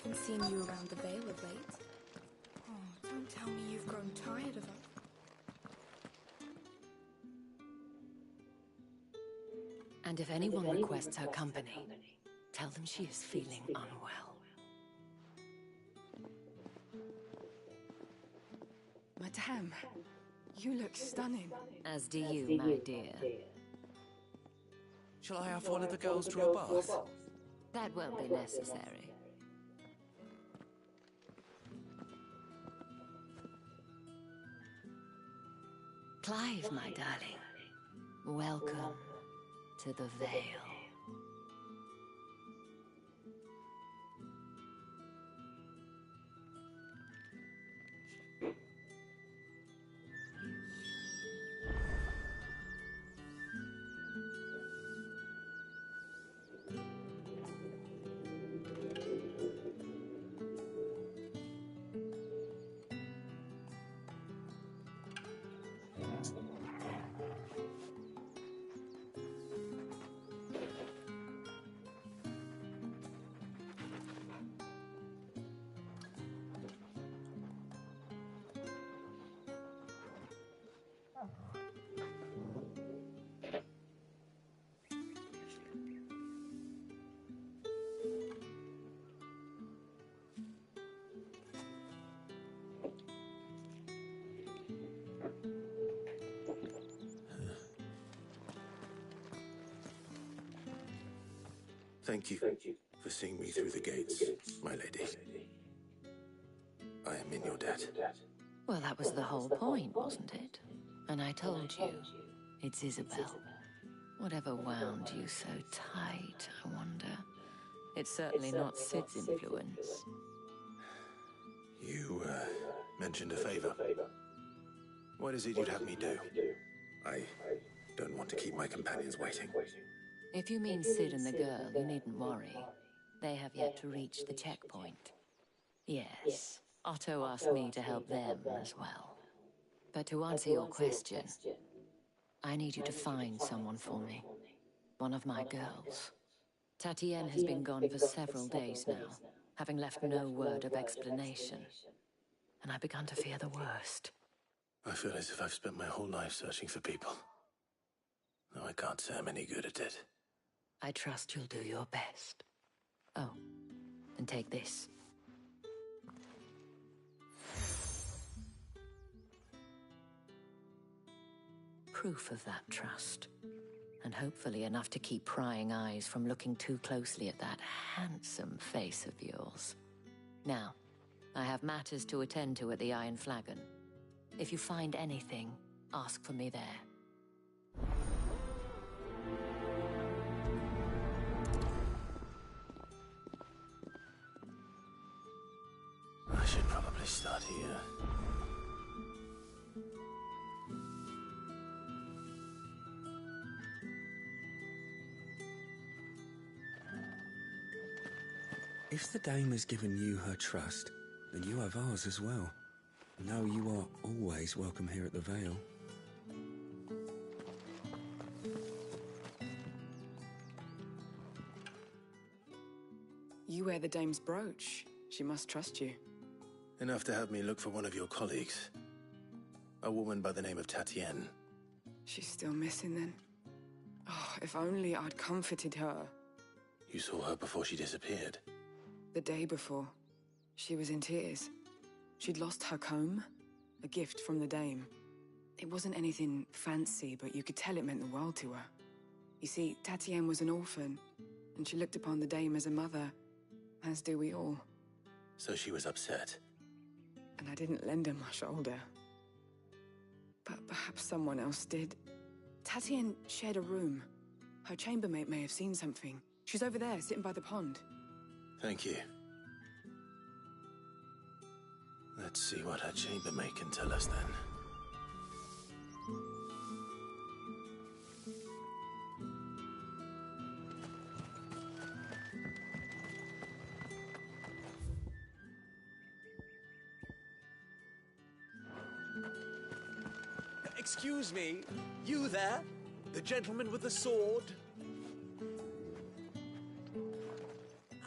Haven't seen you around the Vale of late. Oh, don't tell me you've grown tired of her. And if anyone requests her company, tell them she is feeling unwell. Madame, you look stunning. As do you, my dear. Shall I have one of the girls draw a bath? That won't be necessary. Clive, my darling. Welcome to the Vale. Thank you for seeing me through the gates, my lady. I am in your debt. Well, that was the whole point, wasn't it? And I told you, it's Isabel. Whatever wound you so tight, I wonder. It's certainly not Sid's influence. You, mentioned a favor. What is it you'd have me do? I don't want to keep my companions waiting. If you mean Sid and the girl, you needn't worry. They have yet to reach the checkpoint. Yes, Otto asked me to help them as well. But to answer your question, I need you to find someone for me. One of my girls. Tatienne has been gone for several days now, having left no word of explanation. And I've begun to fear the worst. I feel as if I've spent my whole life searching for people. Though I can't say I'm any good at it. I trust you'll do your best. Oh, and take this. Proof of that trust. And hopefully enough to keep prying eyes from looking too closely at that handsome face of yours. Now, I have matters to attend to at the Iron Flagon. If you find anything, ask for me there. I should probably start here. If the dame has given you her trust, then you have ours as well. Know you are always welcome here at the Vale. You wear the dame's brooch. She must trust you. Enough to have me look for one of your colleagues. A woman by the name of Tatienne. She's still missing then. Oh, if only I'd comforted her. You saw her before she disappeared. The day before, she was in tears. She'd lost her comb, a gift from the dame. It wasn't anything fancy, but you could tell it meant the world to her. You see, Tatienne was an orphan, and she looked upon the dame as a mother, as do we all. So she was upset. And I didn't lend her my shoulder. But perhaps someone else did. Tatienne shared a room. Her chambermaid may have seen something. She's over there, sitting by the pond. Thank you. Let's see what her chambermaid can tell us then. Excuse me, you there? The gentleman with the sword?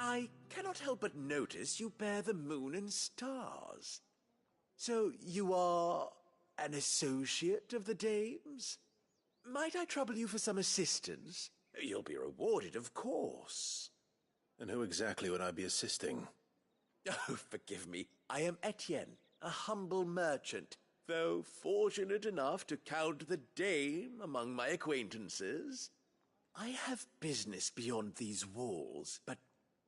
I cannot help but notice you bear the moon and stars. So you are an associate of the dame's? Might I trouble you for some assistance? You'll be rewarded, of course. And who exactly would I be assisting? Oh, forgive me. I am Etienne, a humble merchant, though fortunate enough to count the dame among my acquaintances. I have business beyond these walls, but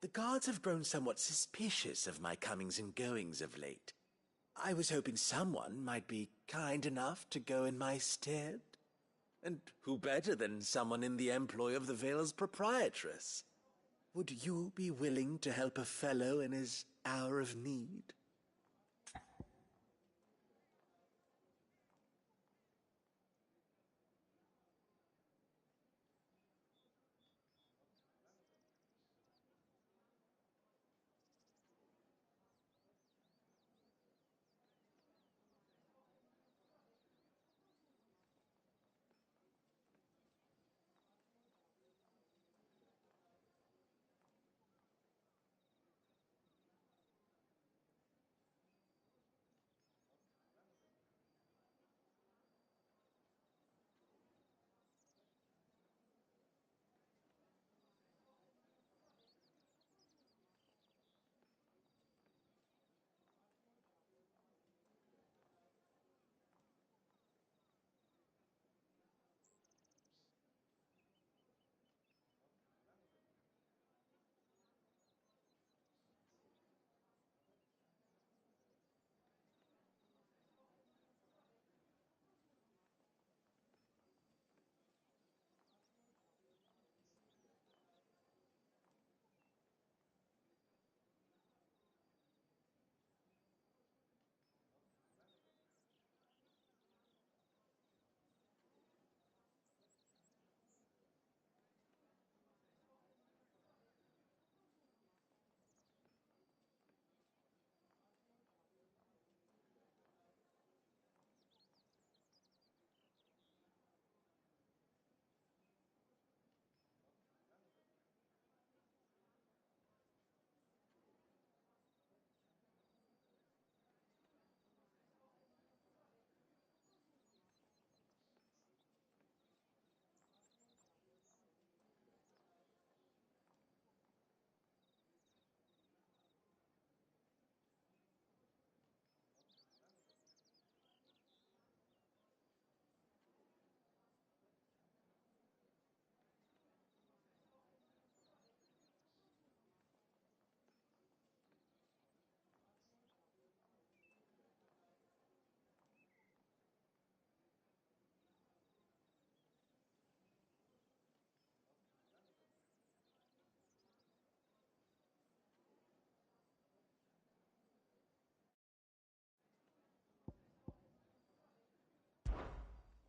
the guards have grown somewhat suspicious of my comings and goings of late. I was hoping someone might be kind enough to go in my stead. And who better than someone in the employ of the Vale's proprietress? Would you be willing to help a fellow in his hour of need?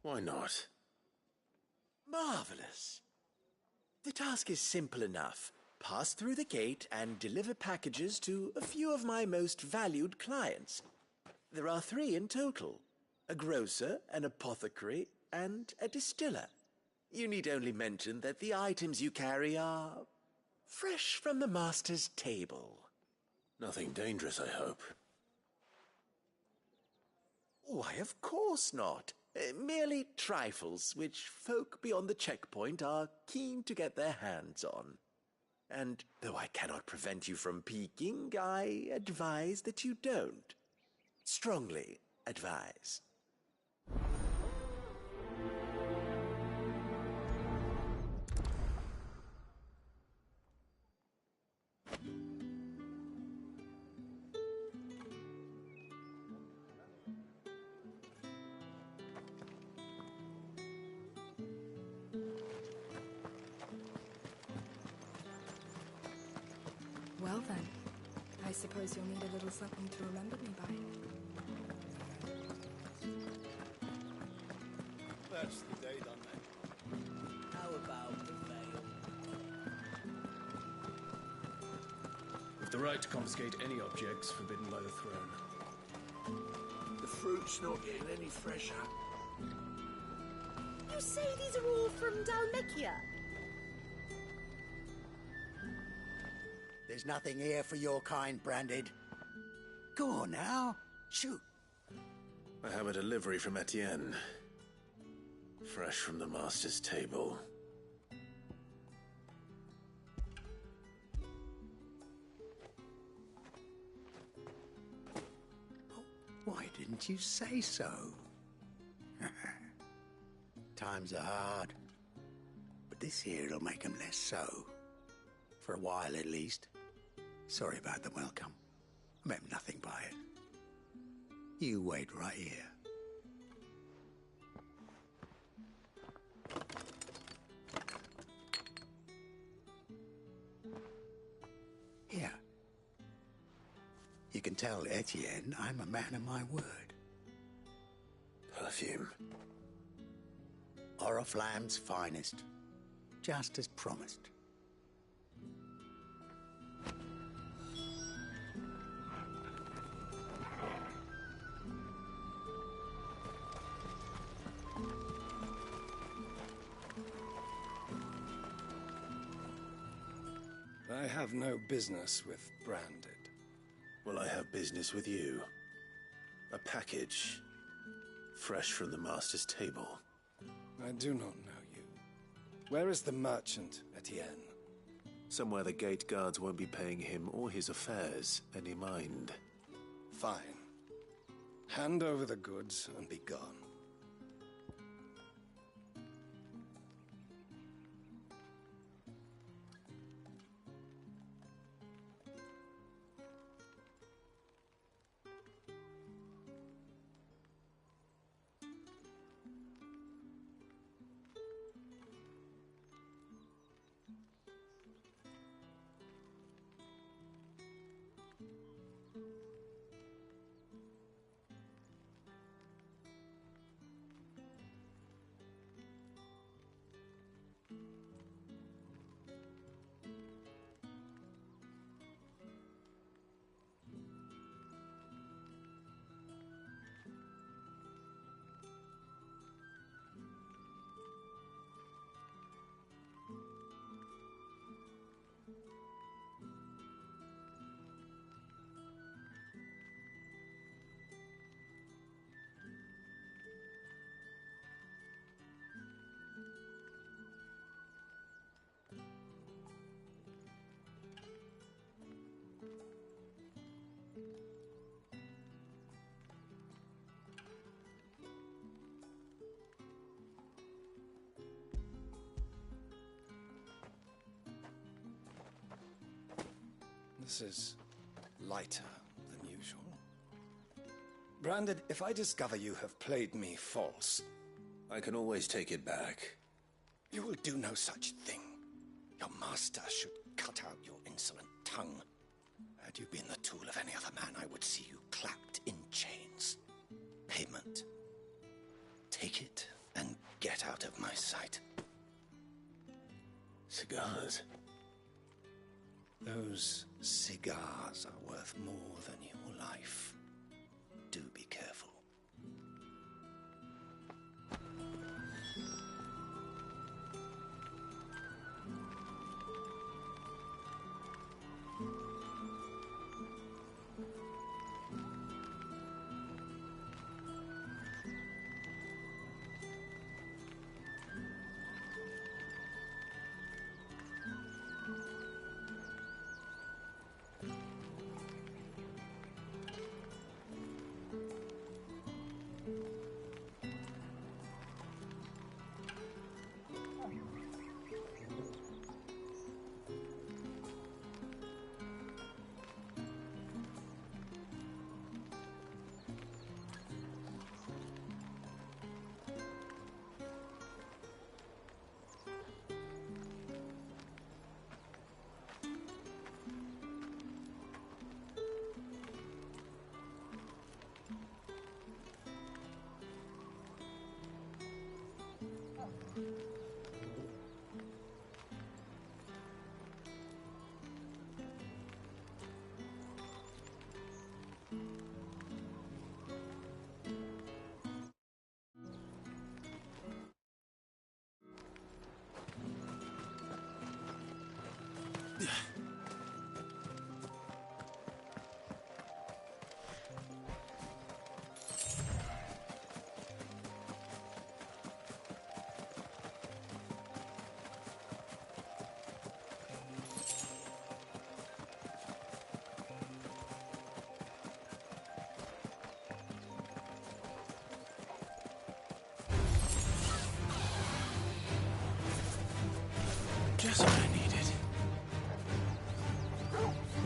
Why not? Marvelous. The task is simple enough. Pass through the gate and deliver packages to a few of my most valued clients. There are 3 in total: a grocer, an apothecary, and a distiller. You need only mention that the items you carry are fresh from the master's table. Nothing dangerous, I hope. Why, of course not. Merely trifles which folk beyond the checkpoint are keen to get their hands on. And though I cannot prevent you from peeking, I advise that you don't. Strongly advise. Well then, I suppose you'll need a little something to remember me by. That's the day done then. How about the veil? With the right to confiscate any objects forbidden by the throne. The fruit's not getting any fresher. You say these are all from Dalmekia? There's nothing here for your kind, Branded. Go on now. Shoot. I have a delivery from Etienne. Fresh from the Master's table. Why didn't you say so? Times are hard. But this here'll make 'em less so. For a while, at least. Sorry about the welcome. I meant nothing by it. You wait right here. Here. You can tell Etienne I'm a man of my word. Perfume. Oriflamme's finest. Just as promised. I have no business with Branded. Well, I have business with you. A package. Fresh from the Master's table. I do not know you. Where is the merchant, Etienne? Somewhere the gate guards won't be paying him or his affairs any mind. Fine. Hand over the goods and be gone. This is lighter than usual. Branded, if I discover you have played me false... I can always take it back. You will do no such thing. Your master should cut out your insolent tongue. Had you been the tool of any other man, I would see you clapped in chains. Payment. Take it and get out of my sight. Cigars. Those cigars are worth more than your life. Do be careful.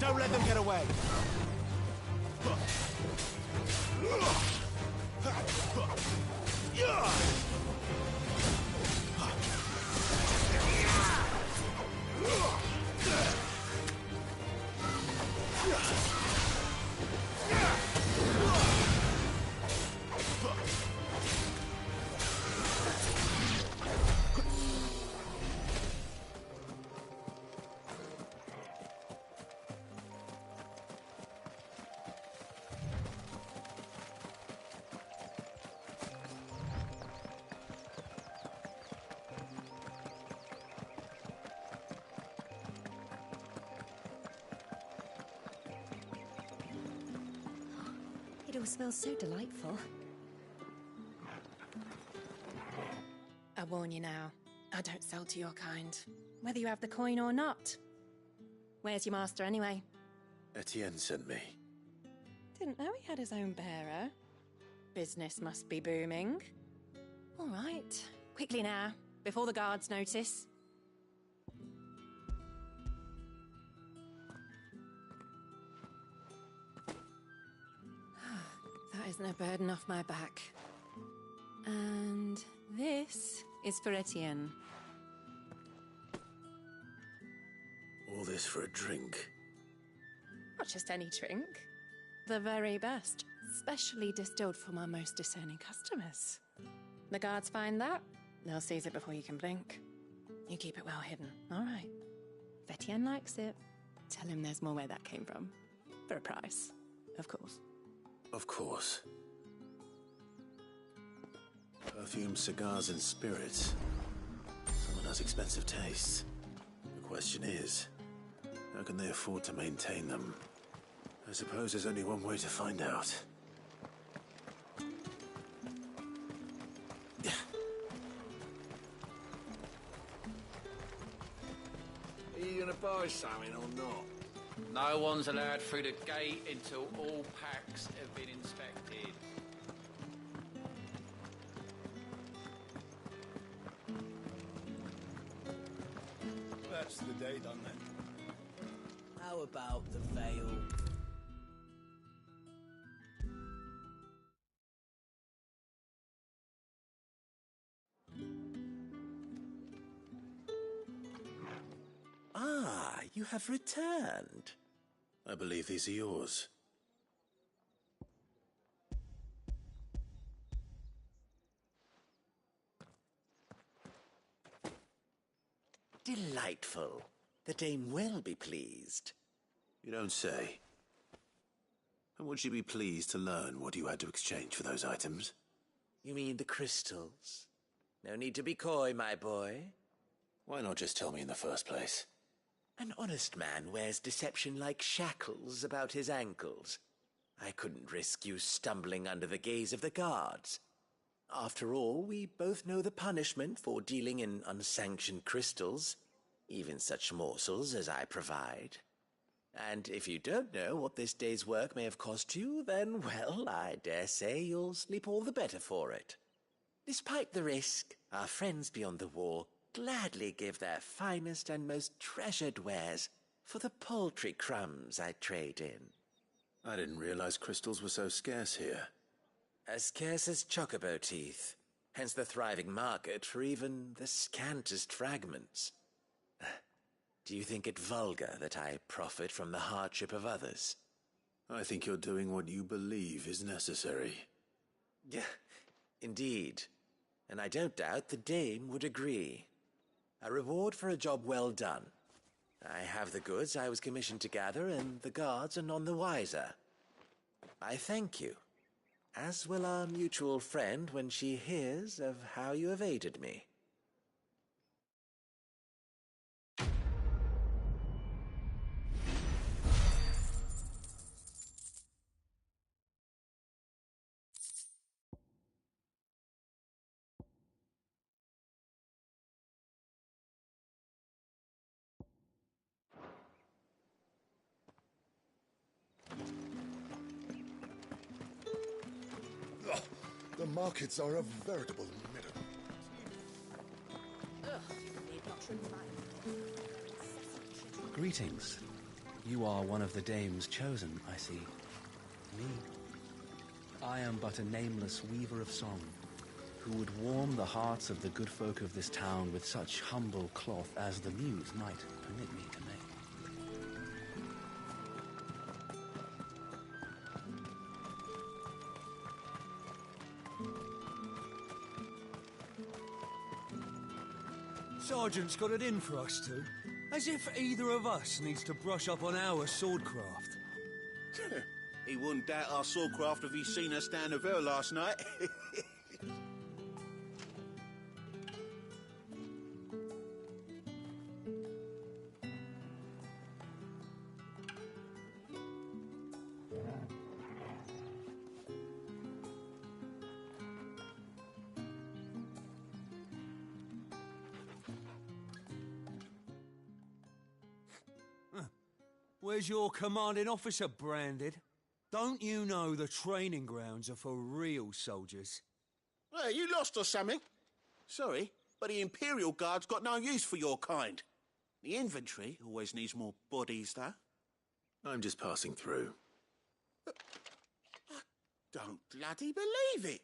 Don't let them get away. It all smells so delightful. I warn you now, I don't sell to your kind, whether you have the coin or not. Where's your master, anyway? Etienne sent me. Didn't know he had his own bearer. Business must be booming. All right, quickly now, before the guards notice. That isn't a burden off my back. And this is for Etienne. All this for a drink. Not just any drink. The very best, specially distilled for my most discerning customers. The guards find that, they'll seize it before you can blink. You keep it well hidden, all right? If Etienne likes it, tell him there's more where that came from. For a price, of course. Of course. Perfume, cigars, and spirits. Someone has expensive tastes. The question is, how can they afford to maintain them? I suppose there's only one way to find out. Are you gonna buy something or not? No one's allowed through the gate until all packs have been inspected. That's the day done then. How about the veil? Ah, you have returned. I believe these are yours. Delightful. The dame will be pleased. You don't say. And would she be pleased to learn what you had to exchange for those items? You mean the crystals? No need to be coy, my boy. Why not just tell me in the first place? An honest man wears deception like shackles about his ankles. I couldn't risk you stumbling under the gaze of the guards. After all, we both know the punishment for dealing in unsanctioned crystals, even such morsels as I provide. And if you don't know what this day's work may have cost you, then, well, I dare say you'll sleep all the better for it. Despite the risk, our friends beyond the wall gladly give their finest and most treasured wares for the paltry crumbs I trade in. I didn't realize crystals were so scarce here. As scarce as chocobo teeth, hence the thriving market for even the scantest fragments. Do you think it vulgar that I profit from the hardship of others? I think you're doing what you believe is necessary. Yeah, indeed. And I don't doubt the dame would agree. A reward for a job well done. I have the goods I was commissioned to gather, and the guards are none the wiser. I thank you, as will our mutual friend when she hears of how you have aided me. The markets are a veritable meadow. Greetings. You are one of the dames chosen, I see. Me? I am but a nameless weaver of song, who would warm the hearts of the good folk of this town with such humble cloth as the muse might permit me to make. Sergeant's got it in for us two. As if either of us needs to brush up on our swordcraft. He wouldn't doubt our swordcraft if he'd seen us down the Vale last night. Where's your commanding officer branded? Don't you know the training grounds are for real soldiers? Hey, you lost or something? Sorry, but the Imperial Guard's got no use for your kind. The infantry always needs more bodies, though. I'm just passing through. I don't bloody believe it.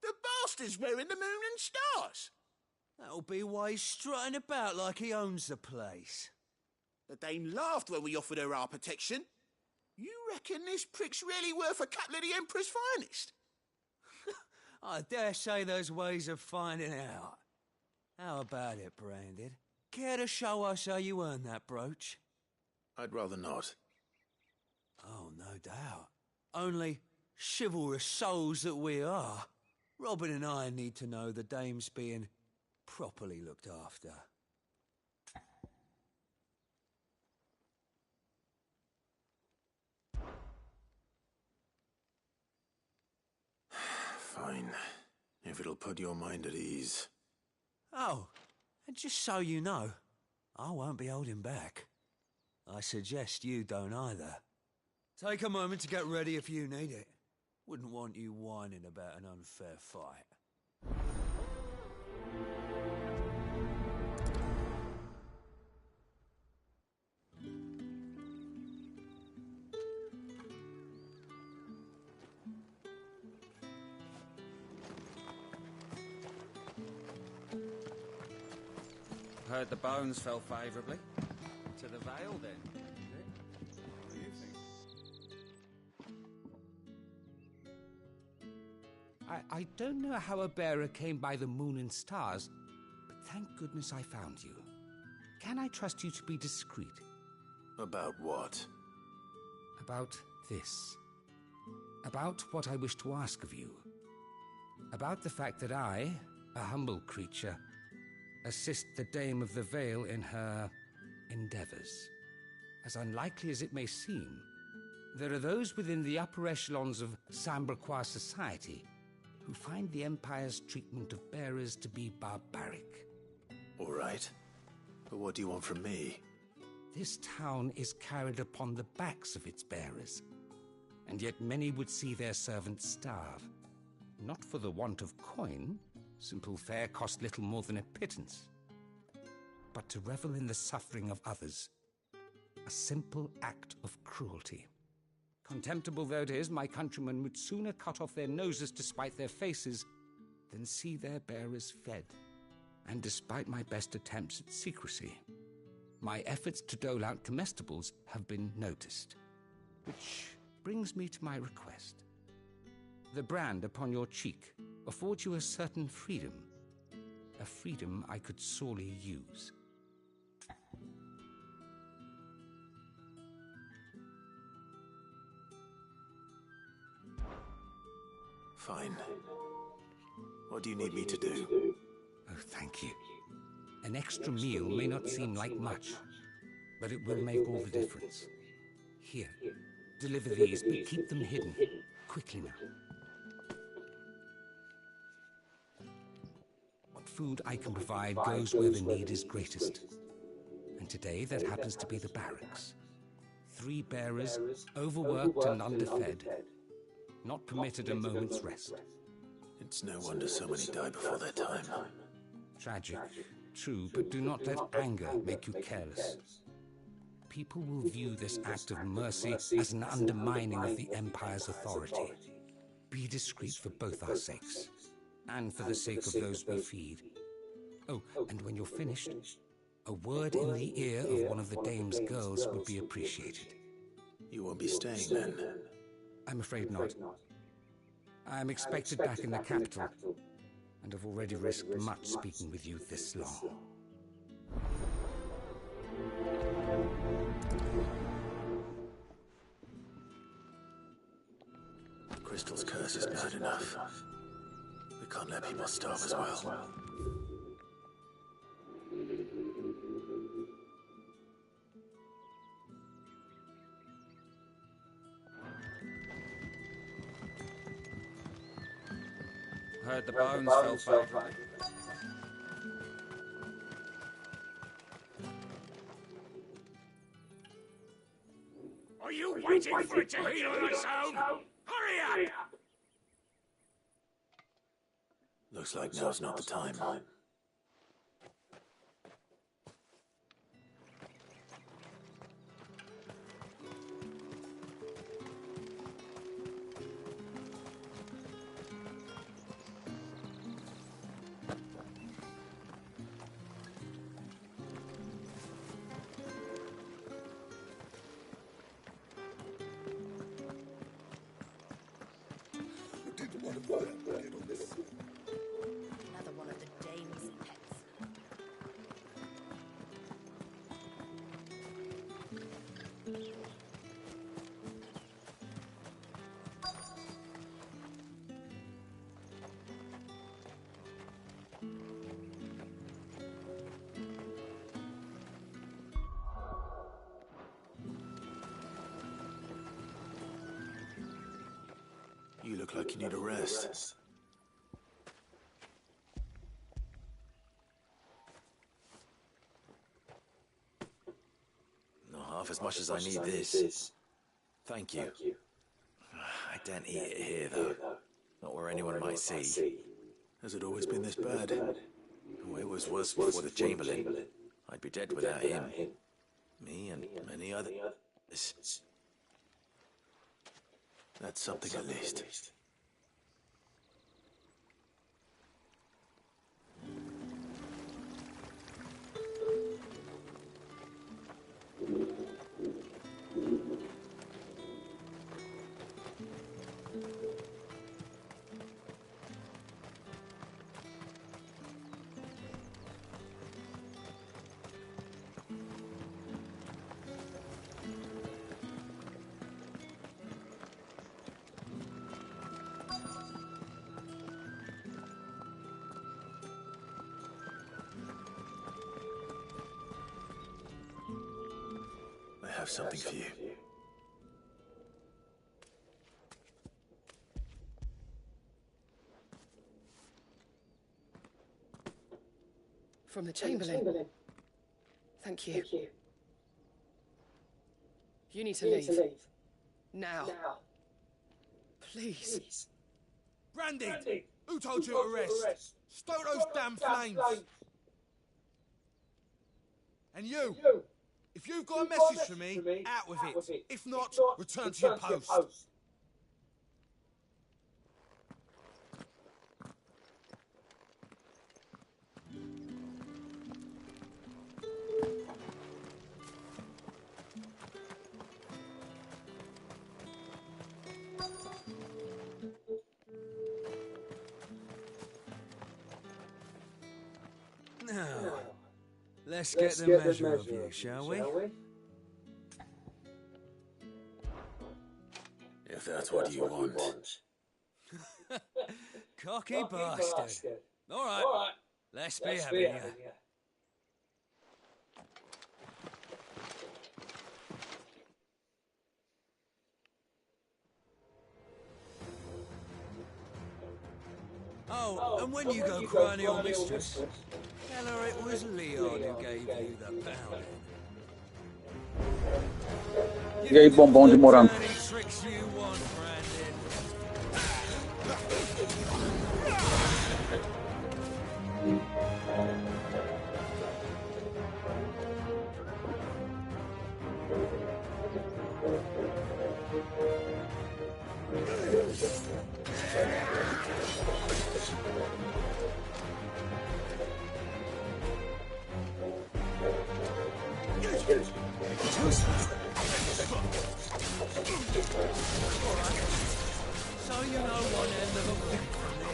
The bastard's wearing the moon and stars. That'll be why he's strutting about like he owns the place. The Dane laughed when we offered her our protection. You reckon this prick's really worth a couple of the Emperor's finest? I dare say there's ways of finding out. How about it, Branded? Care to show us how you earned that brooch? I'd rather not. Oh, no doubt. Only chivalrous souls that we are, Robin and I need to know the dame's being properly looked after. Fine. If it'll put your mind at ease. Oh, and just so you know, I won't be holding back. I suggest you don't either. Take a moment to get ready if you need it. Wouldn't want you whining about an unfair fight. Heard the bones fell favourably. To the Vale, then. What do you think? I don't know how a bearer came by the moon and stars, but thank goodness I found you. Can I trust you to be discreet? About what? About this. About what I wish to ask of you. About the fact that I, a humble creature, assist the Dame of the Vale in her endeavors. As unlikely as it may seem, there are those within the upper echelons of Samberquois society who find the Empire's treatment of bearers to be barbaric. All right. But what do you want from me? This town is carried upon the backs of its bearers, and yet many would see their servants starve. Not for the want of coin. Simple fare cost little more than a pittance. But to revel in the suffering of others, a simple act of cruelty. Contemptible though it is, my countrymen would sooner cut off their noses to spite their faces than see their bearers fed. And despite my best attempts at secrecy, my efforts to dole out comestibles have been noticed. Which brings me to my request. The brand upon your cheek affords you a certain freedom. A freedom I could sorely use. Fine. What do you need me to do? Oh, thank you. An extra meal may not seem like much, but it will make all the difference. Here, deliver these, but keep them hidden. Quickly now. What food I can provide goes where the need is greatest. And today that happens to be the barracks. 3 bearers, overworked and underfed. Not permitted a moment's rest. It's no wonder so many die before their time. Tragic, true, but do not let anger make you careless. people will view this act of mercy as an undermining of the Empire's authority. Be discreet for both our sakes, and for the sake of those we feed. Oh, and when you're finished, a word in the ear of one of the dame's girls would be appreciated. You won't be staying then? I'm afraid not. I'm expected back in the capital, and have already risked much speaking with you this long. Crystal's curse is bad enough. We can't let people starve as well. Heard the bones fell back. Are you waiting for it to heal on its own? Hurry up! Looks like now's not the time. Another one of the dame's pets. You look like you need a rest. Not half as much as I need this. Thank you. I don't eat it here, though. Not where anyone might see. Has it always been this bad? Oh, it was worse before the Chamberlain. I'd be dead without him. Me and many others. That's something at least. I have something for you. From the Chamberlain. Thank you. You need to leave. Now. Please. Brandy! Who told you to rest? Stoke those damn flames! And you! If you've got a message for me, out with it. If not, return to your post. Now, let's get the measure of you, shall we? If that's what you want. Cocky bastard. All right, let's be having you. Oh, and when you go crying to your mistress, tell her it was Leon who gave you the pounding. E aí, bombom de morango. Tricks you want, Brandon. So you know one end of a whip from the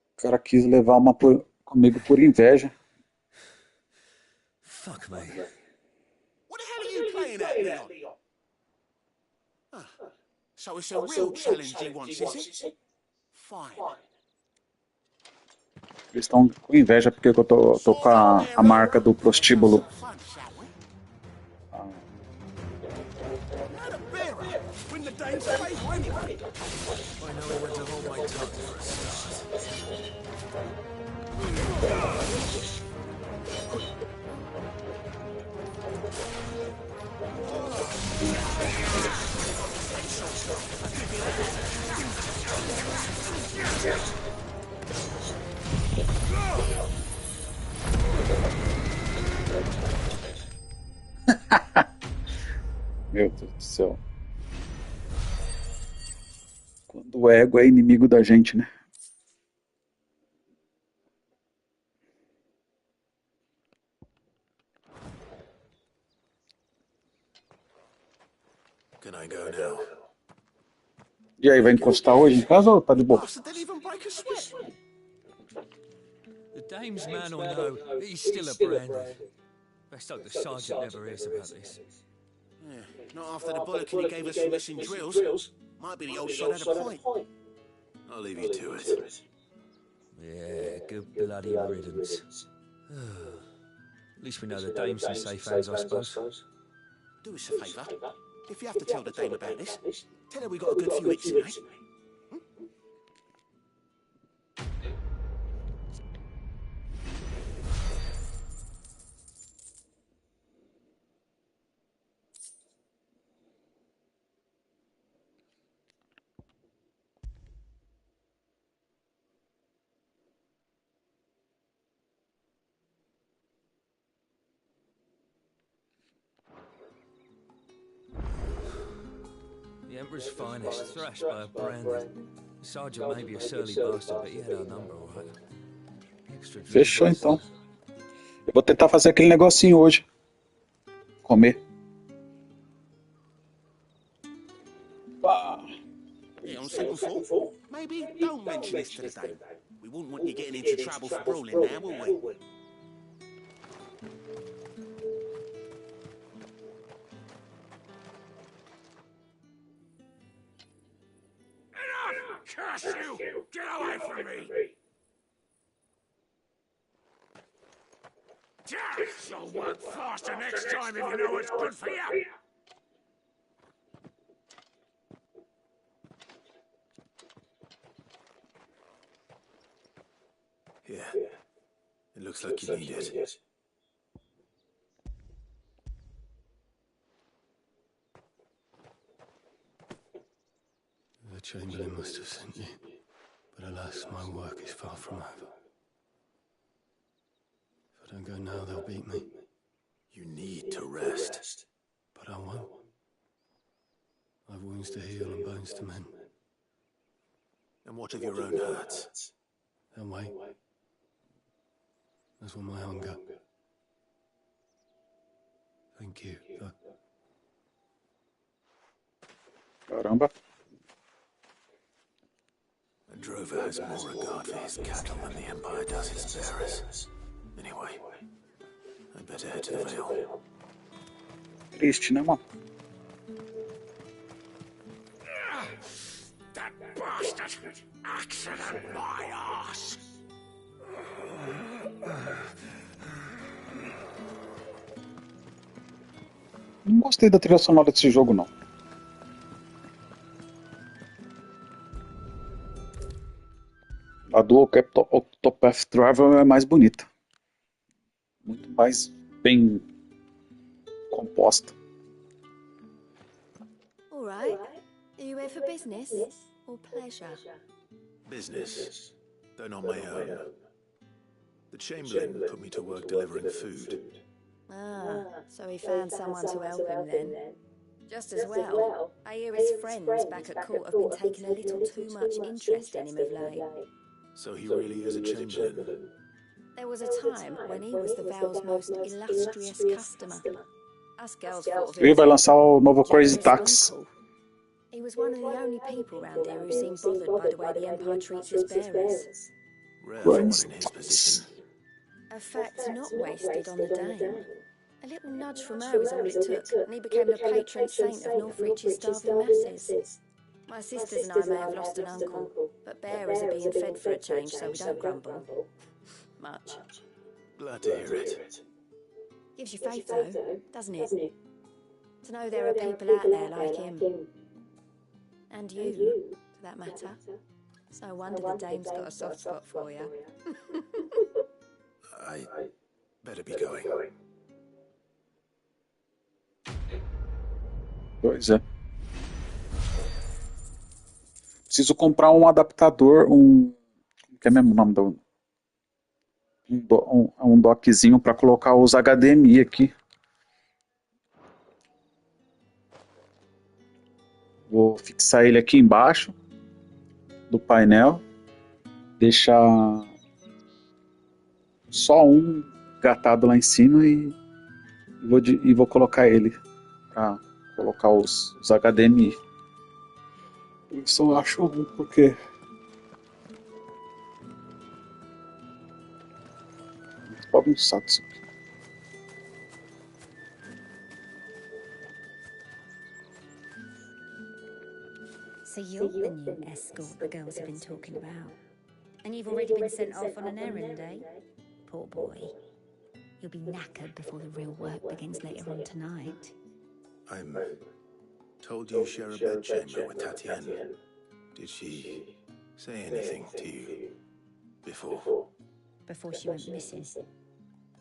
O cara quis levar uma comigo por inveja. Fuck me. What the hell are you playing at, Leon? Ah, so it's a real challenge he wants, is it? Fine. Eles estão com inveja porque eu tô com a marca do prostíbulo. Win the Dane's favour anyway. I know when to hold my tongue for a start. Meu Deus do céu. Quando o ego é inimigo da gente, né? Can I go now? E aí, vai encostar hoje em casa ou tá de boa? The dame's man will know that he's still a branded. Best hope the sergeant never hears about this. Yeah, not after the bollocking he gave us for missing drills. Might be the old sod had a point. I'll leave you to it. Yeah, good bloody riddance. At least we know the dame's in safe hands, I suppose. Do us a favour. If you have to tell the dame about this, tell her we got a good few weeks in, eh? The Emperor's finest, thrashed by a branded. The sergeant may be a surly bastard, but he had our number, all right. Extra Fechou então. Eu vou tentar fazer aquele negocinho hoje. Comer. Yeah, on second thought, maybe don't mention this to the dame. We wouldn't want you getting into trouble for brawling now, will we? Curse you! Get away from me! You'll work faster next time if you know what's good for you! Yeah. It looks like you need it. The Chamberlain must have sent you, but alas, my work is far from over. If I don't go now, they'll beat me. You need to rest. But I won't. I've wounds to heal and bones to mend. And what of your own hurts? They'll wait. As will my hunger. Thank you, though. Caramba. A drover has more regard for his cattle than the Empire does its bearers. Anyway, I'd better head to the Vale. Triste, né, mano? That bastard! Accident my ass! Não gostei da trilha sonora desse jogo, não. A do Octopath Traveler é mais bonita. Muito mais bem composta. right? Are you here for business or pleasure? Business, though not my own. The Chamberlain put me to work delivering food. Ah, so he found someone to help him then. Just as well. I hear his friends back at court have been taking a little too much interest in him of late. So he really is a Chamberlain. There was a time when he was the Vale's most illustrious customer. Us girls thought of him Ele as vai a lançar o novo Crazy generous Taxi. uncle. He was one of the only people round here who seemed bothered by the way the Empire treats its bearers. Rare for one in his position. A fact not wasted on the Dame. A little nudge from her is all it took, and he became the patron saint of Northreach's starving masses. My sisters and I may have lost an uncle, but bearers are being fed for a change, so we don't grumble. Much. Glad to hear it. Gives you faith, though, doesn't it? To know there are people out there like him. And you, for that matter. It's no wonder the Dame's got a soft spot for you. I better be going. Pois é. Preciso comprar um adaptador, que é mesmo o nome do um dockzinho para colocar os HDMI aqui. Vou fixar ele aqui embaixo do painel, deixar só um engatado lá em cima e vou colocar ele para colocar os HDMI. Isso eu acho ruim porque pobre um saco isso aqui. So you're the new escort the girls have been talking about. And you've already been sent off on an errand, eh? Poor boy. You'll be knackered before the real work begins later on tonight. I'm told you share a bedchamber with Tatienne. Did she say anything to you before? Before she went missing.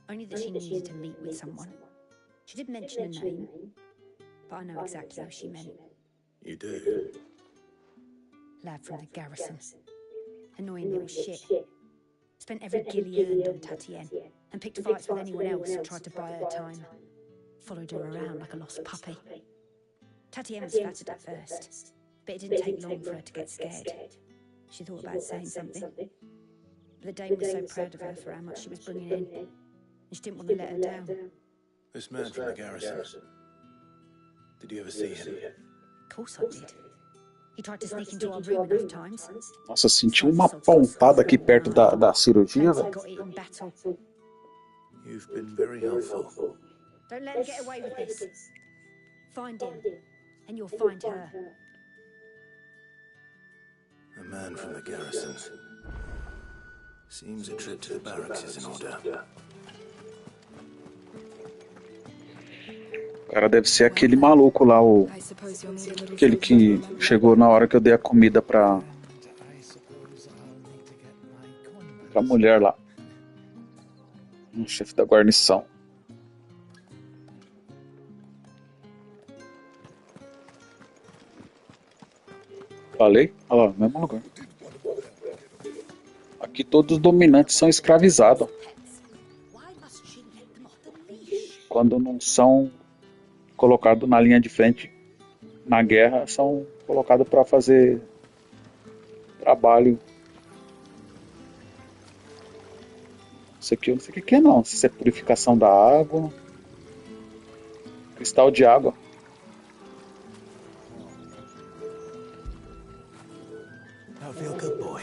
Only that she needed to meet with someone. She did mention a name, but I know exactly who she meant. You do? Lad from the garrison. Annoying little shit. Spent every guil he earned on Tatienne, and picked fights with anyone else who tried to buy her time. Followed her around like a lost puppy. Tatienne was flattered at first, but it didn't take long for her to get scared. She thought about saying something, but the Dame was so proud of her for how much she was bringing in, and she didn't want to let her down. This man from the garrison. Did you ever see him? Of course I did. He tried to sneak into our room enough times. Nossa, senti uma pontada aqui perto da cirurgia, velho. Got it in battle. You've been very helpful. Don't let him get away with this. Find him, and you'll find her. A man from the garrison. Seems a trip to the barracks is in order. O cara deve ser aquele maluco lá, aquele que chegou na hora que eu dei a comida pra mulher lá. O chefe da guarnição. Falei? Olha lá, mesmo lugar. Aqui todos os dominantes são escravizados. Quando não são colocados na linha de frente na guerra, são colocados para fazer trabalho. Isso aqui eu não sei o que é não. Se é purificação da água. Cristal de água. I feel good, boy.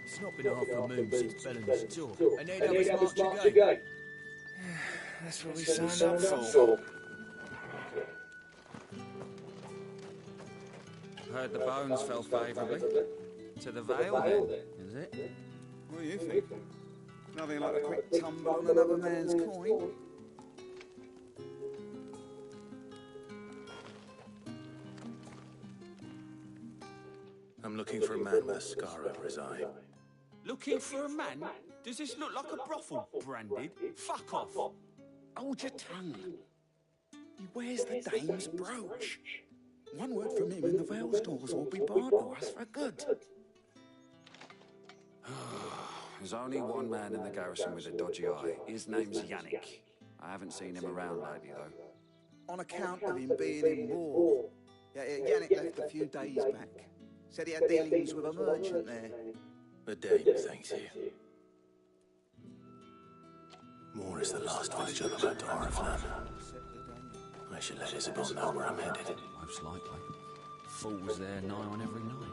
It's not been half a moon since Bellen's tour, and they'd have us march again. That's what we signed up for. Heard the bones fell favourably. To the Vale, then, is it? What do you think? Nothing like a quick tumble on another man's coin. I'm I'm looking for a man with a scar over his eye. Looking for a man? Does this look like a brothel, Branded? Fuck off! Hold your tongue. He wears the dame's brooch. One word from him and the Vale's doors will be barred to us for good. There's only one man in the garrison with a dodgy eye. His name's Yannick. I haven't seen him around lately, though. On account of him being in war. Yeah, Yannick left a few days back. Said he had dealings with a merchant there. The Dame thanks you. Moore is the last village on the road to Oriflamme. I should let Isabel know where I'm headed. Most likely. Fools there nigh on every night.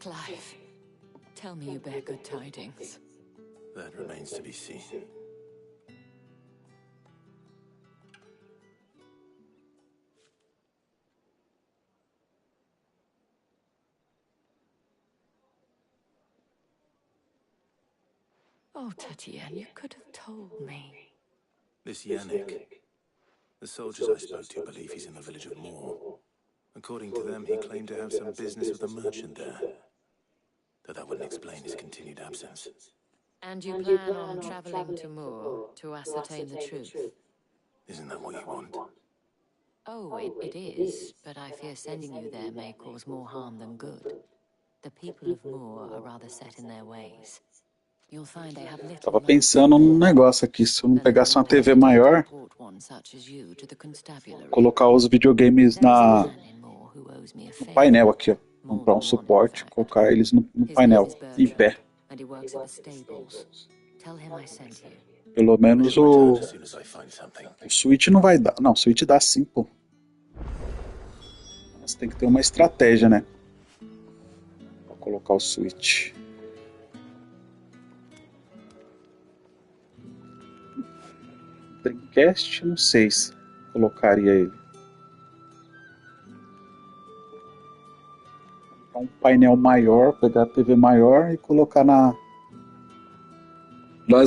Clive, tell me you bear good tidings. That remains to be seen. Oh, Tatienne, you could have told me. This Yannick. The soldiers I spoke to believe he's in the village of Moore. According to them, he claimed to have some business with a merchant there. Though that wouldn't explain his continued absence. And you plan on traveling to Moore to ascertain the truth? Isn't that what you want? Oh, it is, but I fear sending you there may cause more harm than good. The people of Moore are rather set in their ways. You'll find they have little. Tava pensando num negócio aqui, se eu não pegasse uma TV maior, colocar os videogames no painel aqui, ó. Comprar um suporte, colocar eles no painel, em pé. Pelo menos o Switch não vai dar. Não, o Switch dá sim, pô. Mas tem que ter uma estratégia, né? Pra colocar o Switch. Dreamcast, não sei se colocaria ele. Um painel maior, pegar a TV maior e colocar nas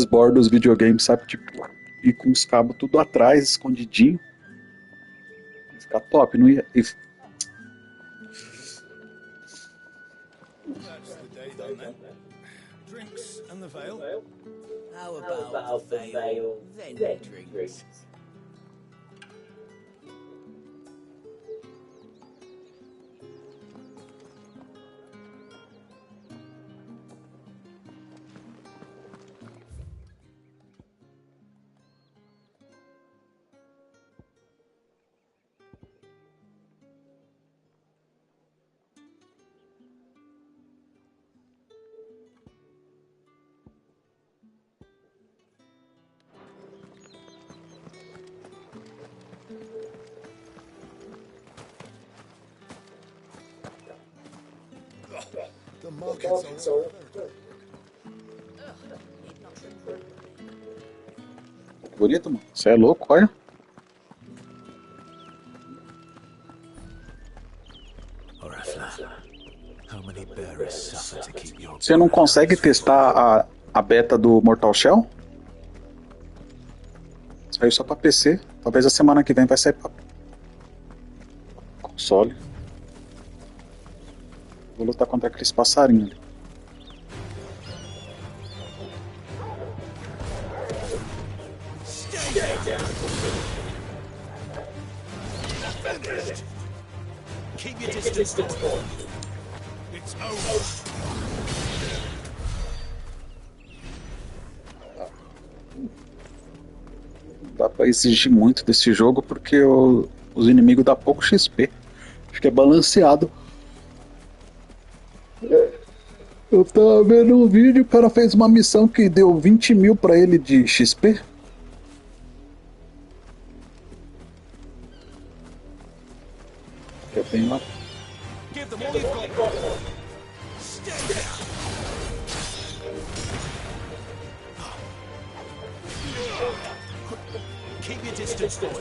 bordas dos videogames, sabe? Tipo, e com os cabos tudo atrás, escondidinho. Ficar top, não ia. That's the day then. Drinks and the Vale. How about the Vale, then drinks? The market's all over. Bonito, mano. Você é louco, olha. Você não consegue testar a beta do Mortal Shell? Saiu só pra PC. Talvez a semana que vem vai sair pra console. Vou lutar contra aqueles passarinhos ali. Keep your distance, boy. It's over. Dá pra exigir muito desse jogo porque os inimigos dão pouco XP. Acho que é balanceado. Eu tava vendo um vídeo, o cara fez uma missão que deu 20 mil pra ele de XP. Eu tenho lá. Keep your distance, boy.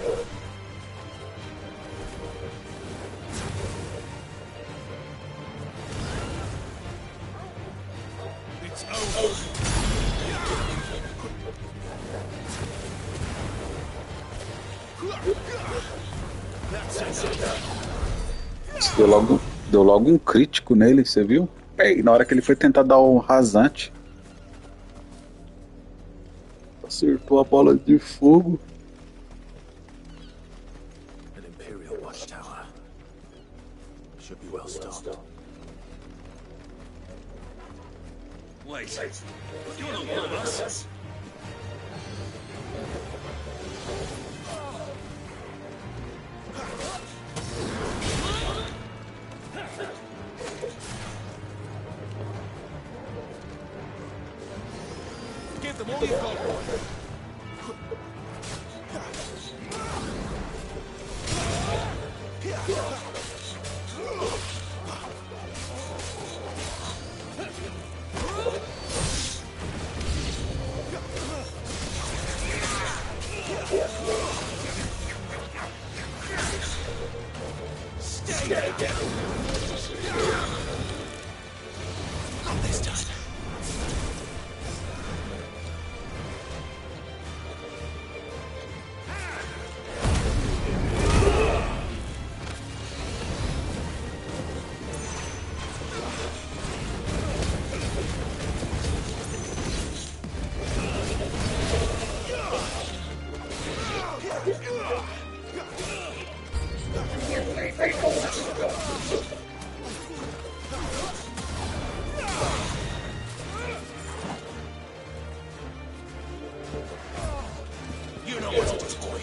Deu logo um crítico nele, você viu? E na hora que ele foi tentar dar o rasante, acertou a bola de fogo. An Imperial watchtower. Should be well stocked. Wait, you're not one of us. Give them all you've got, boy. Stay down. Not this time. You know what it is, boy.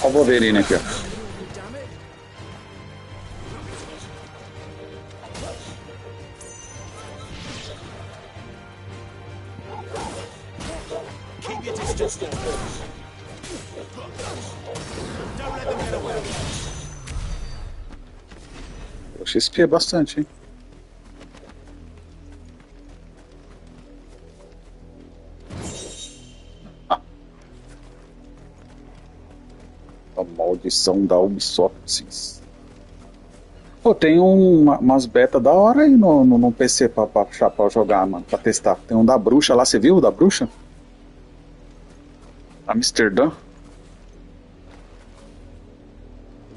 Olha o Wolverine aqui, ó. Keep your distance. Don't let them get away. O XP é bastante, hein? A maldição da Ubisoft. Pô, tem umas beta da hora aí no PC pra jogar, mano, pra testar. Tem um da bruxa lá, você viu o da bruxa? Amsterdã.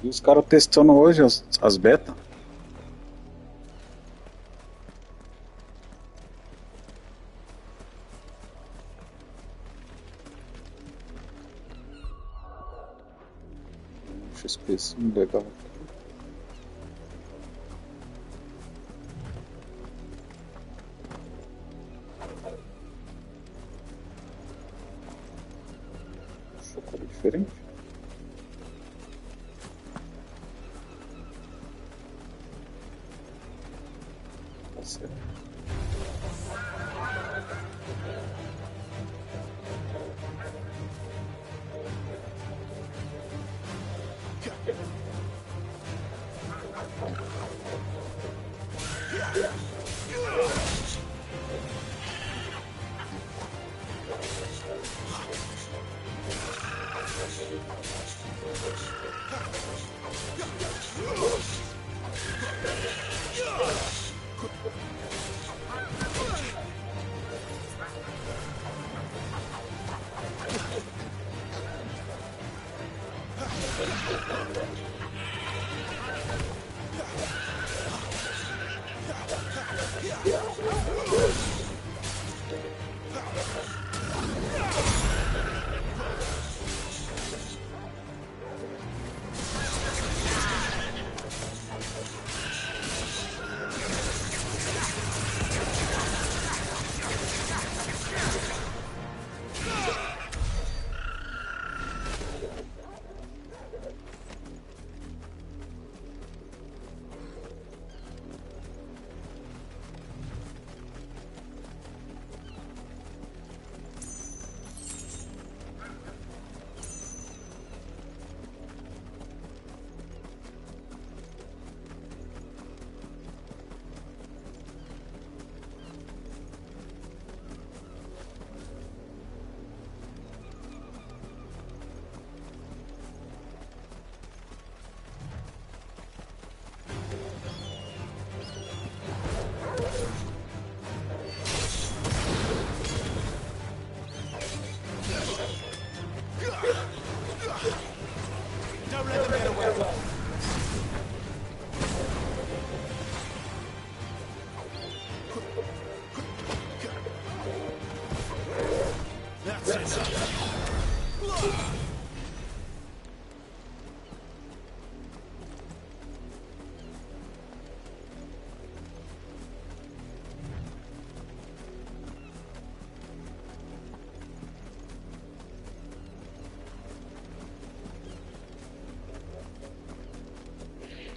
E os caras testando hoje as beta. XP sim, legal. Chocolate diferente. Tá certo.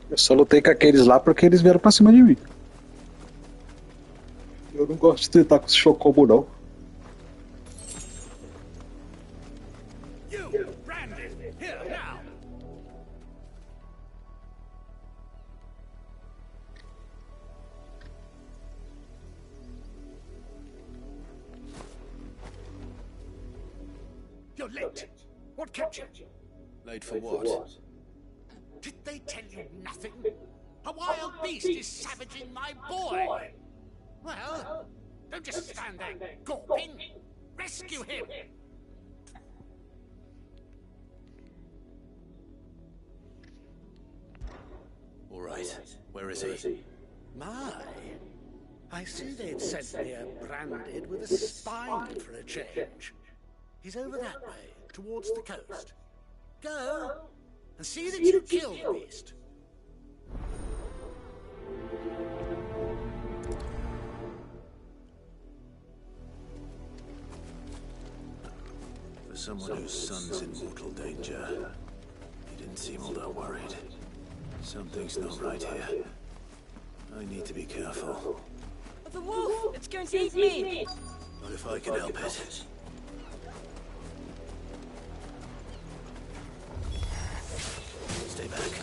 Eu só lutei com aqueles lá porque eles vieram pra cima de mim. Eu não gosto de tentar com esse chocobo, não. You, Brandon, here now. You're late. What kept you? Late for what? Did they tell you nothing? A wild beast is savaging my boy. Well, don't just stand there gawping. Rescue him. All right. Where is he? My, I see they'd sent me a branded with a spine for a change. He's over that way, towards the coast. Go and see that you kill the beast. For someone whose son's in mortal danger, he didn't seem all that worried. Something's not right here. I need to be careful. The wolf! It's going to eat me! Not if I can help it. Stay back.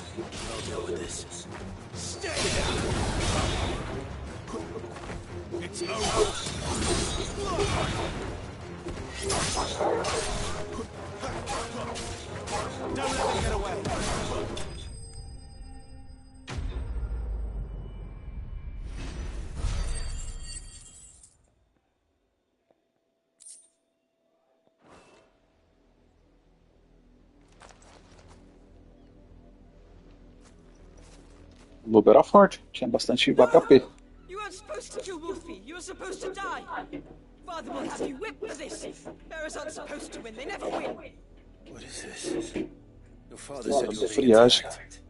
I'll deal with this. Stay down! It's over! Don't let them get away! O lobo era forte, tinha bastante HP. You weren't supposed to kill Wolfie. You were supposed to die. Father will have you whipped for this. Bearers aren't supposed to win. They never win. What is this? Your father said you were being Friagem. attacked.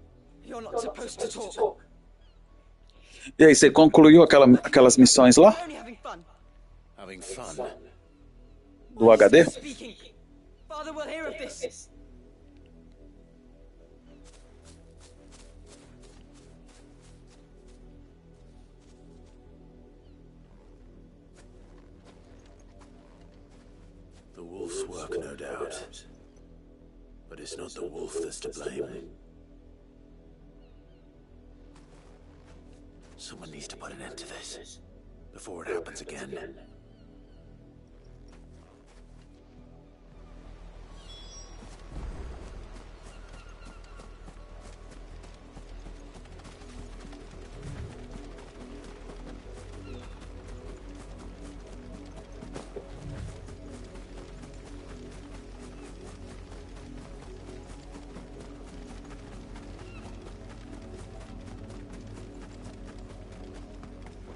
You're not supposed to talk. E aí, você concluiu aquelas missões lá? Only having fun. Having fun? Do HD? Speaking. Father will hear of this. The wolf's work, no doubt. But it's not the wolf that's to blame. Someone needs to put an end to this before it happens again.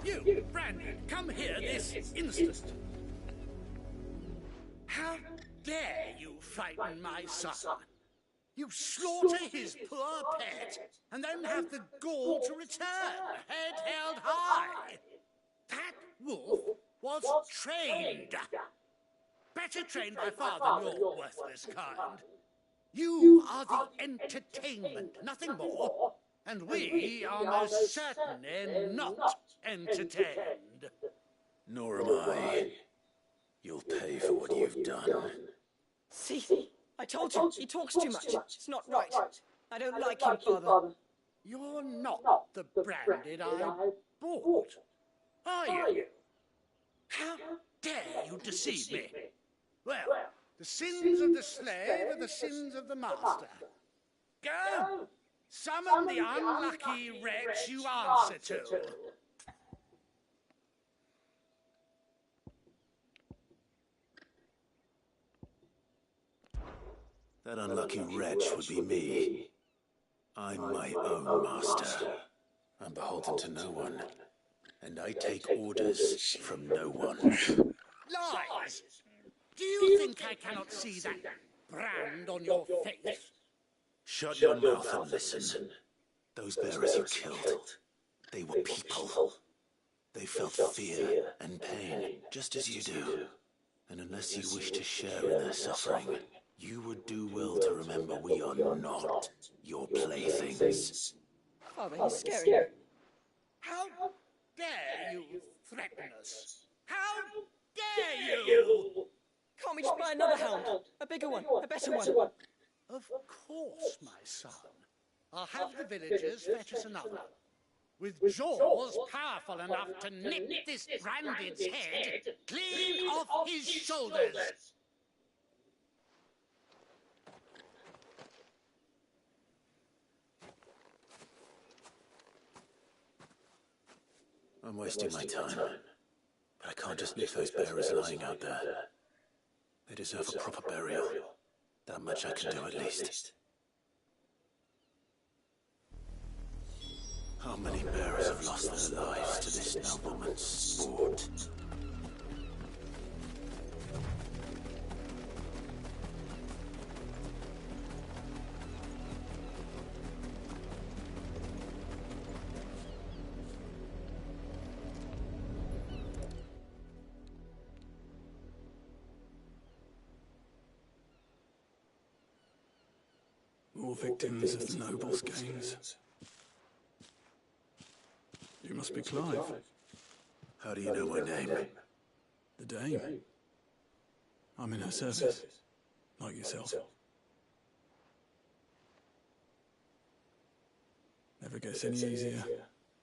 You, Brandon, come here this instant. How dare you frighten my son? You slaughter his poor pet, and then have the gall to return, head held high. That wolf was trained. Better trained by far than your worthless kind. You are the entertainment, nothing more. And we are most certainly not entertained. Nor am I. You'll pay for what you've done. See? I told you, he talks too much. It's not right. I don't like him, Father. You're not the branded I bought, are you? How dare you deceive me? Well, the sins of the slave are the sins of the master. Go! Summon the unlucky wretch you answer to. That unlucky wretch would be me. I'm my own master. I'm beholden to no one. And I take orders from no one. Lies! Do you think I cannot see that brand on your face? Shut your mouth and listen. Those bearers you killed, they were people. They felt fear and pain, just as you do. And unless you wish to share in their suffering, you would do well to remember we are not your playthings. Father, he's scary. How dare you threaten us? How dare you? Can't we just buy another hound? A bigger one, a better one. Of course, my son. I'll have the villagers fetch us another. With jaws powerful enough to nip this branded's head clean off his shoulders. I'm wasting my time, but I can't just leave those bearers lying out there. They deserve a proper burial. That much I can do at least. How many bearers have lost their lives to this nobleman's sport? More victims of the nobles' games. You must be Clive. How do you know my name? The Dame. I'm in her service, like yourself. Never gets any easier,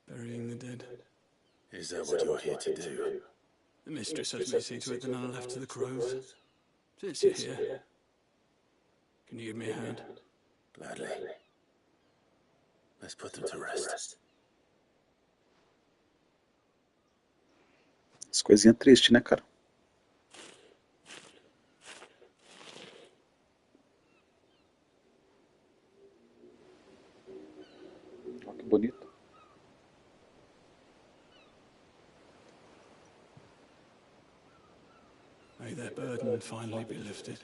burying the dead. Is that what you're here to do? The mistress has me see to it that none are left to the crows. Since you're here, can you give me a hand? Gladly. Let's put them to rest. As coisinhas tristes, né, cara? Olha que bonito. May their burden finally be lifted.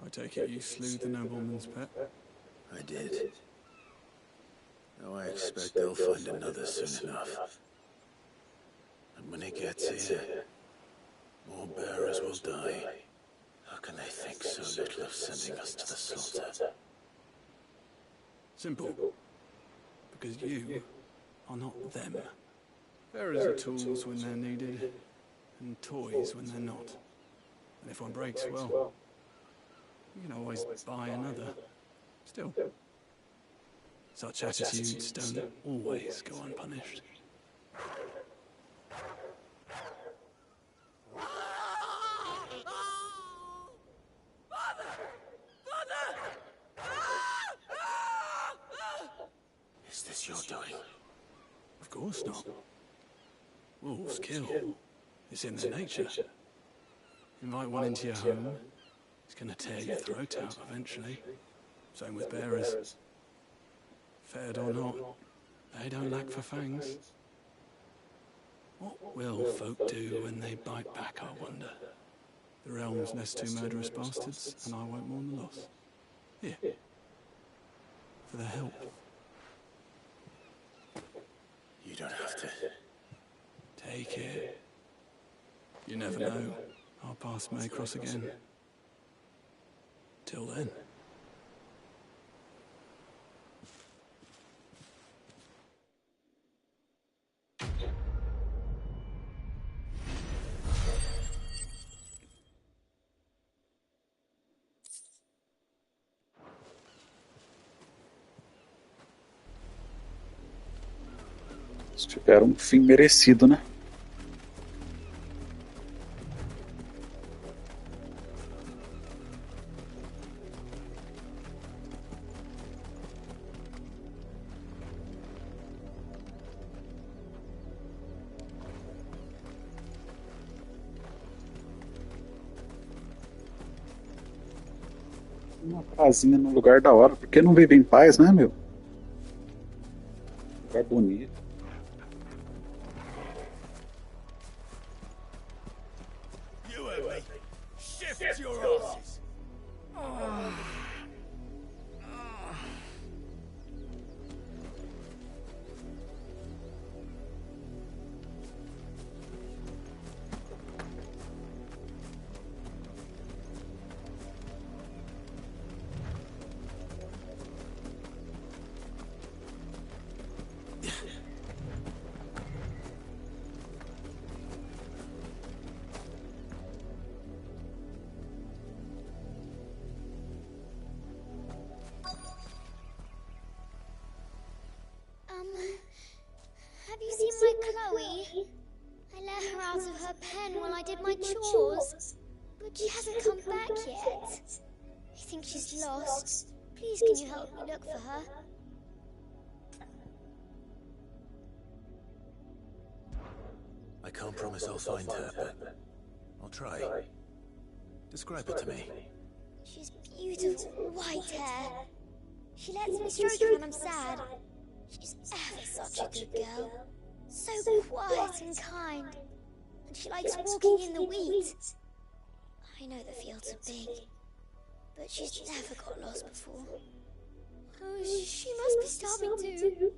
I take it you slew the nobleman's pet? I did. Now I expect they'll find another soon enough. And when he gets here, more bearers will die. How can they think so little of sending us to the slaughter? Simple. Because you are not them. Bearers are tools when they're needed, and toys when they're not. And if one breaks, well, you can always buy another. Still, such attitudes don't always go unpunished. Is this your doing? Of course not. Wolves kill. It's in their nature. Invite one into your home, it's gonna tear your throat out eventually. Same with bearers. Fed or not, they don't lack for fangs. What will folk do when they bite back, I wonder? The realm's nest two murderous bastards, and I won't mourn the loss. Here. For their help. You don't have to. Take it. You never know. Our paths may cross again. Till then. Eles tiveram um fim merecido, né? Uma casinha no lugar da hora, porque não vive em paz, né, meu? Lugar bonito. You heard me. shift your asses. Have you seen my Chloe? I let her out of her pen while I did my chores, but she hasn't come back yet. I think she's lost. Please, can you help me look for her? I can't promise I'll find her, but I'll try. Describe her to me. She's beautiful, white hair. She lets me stroke her when I'm sad. She's ever such a good girl. So quiet and kind. And she likes walking in the wheat. I know the fields are big, but she's never got lost before. Oh, she must be starving too.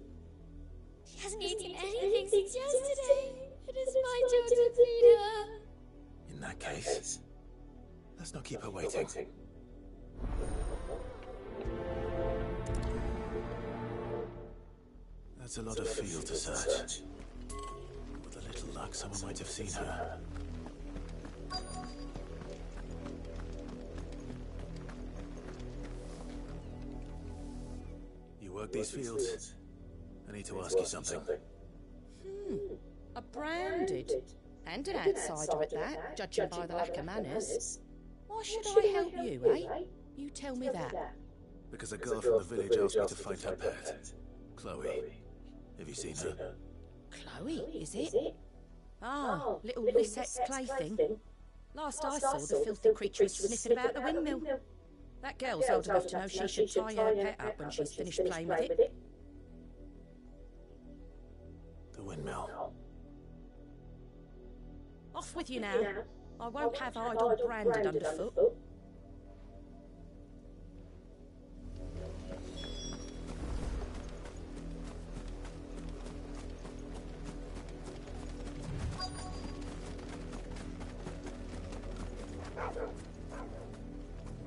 She hasn't eaten anything since yesterday. It is my job to feed her. In that case, let's not keep her waiting. That's a lot of field to search. With a little luck, someone might have seen her. You work these fields? I need to ask you something. A branded. And an outsider at that, judging by the lack of manners. Why should I help you, eh? You tell me that. Because a girl from the village asked me to find her pet, Chloe. Have you seen her? Chloe, is it? Ah, little Lisette's plaything. Last I saw, the filthy creature was sniffing about the windmill. That girl's old enough to know she should tie her pet up when she's finished playing with it. The windmill. Off with you now. I won't have idle branded underfoot.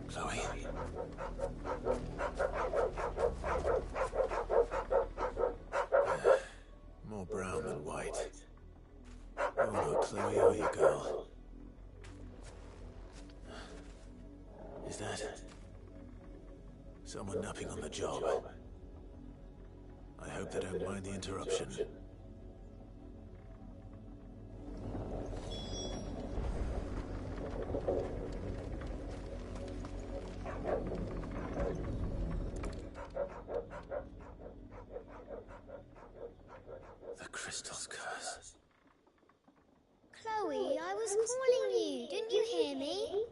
Chloe? More brown than white. Oh no, Chloe, are you, girl? Is that someone napping on the job? I hope they don't mind the interruption. The crystal's curse. Chloe, I was calling you. Didn't you hear me?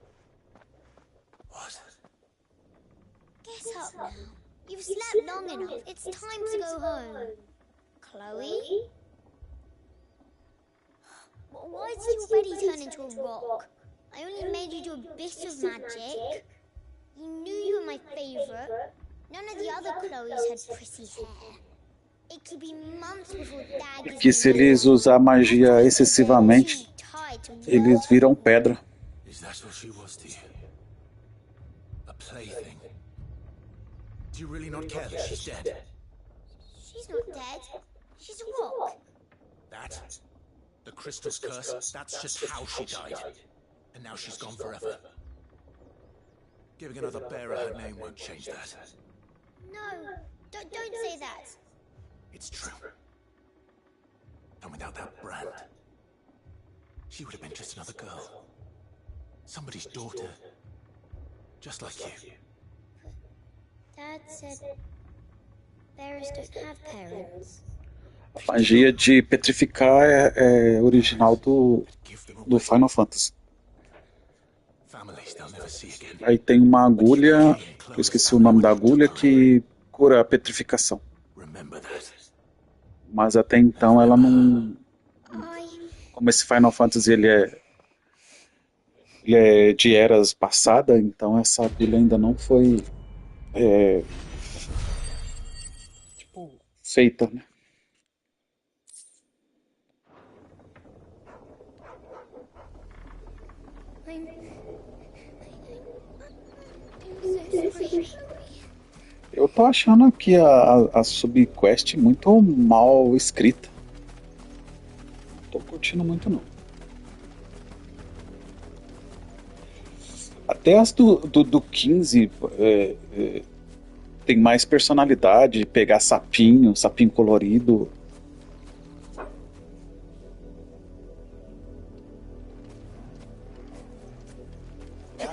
What? Get up now. You've slept long enough. It's time to go home. Chloe? Why did you already turn into a rock? I only made you do a bit of magic. You knew you were my favorite. None of the other Chloes had pretty hair. It could be months before Dad Que se eles usar magia excessivamente, eles viram pedra. Is that what she was to you? A plaything? Do you really not care that she's dead? She's not dead. She's a rock. That? The crystal's curse? That's just how she died. And now she's gone forever. Giving another bearer her name won't change that. No, don't say that. It's true. And without that brand, she would have been just another girl. Somebody's daughter. Just like you. Dad said bearers don't have parents. A magia de petrificar é original do Final Fantasy. Aí tem uma agulha, eu esqueci o nome da agulha, que cura a petrificação. Mas até então ela não... Como esse Final Fantasy ele é Ele é de eras passada, então essa vila ainda não foi feita, né? Eu tô achando aqui a subquest muito mal escrita. Não tô curtindo muito, não. Até as do 15 tem mais personalidade, pegar sapinho colorido.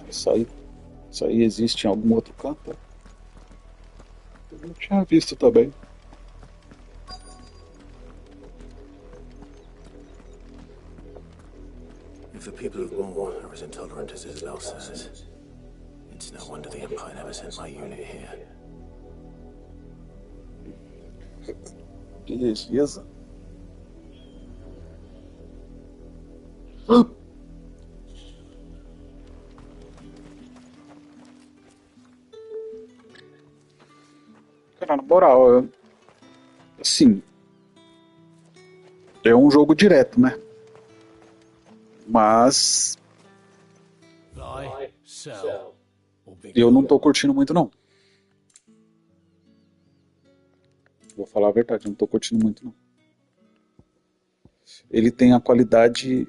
Isso aí existe em algum outro canto? Eu não tinha visto também. If the people of Moore are as intolerant as Isabel says, it's no wonder the Empire never sent my unit here. Beleza. Cara, na moral, assim, é um jogo direto, né? Mas Buy, sell, or big eu não tô curtindo muito, não. Vou falar a verdade, eu não tô curtindo muito, não. Ele tem a qualidade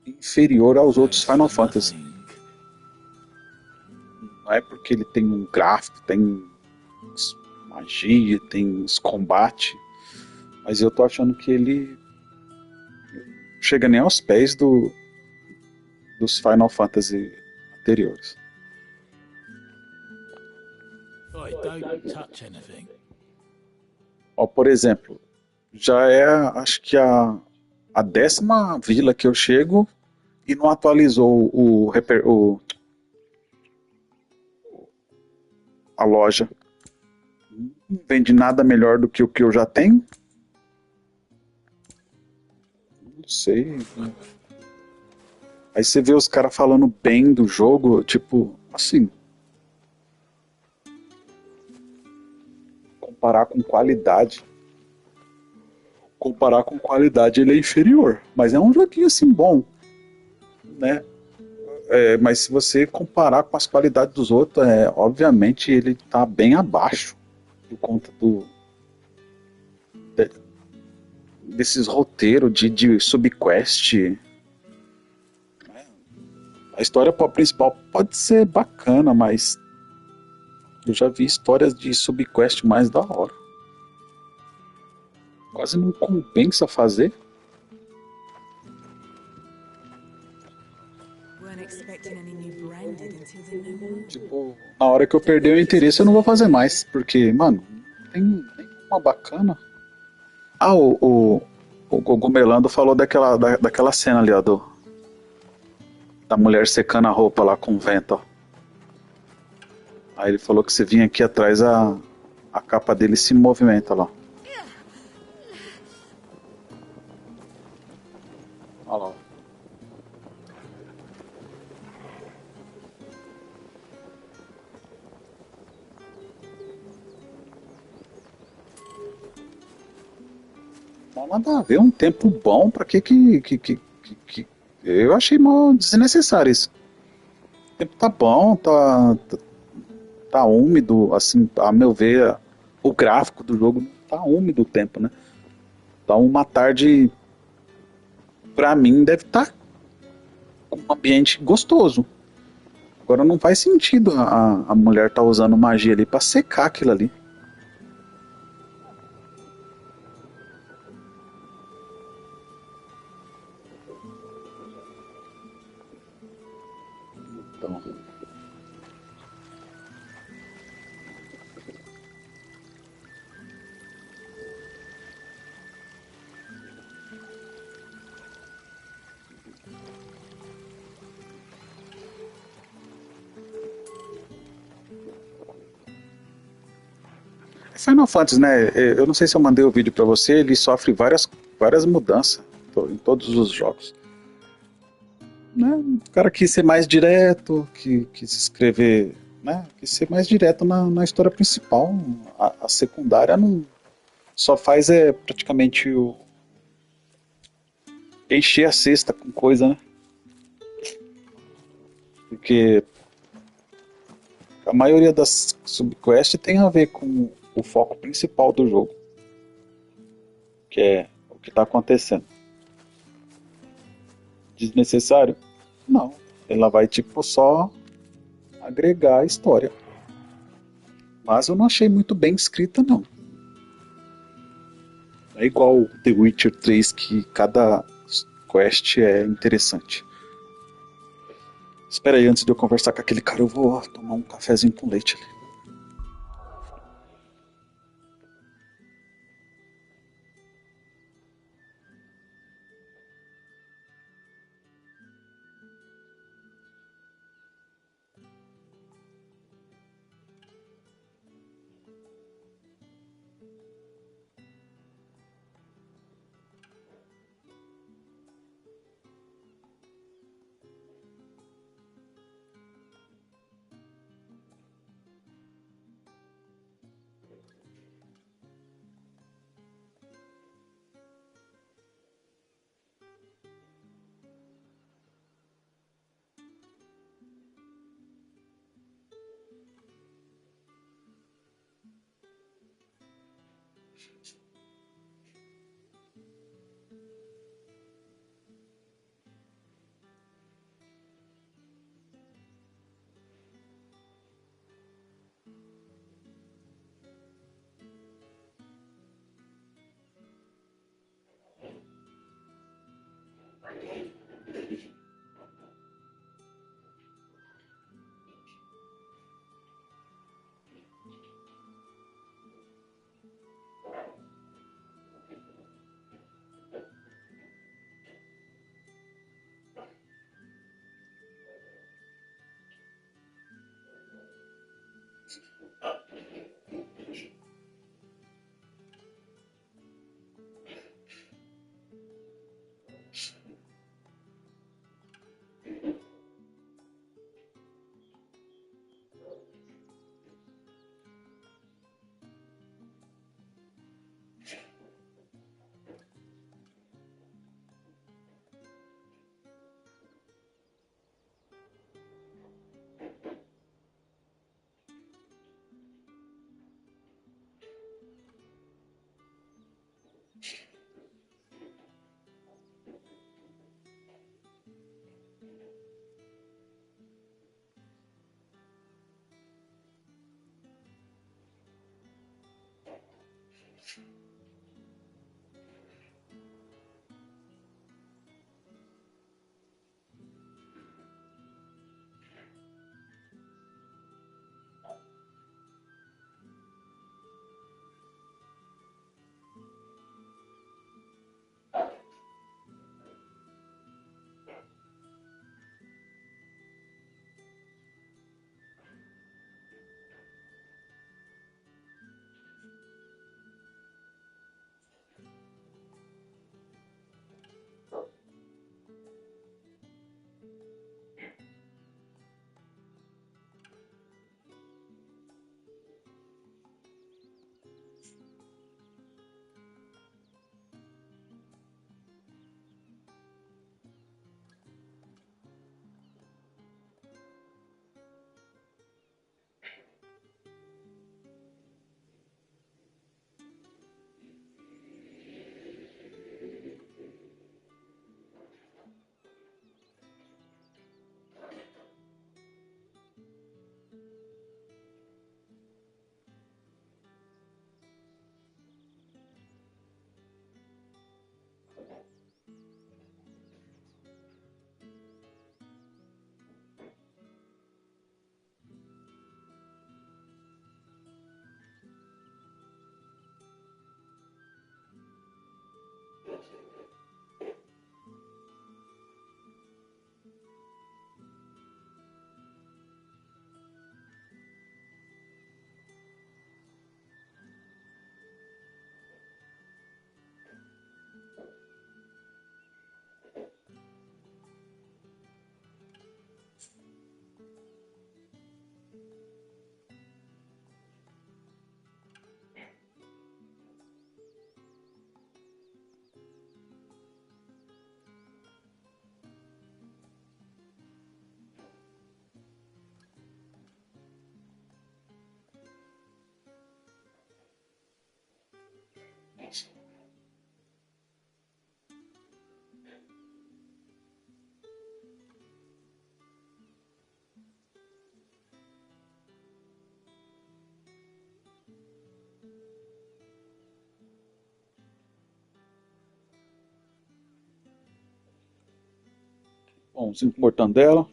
inferior aos outros Final Fantasy. Não é porque ele tem um gráfico, tem magia, tem os combates, mas eu tô achando que ele chega nem aos pés dos Final Fantasy anteriores. Oi, don't touch anything. Ó, por exemplo, já é acho que a 10ª vila que eu chego e não atualizou a loja. Não vende nada melhor do que o que eu já tenho. Não sei. Aí você vê os caras falando bem do jogo, tipo, assim. Comparar com qualidade, ele é inferior. Mas é um joguinho assim bom, né? Mas se você comparar com as qualidades dos outros, obviamente ele tá bem abaixo por conta desses roteiros de subquest. A história principal pode ser bacana, mas eu já vi histórias de subquest mais da hora. Quase não compensa fazer. Tipo, na hora que eu perder o interesse eu não vou fazer mais. Porque, mano, não tem uma bacana. Ah, o Gomelando falou daquela cena ali, ó, da mulher secando a roupa lá com o vento, ó. Aí ele falou que você vinha aqui atrás, a capa dele se movimenta lá. Olha lá. Não nada a ver, um tempo bom, pra que eu achei mal desnecessário isso. O tempo tá bom, tá úmido, assim, a meu ver, o gráfico do jogo tá úmido o tempo, né? Então uma tarde, pra mim, deve estar com um ambiente gostoso. Agora não faz sentido a mulher tá usando magia ali pra secar aquilo ali. Então... Final Fantasy, né? Eu não sei se eu mandei o vídeo pra você, ele sofre várias mudanças em todos os jogos. Né? O cara quis ser mais direto, quis escrever, né? Quis ser mais direto na história principal. A secundária não só faz praticamente encher a cesta com coisa, né? Porque a maioria das subquests tem a ver com o foco principal do jogo, que é o que está acontecendo. Desnecessário? Não. Ela vai tipo só agregar a história. Mas eu não achei muito bem escrita, não. É igual o The Witcher 3, que cada quest é interessante. Espera aí, antes de eu conversar com aquele cara, eu vou tomar um cafezinho com leite ali. Bom, sinto importante dela.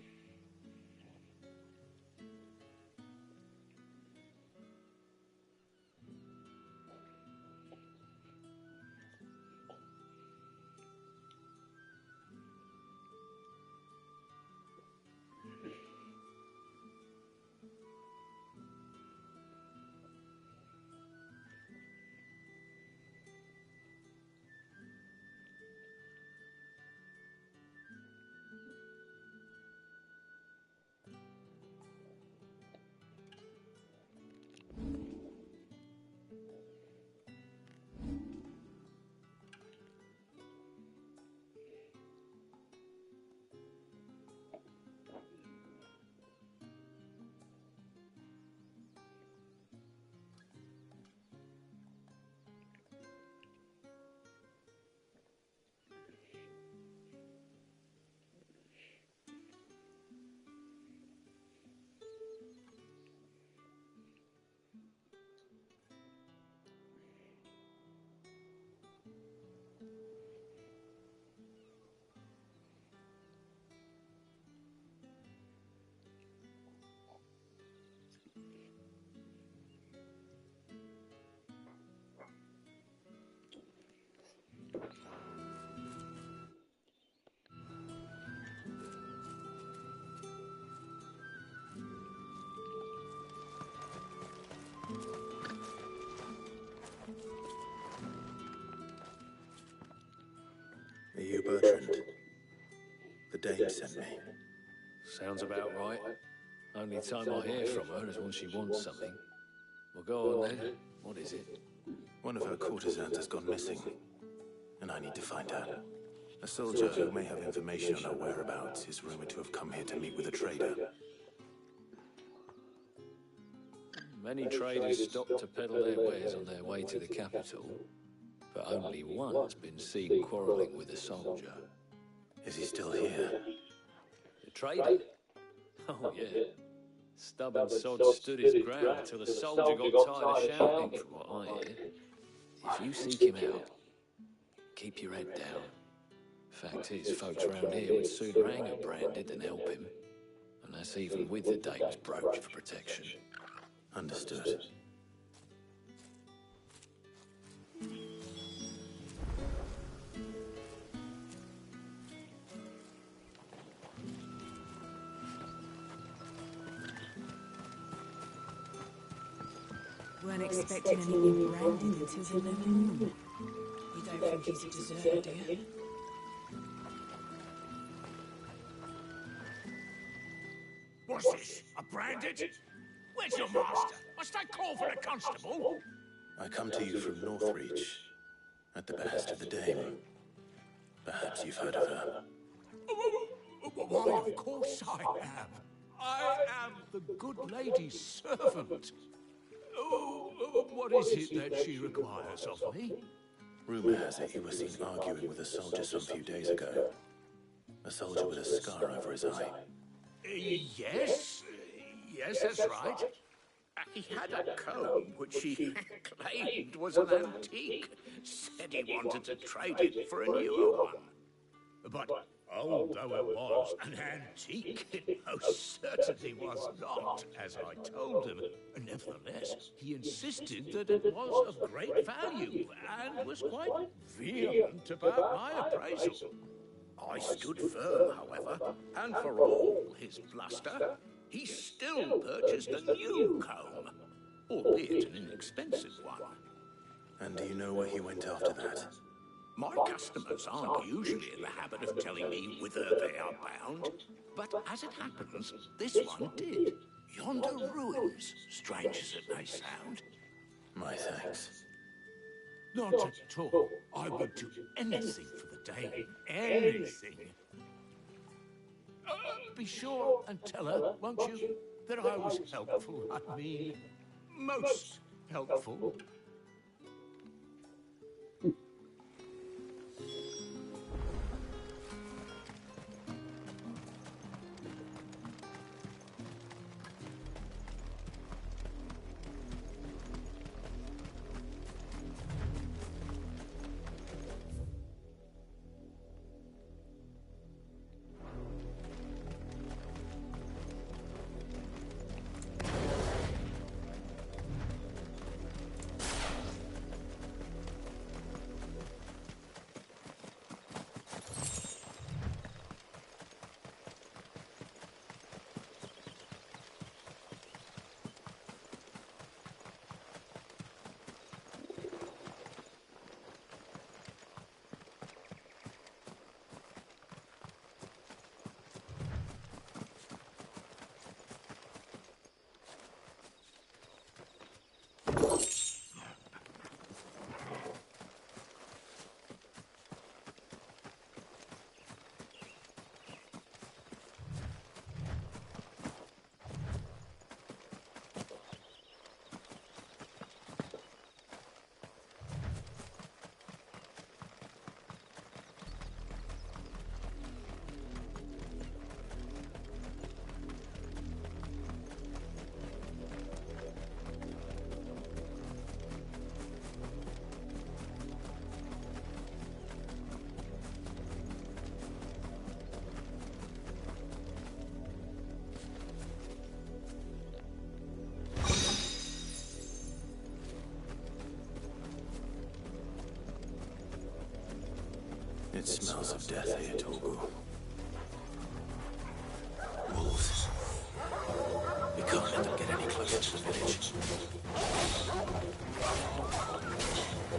Are you Bertrand? The dame sent me. Sounds about right. Only time I hear from her is when she wants something. Well, go on then. What is it? One of her courtesans has gone missing, and I need to find her. A soldier who may have information on her whereabouts is rumored to have come here to meet with a trader. Many traders stop to peddle their wares on their way to the capital, but only one's been seen quarrelling with a soldier. Is he still here? The trader? Oh, yeah. Stubborn sod stood his ground till the soldier got tired of shouting, from what I hear. If you seek him out, keep your head down. Fact is, folks round here would sooner hang a branded than help him. And that's even with the dame's brooch for protection. Understood. Weren't expecting anything branded until the new moon. You don't think he's a deserter, do you? What's this? A branded? Where's your master? Must I call for a constable? I come to you from Northreach, at the behest of the dame. Perhaps you've heard of her. Why, of course I am. I am the good lady's servant. Oh, what is it that she requires of me? Rumor has it you were seen arguing with a soldier some few days ago. A soldier with a scar over his eye. Yes, that's right. He had a comb which he claimed was an antique. Said he wanted to trade it for a newer one. But old though it was, an antique it most certainly was not, as I told him. Nevertheless, he insisted that it was of great value, and was quite vehement about my appraisal. I stood firm, however, and for all his bluster, he still purchased a new comb, albeit an inexpensive one. And do you know where he went after that? My customers aren't usually in the habit of telling me whither they are bound, but as it happens, this one did. Yonder ruins, strange as it may sound. My thanks. Not at all. I would do anything for the dame. Anything. Be sure and tell her, won't you, that I was helpful. I mean, most helpful. It smells of death here, Torgu. Wolves. We can't let them get any closer to the village.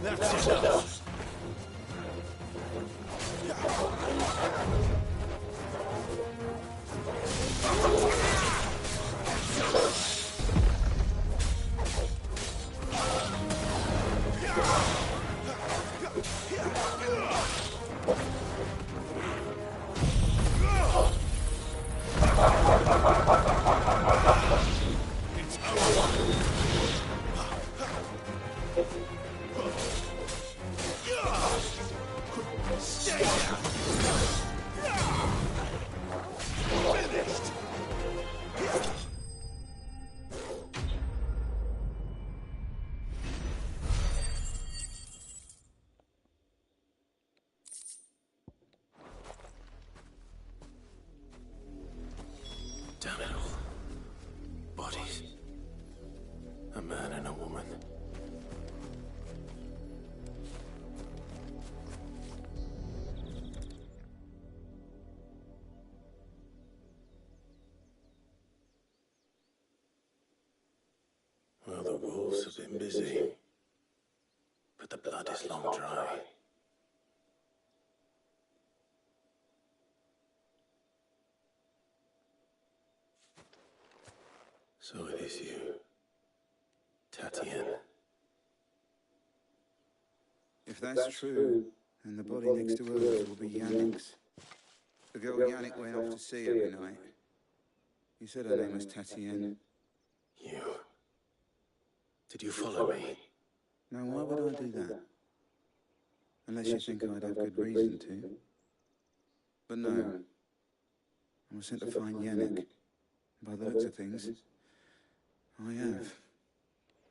That's enough. Damn it all. Bodies. A man and a woman. Well, the wolves have been busy. But the blood is long dry. So it is you, Tatienne. If that's true, then the body next to hers will be Yannick's. The girl Yannick went off to sea every night. You said her name was Tatienne. You. Did you follow me? Now, why would I do that? Unless you think I'd have good reason to. But no. I was sent to find Yannick. By the looks of things, I have.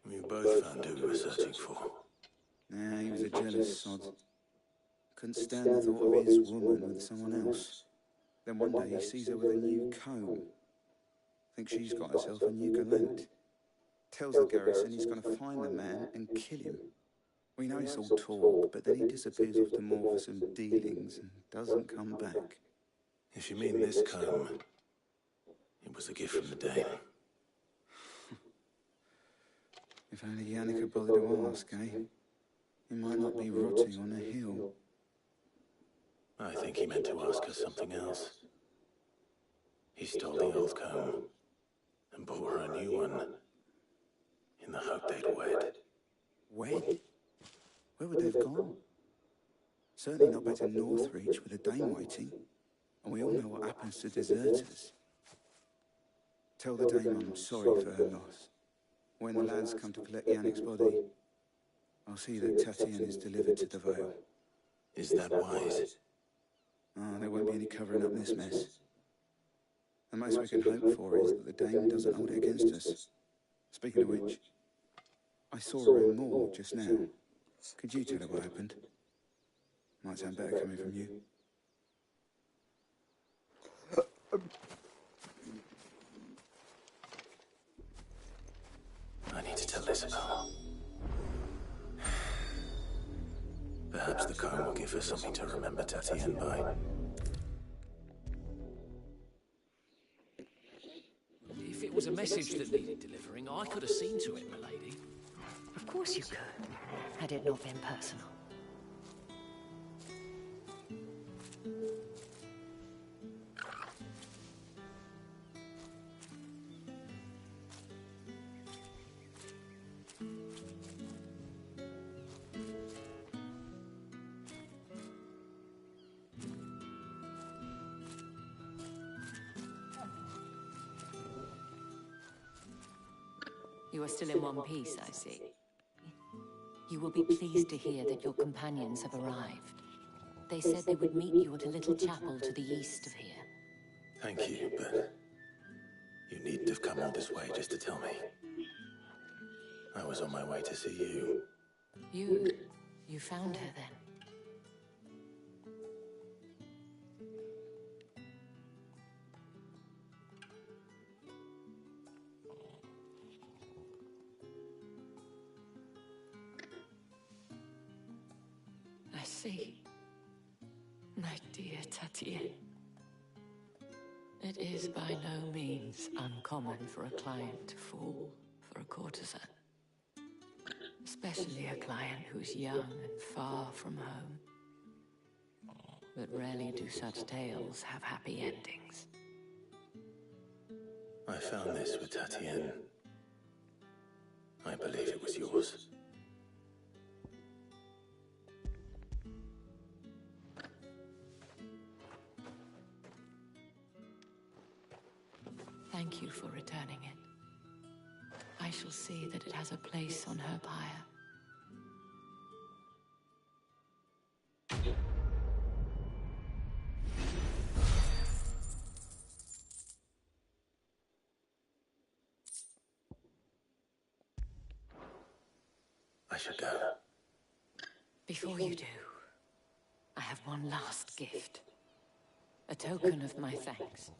We both found who we were searching for. Nah, he was a jealous sod. Couldn't stand the thought of his woman with someone else. Then one day he sees her with a new comb. Thinks she's got herself a new gallant. Tells the garrison he's going to find the man and kill him. We know it's all talk, but then he disappears off to more for some dealings and doesn't come back. If you mean this comb, it was a gift from the Dane. If only Yannick had bothered to ask, eh? He might not be rotting on a hill. I think he meant to ask her something else. He stole the old comb and bought her a new one in the hope they'd wed. Wed? Where would they have gone? Certainly not back to Northreach with a Dane waiting. And we all know what happens to deserters. Tell the Dame I'm sorry for her loss. When the lads come to collect Yannick's body, I'll see that Tatienne is delivered to the Vale. Is that wise? Oh, there won't be any covering up this mess. The most we can hope for is that the Dane doesn't hold it against us. Speaking of which, I saw her in Moor just now. Could you tell her what happened? Might sound better coming from you. I need to tell Isabel. Perhaps the comb will give her something to remember Tatienne by. If it was a message that needed delivering, I could have seen to it, milady. Of course you could, had it not been personal. You are still in one piece, I see. You will be pleased to hear that your companions have arrived. They said they would meet you at a little chapel to the east of here. Thank you, but you needn't have come all this way just to tell me. I was on my way to see you. You found her then? I see. Etienne. It is by no means uncommon for a client to fall for a courtesan. Especially a client who's young and far from home. But rarely do such tales have happy endings. I found this with Tatienne. I believe it was yours. Thank you for returning it. I shall see that it has a place on her pyre. I should go. Before you do, I have one last gift. A token of my thanks.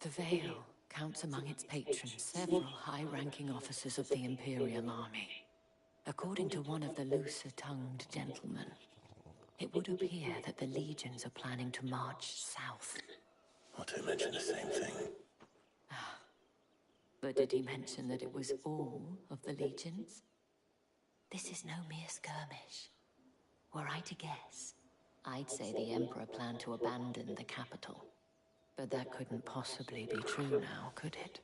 The Veil counts among its patrons several high-ranking officers of the Imperial Army. According to one of the looser-tongued gentlemen, it would appear that the legions are planning to march south. Otto mentioned the same thing. But did he mention that it was all of the legions? This is no mere skirmish. Were I to guess, I'd say the Emperor planned to abandon the capital. But that couldn't possibly be true now, could it?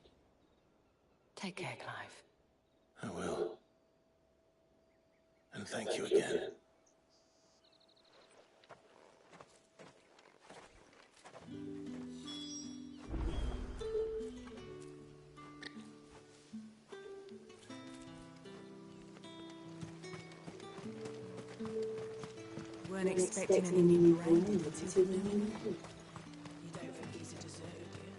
Take care, Clive. I will. And thank you again. Weren't expecting any new brain abilities from him. You don't think he's a deserter, do you?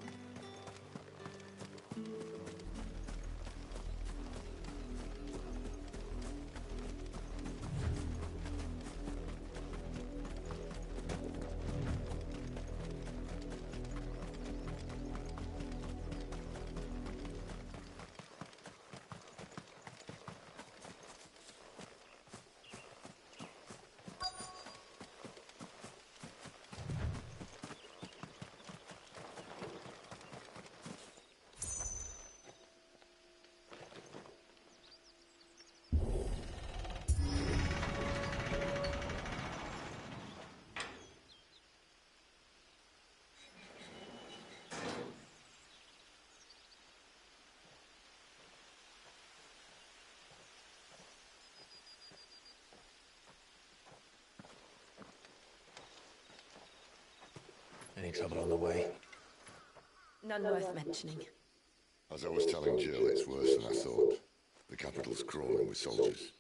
Any trouble on the way? None worth mentioning. As I was telling Jill, it's worse than I thought. The capital's crawling with soldiers.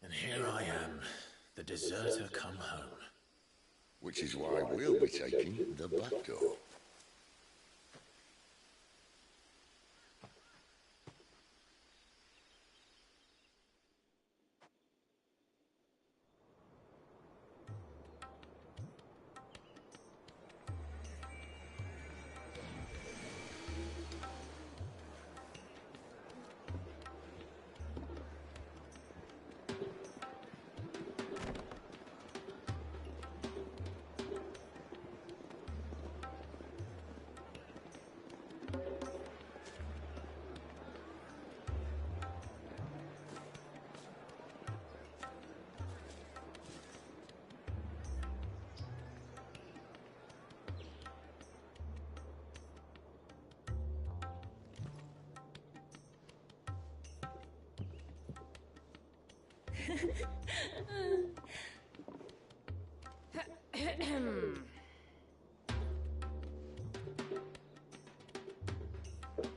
And here I am, the deserter come home. Which is why we'll be taking the back door.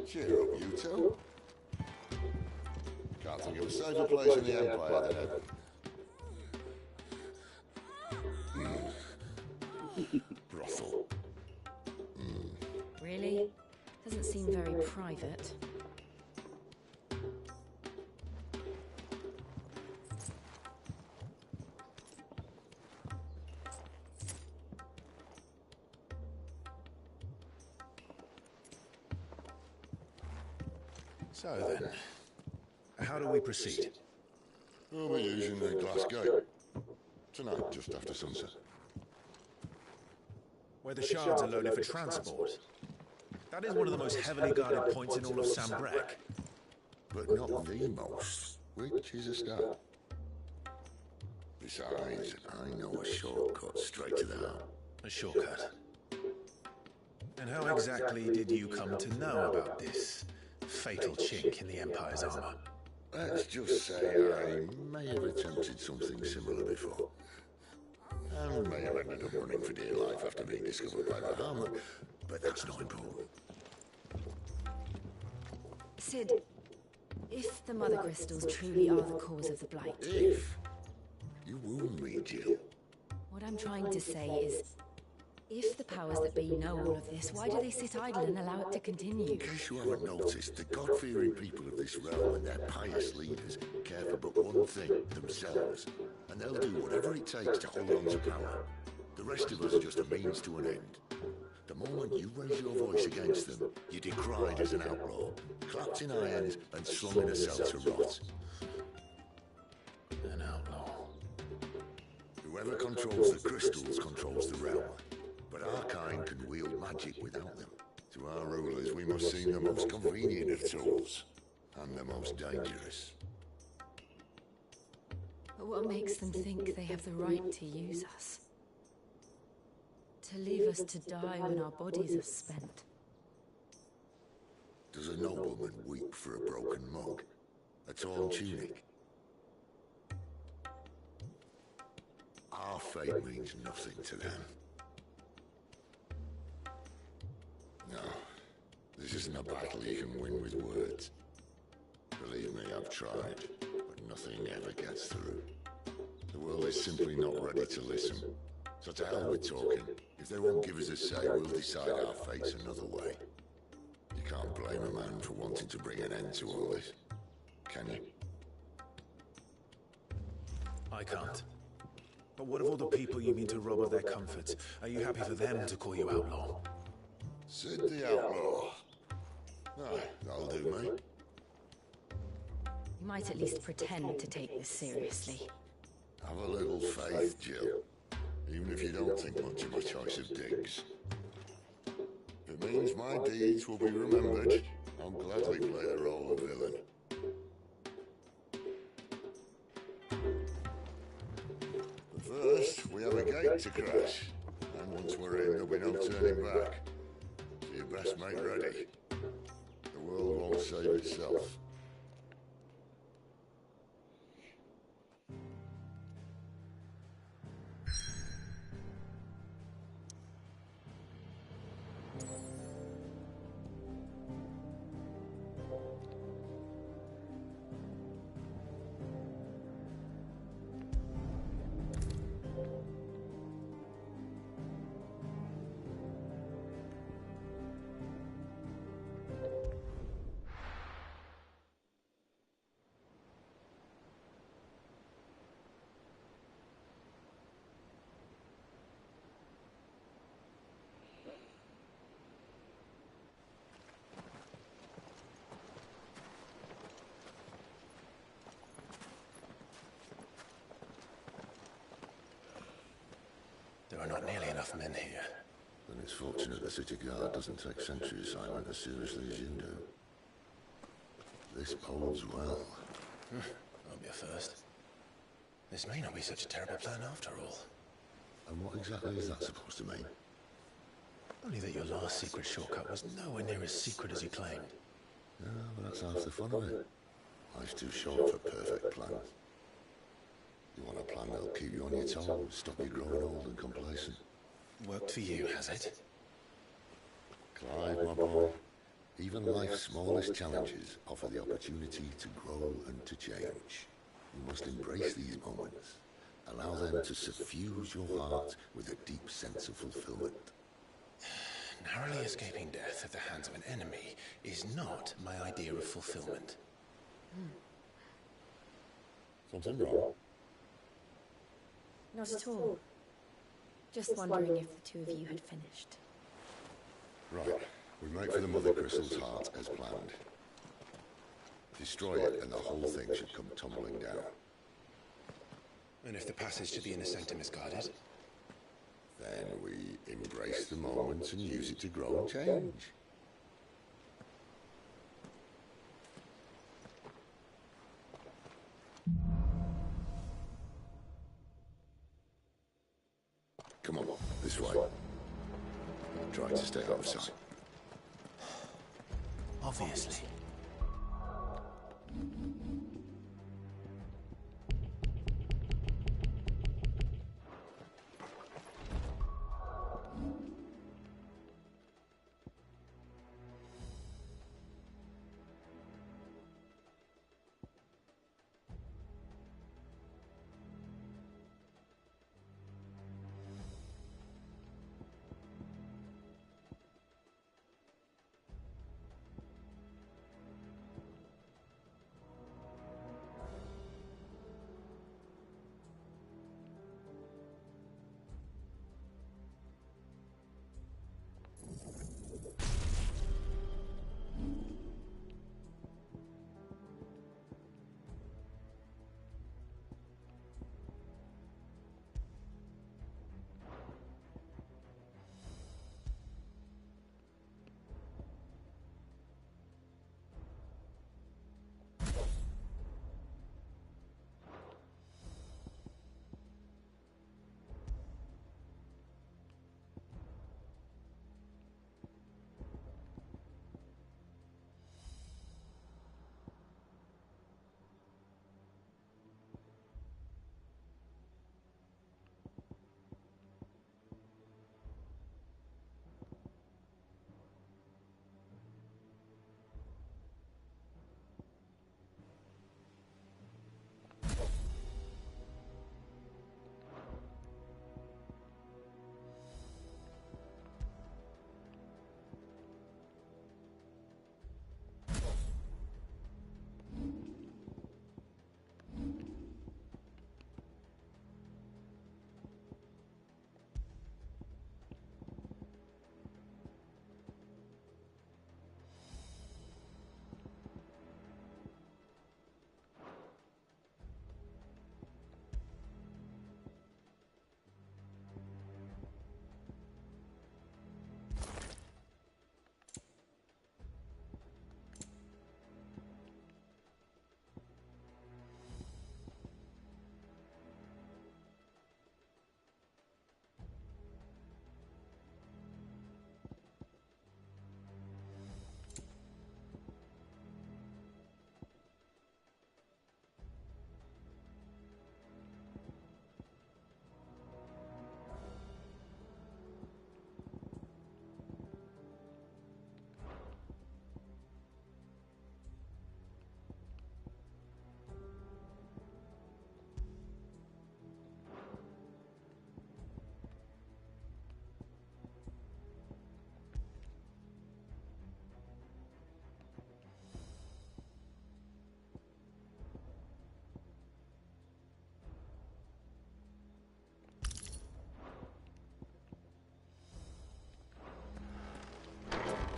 Cheer up, you two. Can't think of a safer place in the Empire than heaven. Brothel. Really? Doesn't seem very private. So then, how do we proceed? We'll be using the glass gate. Tonight, just after sunset. where the shards are loaded for transport. That is one of the most heavily guarded points in all of Sambrek. But not the most, which is a start. Besides, I know a shortcut straight to the heart. A shortcut? And how exactly did you come to know about this fatal chink in the Empire's armor? Let's just say I may have attempted something similar before. And may have ended up running for dear life after being discovered by the armor, but that's not important. Sid, if the Mother Crystals truly are the cause of the Blight... If? You wound me, Jill. What I'm trying to say is, if the powers that be know all of this, why do they sit idle and allow it to continue? In case you haven't noticed, the God-fearing people of this realm and their pious leaders care for but one thing, themselves. And they'll do whatever it takes to hold on to power. The rest of us are just a means to an end. The moment you raise your voice against them, you're decried as an outlaw, clapped in irons and slung in a cell to rot. An outlaw. Whoever controls the crystals controls the realm. But our kind can wield magic without them. To our rulers, we must seem the most convenient of tools, and the most dangerous. But what makes them think they have the right to use us? To leave us to die when our bodies are spent? Does a nobleman weep for a broken mug? A torn tunic? Our fate means nothing to them. No, this isn't a battle you can win with words. Believe me, I've tried, but nothing ever gets through. The world is simply not ready to listen. So to hell with talking. If they won't give us a say, we'll decide our fates another way. You can't blame a man for wanting to bring an end to all this, can you? I can't. But what of all the people you mean to rob of their comforts? Are you happy for them to call you outlaw? Sid the Outlaw. Ah, that'll do, mate. You might at least pretend to take this seriously. Have a little faith, Jill. Even if you don't think much of my choice of digs. If it means my deeds will be remembered, I'll gladly play the role of villain. But first, we have a gate to crash. And once we're in, there'll be no turning back. So you best make ready. The world won't save itself. There are not nearly enough men here. Then it's fortunate the city guard doesn't take sentry assignment as seriously as you do. This bodes well. Won't be a first. This may not be such a terrible plan after all. And what exactly is that supposed to mean? Only that your last secret shortcut was nowhere near as secret as you claimed. Yeah, but that's half the fun of it. Life's too short for perfect plans. You want a plan that'll keep you on your toes, stop you growing old and complacent. Worked for you, has it? Clive, my boy. Even life's smallest challenges offer the opportunity to grow and to change. You must embrace these moments. Allow them to suffuse your heart with a deep sense of fulfillment. Narrowly escaping death at the hands of an enemy is not my idea of fulfillment. Something wrong? Not at all. Just wondering if the two of you had finished. Right. We make for the Mother Crystal's heart as planned. Destroy it and the whole thing should come tumbling down. And if the passage to the inner sanctum is guarded? Then we embrace the moment and use it to grow and change. Come on, this way. Try to stay out of sight. Obviously.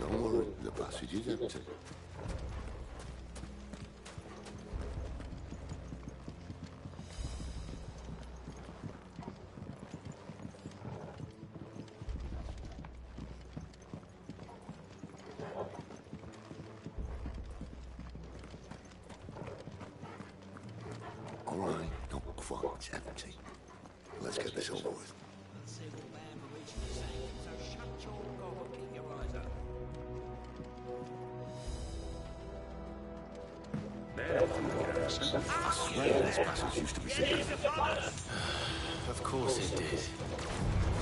Don't worry, the passage is empty. All right, not quite empty. Let's get this over with. I swear this passage used to be secret. Of course it did.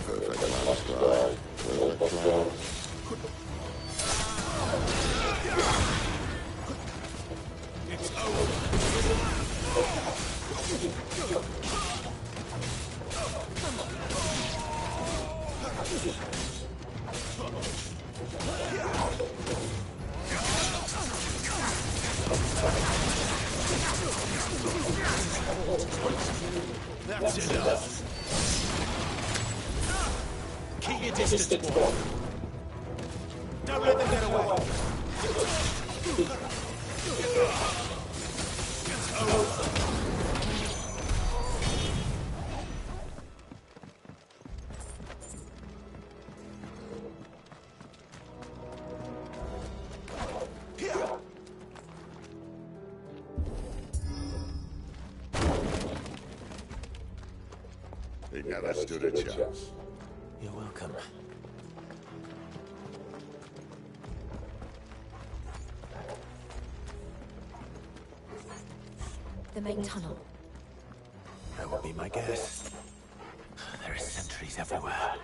Perfect man's drive. Perfect plan. It's over. That's enough. Keep your distance, boy. Don't let them get away. It's over. never stood a chance. You're welcome. The main tunnel. That would be my guess. There are sentries everywhere.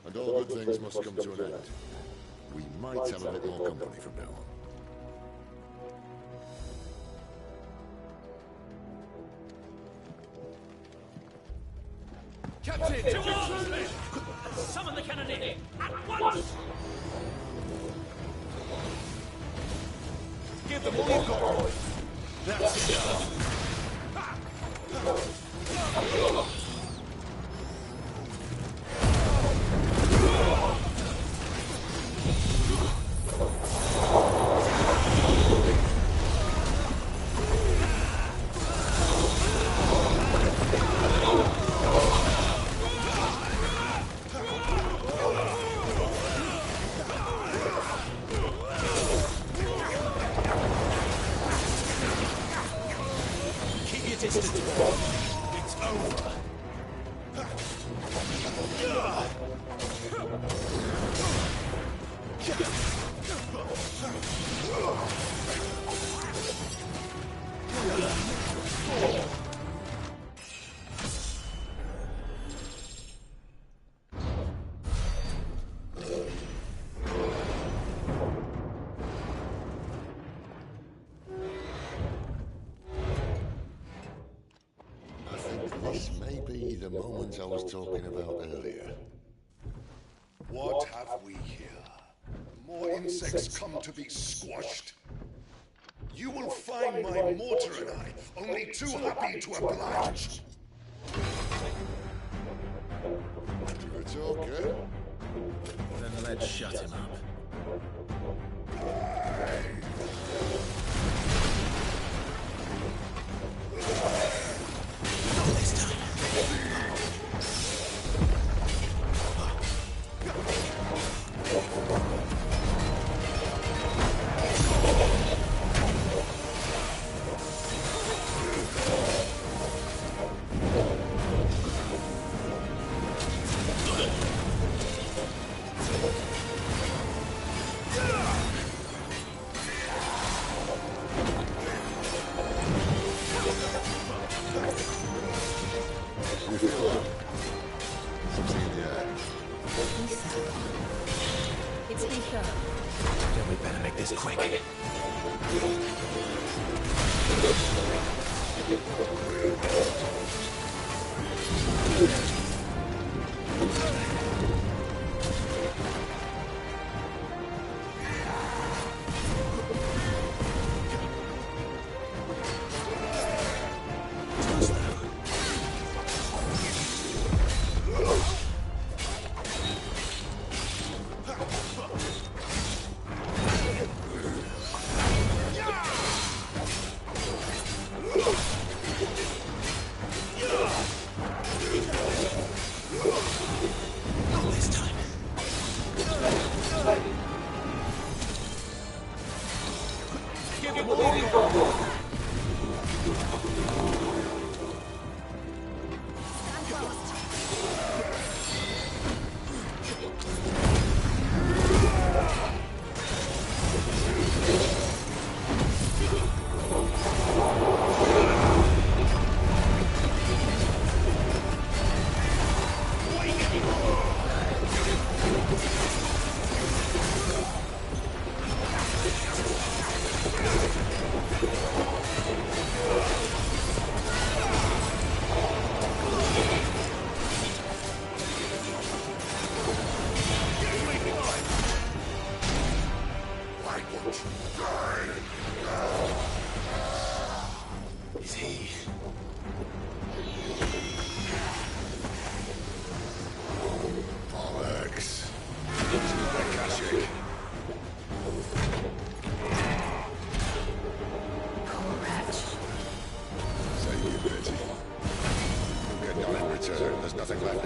And all good things must come to an end. We might have a bit more company from now on. Captain, to arms! Summon the cannoneer! At once! Give them all you've got, boys. That's enough. It's over. This may be the moment I was talking about earlier. What have we here? More insects come to be squashed. You will find my mortar and I only too happy to oblige. If it's okay. Then let's shut him up. Not this time. It's Ether. Then we better make this quick.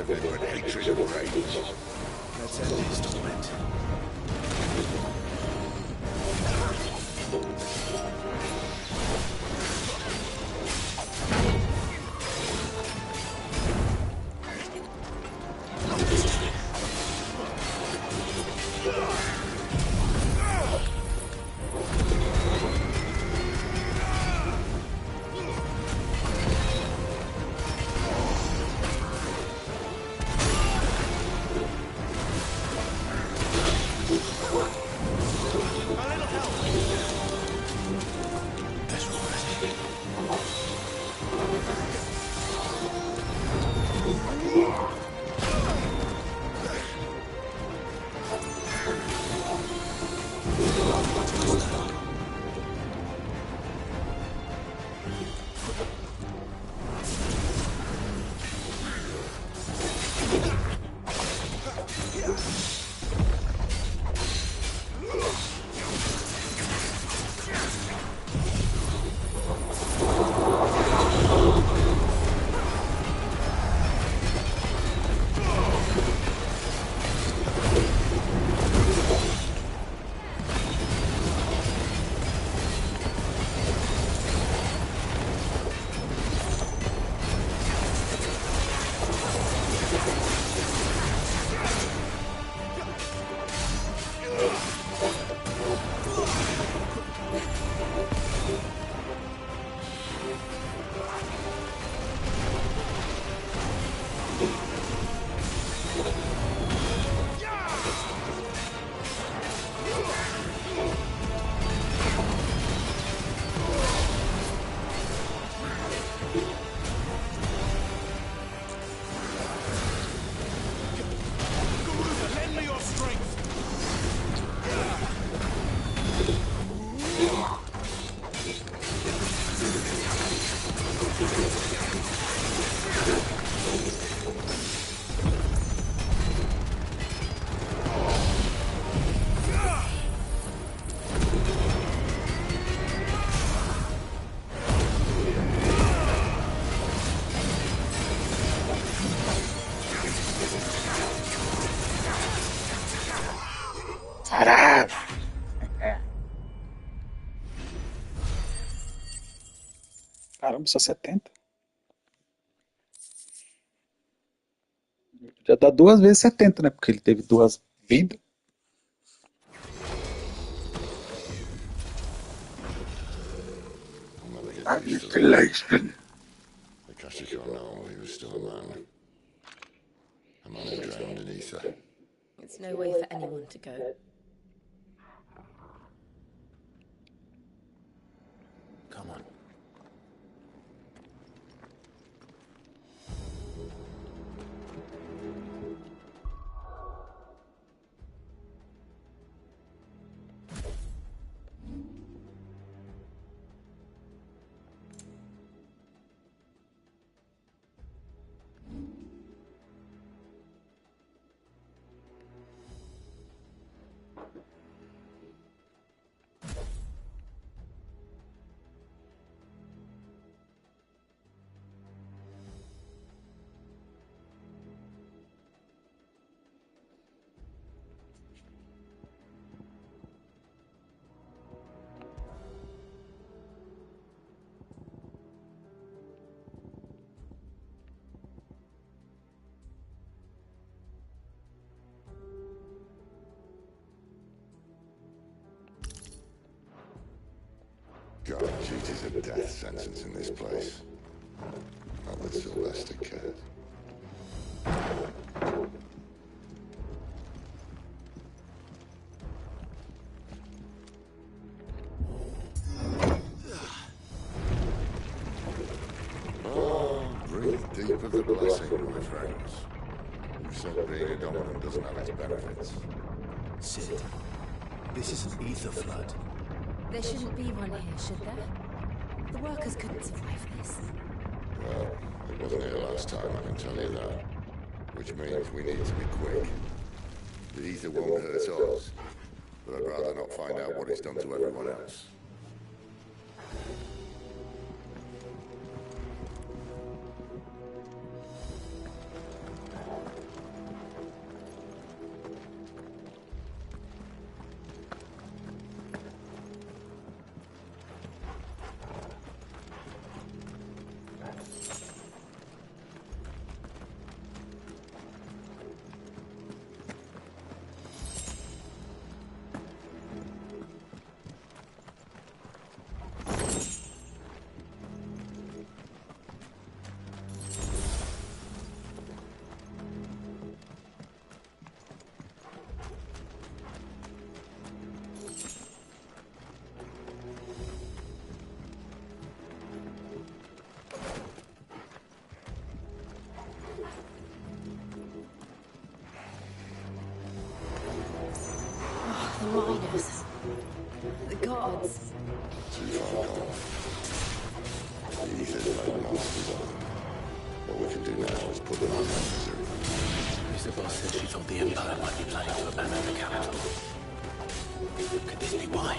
nothing but hatred and rage. Let's end his torment. Caramba, só 70. Já dá 2 vezes 70, né? Porque ele teve 2 vidas. Annihilation. The Kashiko know he was still a man. A man who drowned in ether. It's no way for anyone to go. Come on. God duties a death sentence in this place. Not that Sylvester cared. Oh, breathe deep of the blessing, my friends. You said being a dominant doesn't have its benefits. Sid, this is an ether flood. There shouldn't be one here, should there? The workers couldn't survive this. Well, it wasn't here last time, I can tell you that. Which means we need to be quick. The ether won't hurt us, but I'd rather not find out what it's done to everyone else. miners. The gods. Too far gone. The ether's made monsters of them. What we can do now is put them out of misery. Mr. Boss said she thought the Empire might be planning to abandon the capital. Could this be why?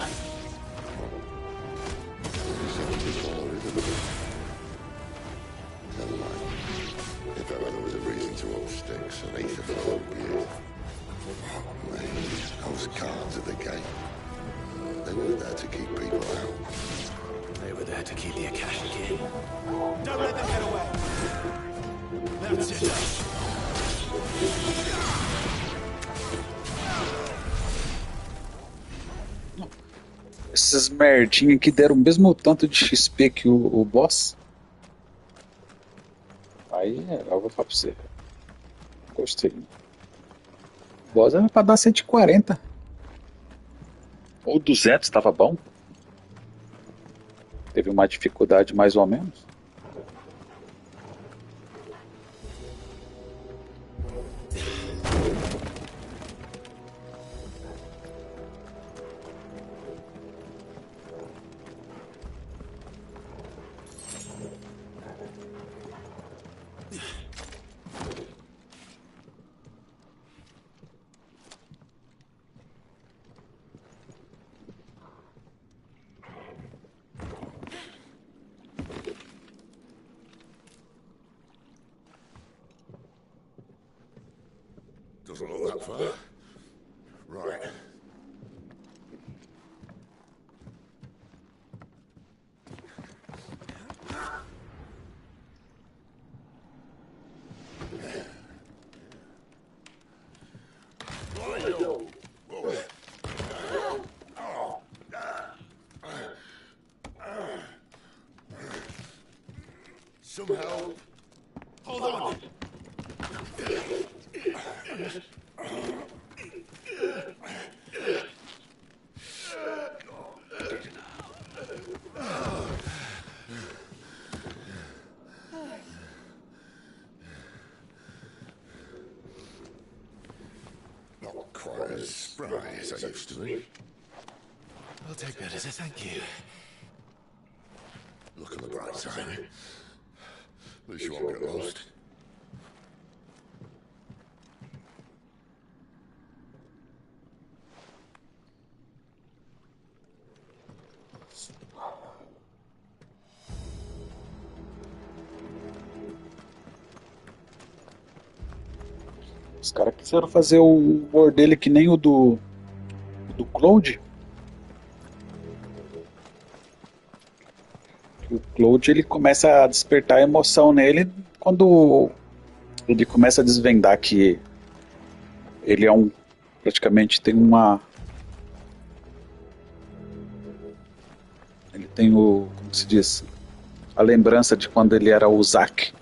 Never mind. If ever there was a reason to hold sticks, an ether flow would be it. Man, those guards at the gate. They weren't there to keep people out. They were there to keep the Akashi in. Don't let them get away. That's it. Esses merdinha aqui deram o mesmo tanto de XP que o boss. Aí eu vou falar pra você. Gostei. O boss era pra dar 140. Ou 200, tava bom. Teve uma dificuldade mais ou menos. Doesn't look that far. Right. Some help. Hold on. Not quite as spry as I used to be. I'll take that as a thank you. Look on the bright side. At least you won't get lost. Os caras quiseram fazer o war dele que nem o do Cloud. O Cloud ele começa a despertar emoção nele quando ele começa a desvendar que ele é um praticamente tem uma ele tem o como se diz a lembrança de quando ele era o Zack.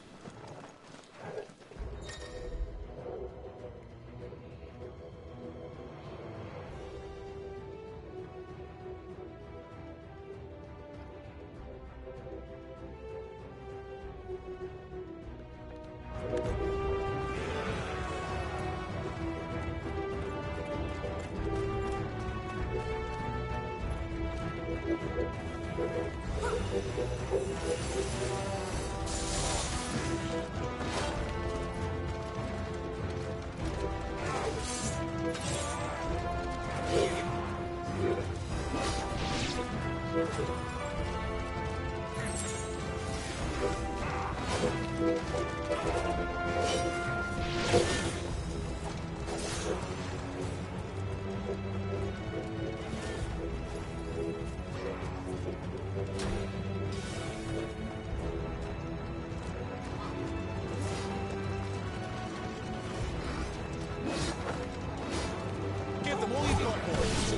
Give them all you've got, boys.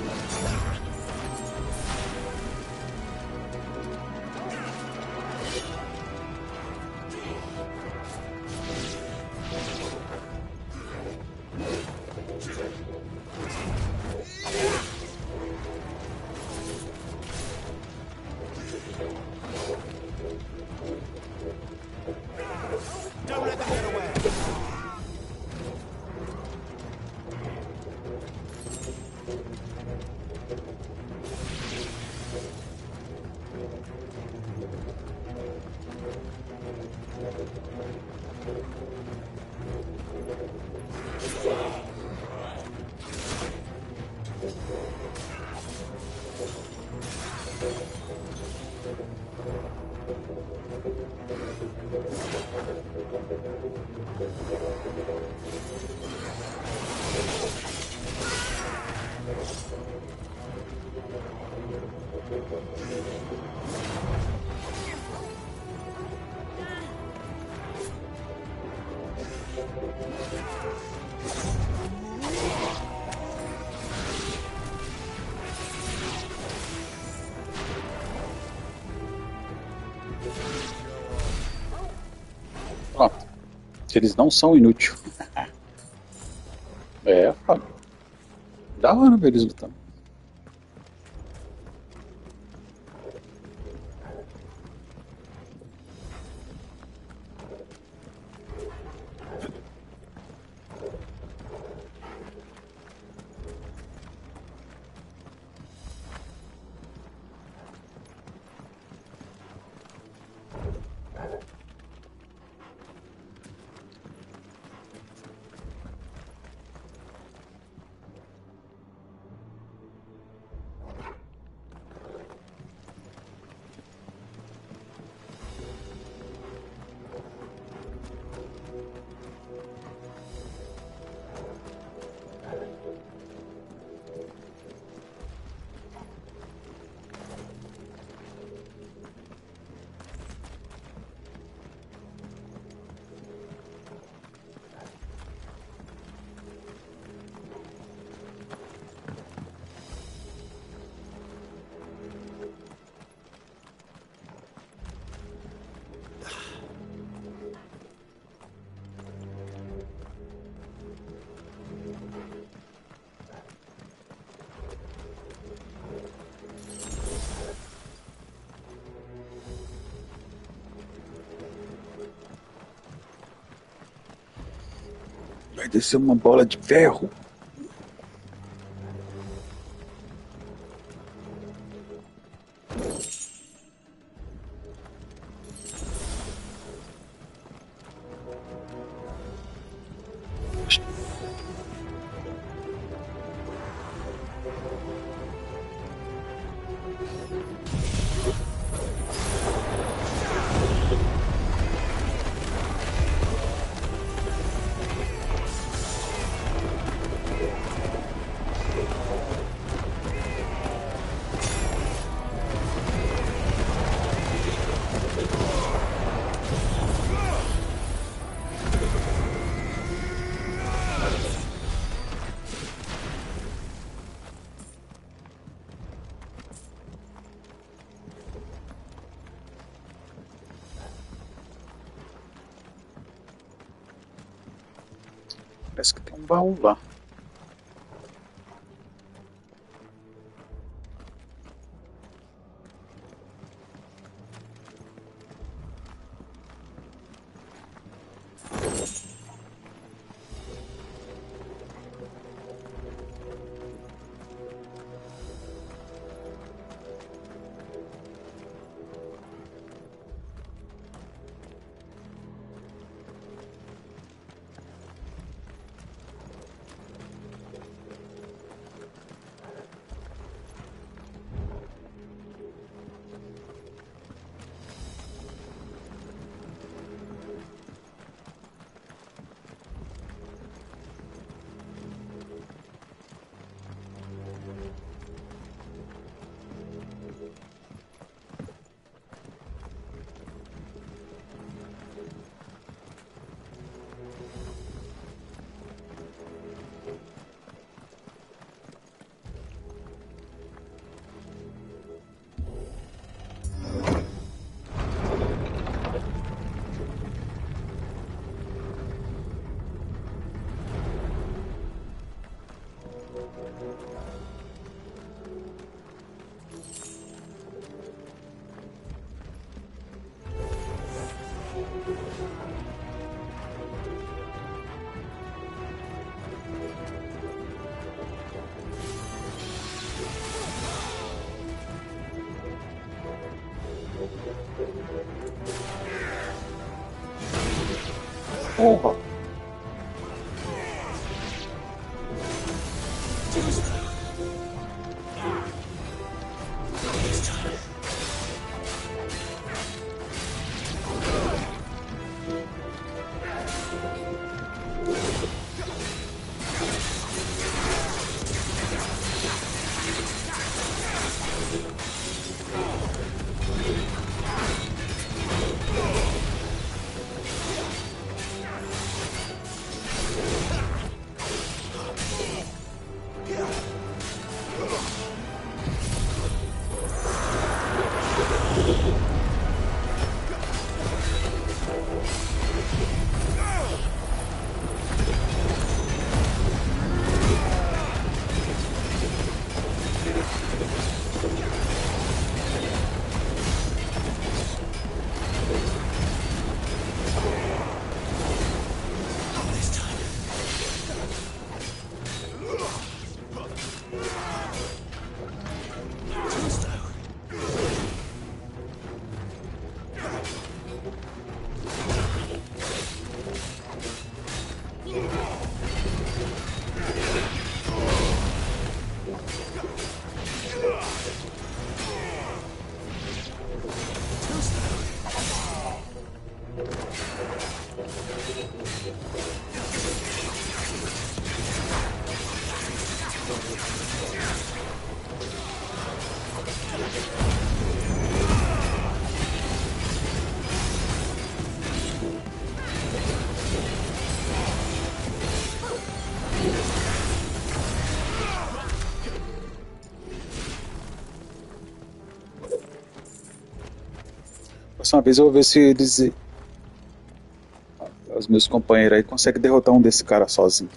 Don't let them get away. Pronto. Eles não são inúteis. É, Fábio. Da hora ver eles lutando. Vai descer uma bola de ferro. Parece que tem um baú lá. Porra! Próxima vez eu vou ver se eles... Os meus companheiros aí conseguem derrotar um desse cara sozinho.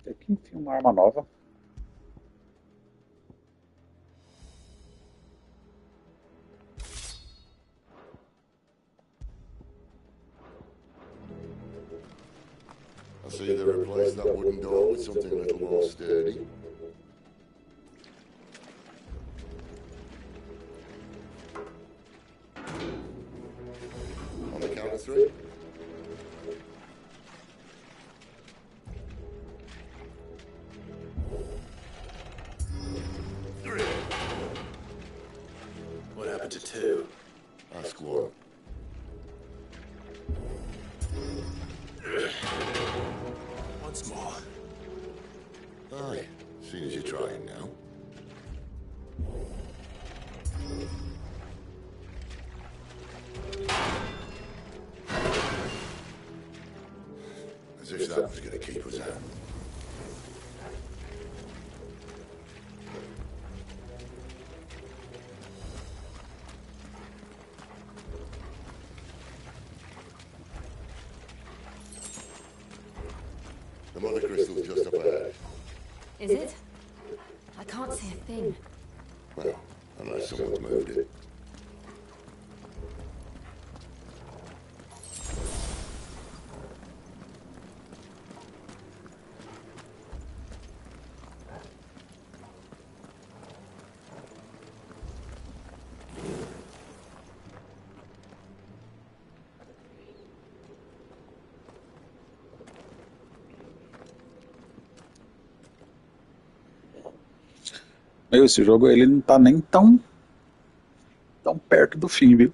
Tem que enfim uma arma nova. I see they replaced that wooden door with something a little more sturdy. On the count of three. What happened to two? Ask one. Once more. Aye, seeing as you're trying now. As if that was going to keep us out. The mother crystal's just up ahead. Is it? I can't see a thing. Well, unless someone's moved it. Meu, esse jogo ele não tá nem tão perto do fim, viu?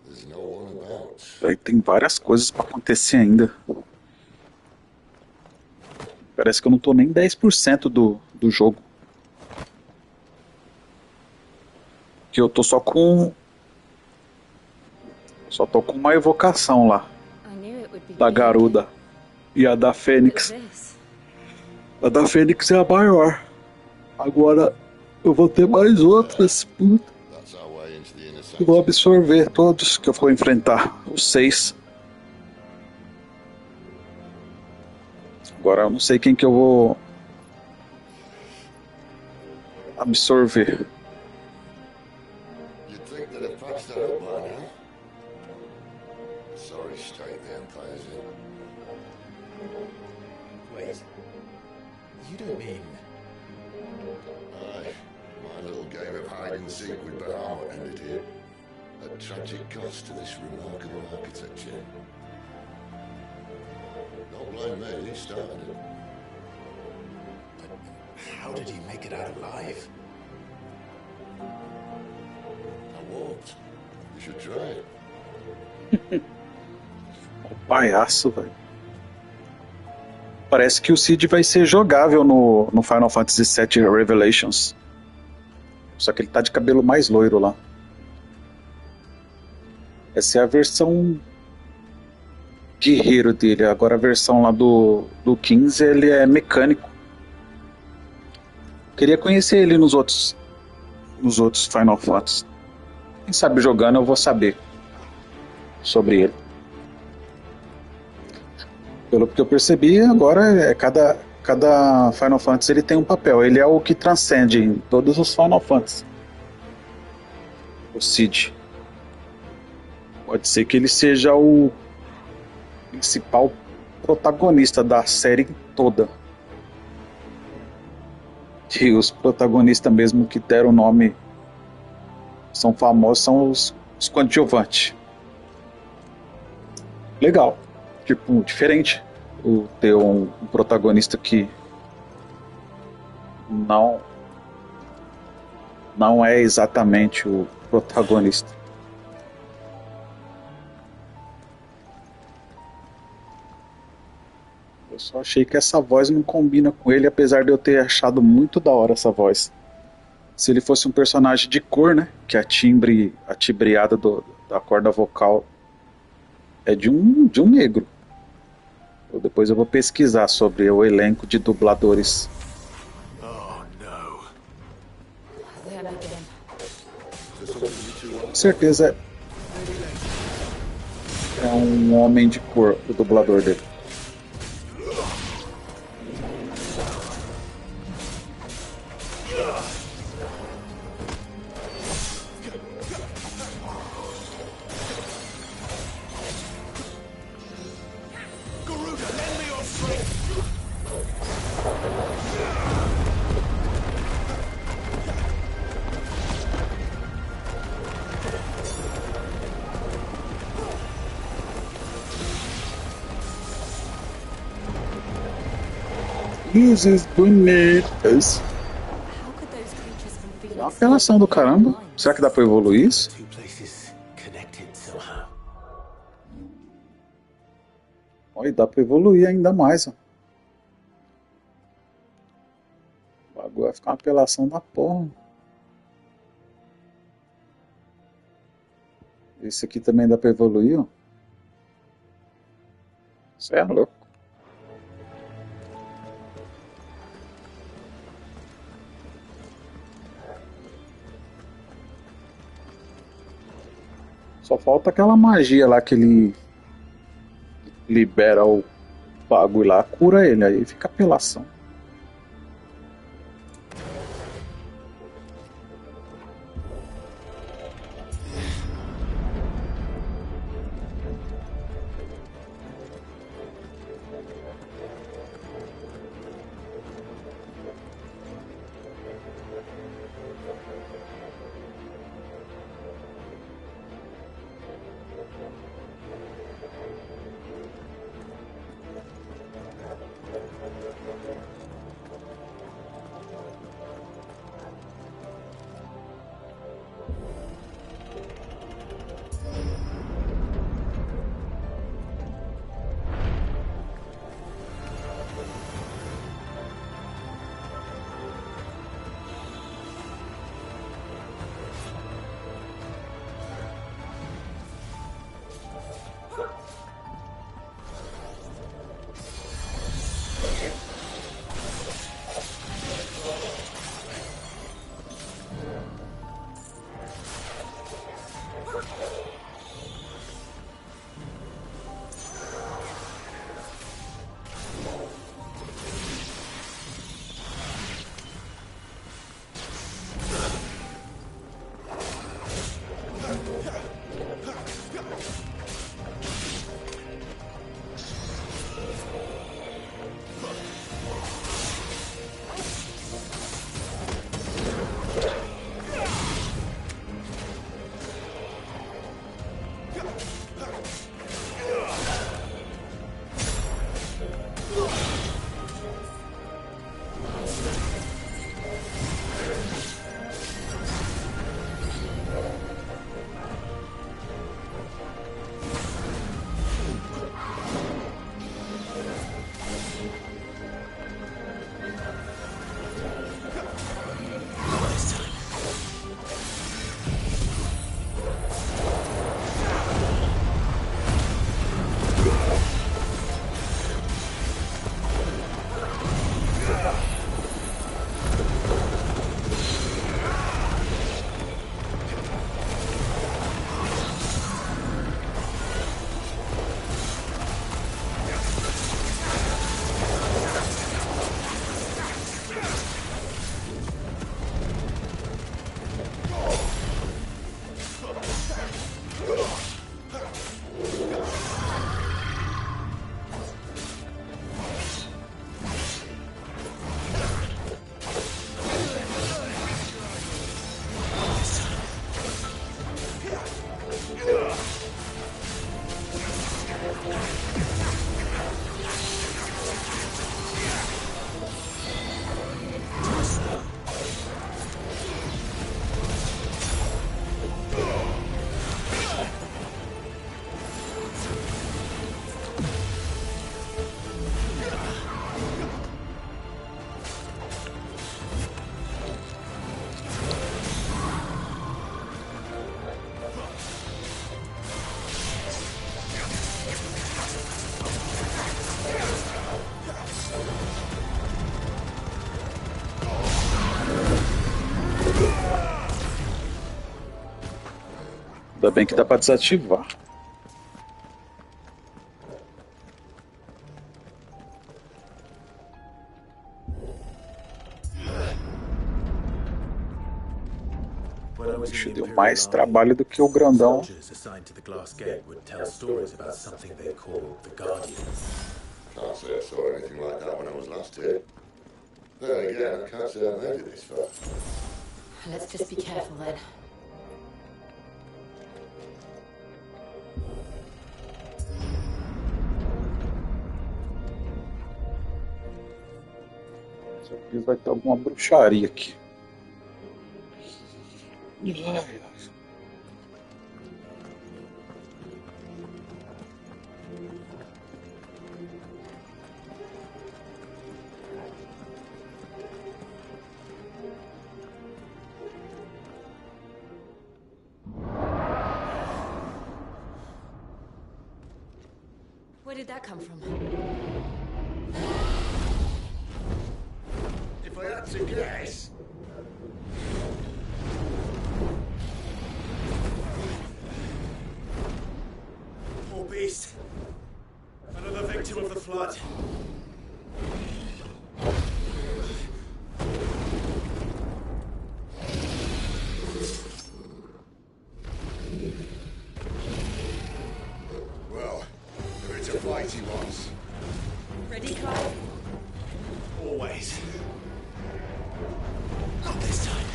There's no one about. Aí tem várias coisas pra acontecer ainda. Parece que eu não tô nem 10% do jogo. Que eu tô só com... Só tô com uma evocação lá. Da Garuda. E a da Fênix. A da Fênix é a maior. Agora eu vou ter mais outras. Puta. Eu vou absorver todos que eu for enfrentar. Os 6. Agora eu não sei quem que eu vou absorver. You'd think that it patched that up by now. Sorry state the Empire's in. Wait. You don't mean... Aye, my little game of hide and seek with Bahamut ended here. At tragic cost to this remarkable architecture. Don't blame me, he started it. But how did he make it out alive? I walked. You should try it. O palhaço, velho. Parece que o Cid vai ser jogável no Final Fantasy VII Revelations. Só que ele tá de cabelo mais loiro lá. Essa é a versão guerreiro dele. Agora a versão lá do 15 ele é mecânico. Queria conhecer ele nos outros Final Fantasy. Quem sabe jogando eu vou saber sobre ele. Pelo que eu percebi, agora cada Final Fantasy ele tem um papel. Ele é o que transcende em todos os Final Fantasy. O Cid. Pode ser que ele seja o principal protagonista da série toda. E os protagonistas mesmo que deram o nome, são famosos, são os coadjuvantes. Legal. Tipo, diferente ter um protagonista que não é exatamente o protagonista. Eu só achei que essa voz não combina com ele, apesar de eu ter achado muito da hora essa voz. Se ele fosse um personagem de cor, né? Que a timbreada da corda vocal é de um negro. Depois eu vou pesquisar sobre o elenco de dubladores. Com certeza é um homem de cor, o dublador dele. Luzes bonitas. É uma apelação do caramba. Será que dá pra evoluir isso? Olha, dá pra evoluir ainda mais. Ó. O bagulho vai ficar uma apelação da porra. Esse aqui também dá pra evoluir, ó. Isso é louco. Só falta aquela magia lá que ele libera o bagulho lá, cura ele, aí fica apelação. Ainda bem que dá pra desativar. Ixi, deu mais trabalho do que o grandão. Soldiers assigned to the glass gate would tell stories about something they called the Guardians. Can't say I saw anything like that when I was last here. Then again, I can't say I made it this far. Let's just be careful then. Vai ter alguma bruxaria aqui. Where did that come from? If I had to guess... Poor beast. Another victim of the flood. Well, if it's a fight he wants. Ready, Clive? Always. Not this time.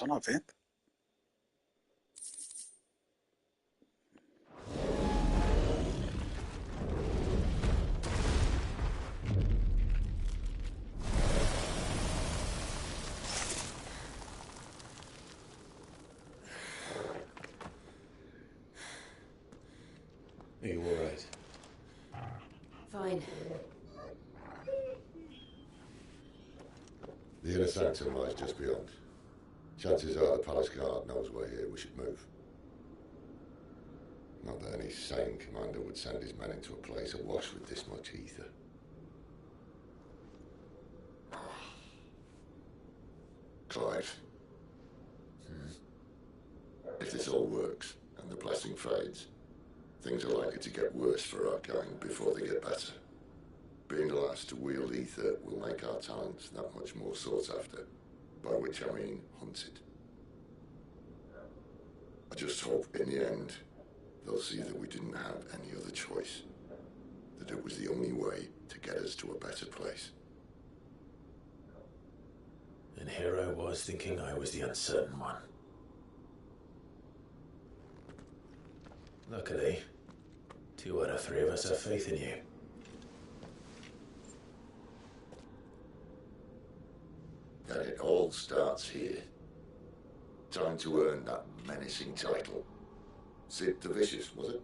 90. Are you alright? Fine. The inner sanctum lies just beyond. Chances are the palace guard knows we're here. We should move. Not that any sane commander would send his men into a place awash with this much ether. Clive. If this all works, and the blessing fades, things are likely to get worse for our kind before they get better. Being the last to wield ether will make our talents that much more sought after, by which I mean hunted. I just hope in the end they'll see that we didn't have any other choice, that it was the only way to get us to a better place. And here I was thinking I was the uncertain one. Luckily, 2 out of 3 of us have faith in you. And it all starts here. Time to earn that menacing title. Sid the Vicious, was it?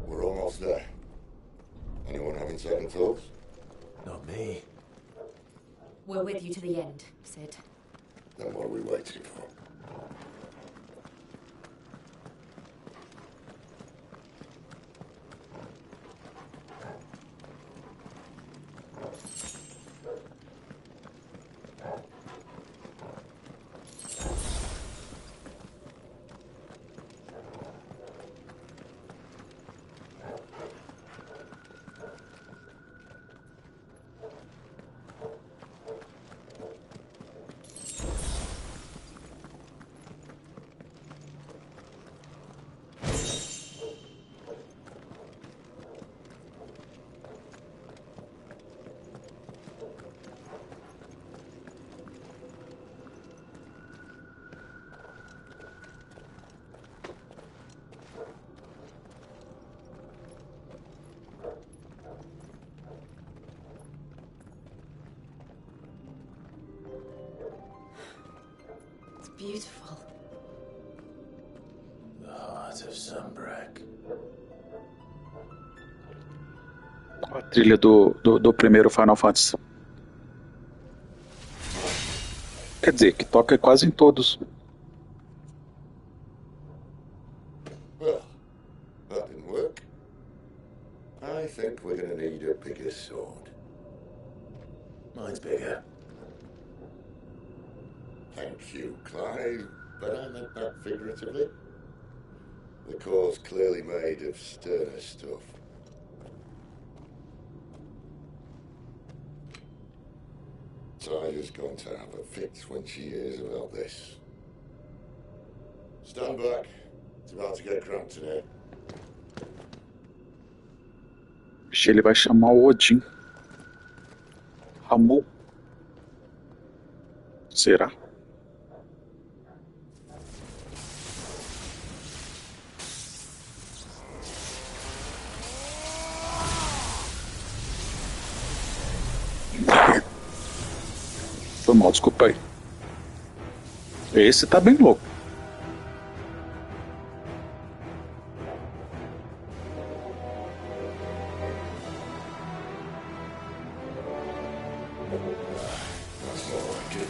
We're almost there. Anyone having second thoughts? Not me. We're with you to the end, Sid. Then what are we waiting for? Beautiful. The heart of Sunbreak. A trilha do primeiro Final Fantasy. Quer dizer, que toca quase em todos. Well, that didn't work. I think we're gonna need a bigger sword. Mine's bigger. Thank you, Clive, but I meant that figuratively. The core's clearly made of sterner stuff. Tyler's going to have a fit when she hears about this. Stand back. It's about to get cramped in here. Vixe, ele vai chamar o Odin. Ramu. Será? Foi mal, desculpa aí. Esse tá bem louco. That's more like it.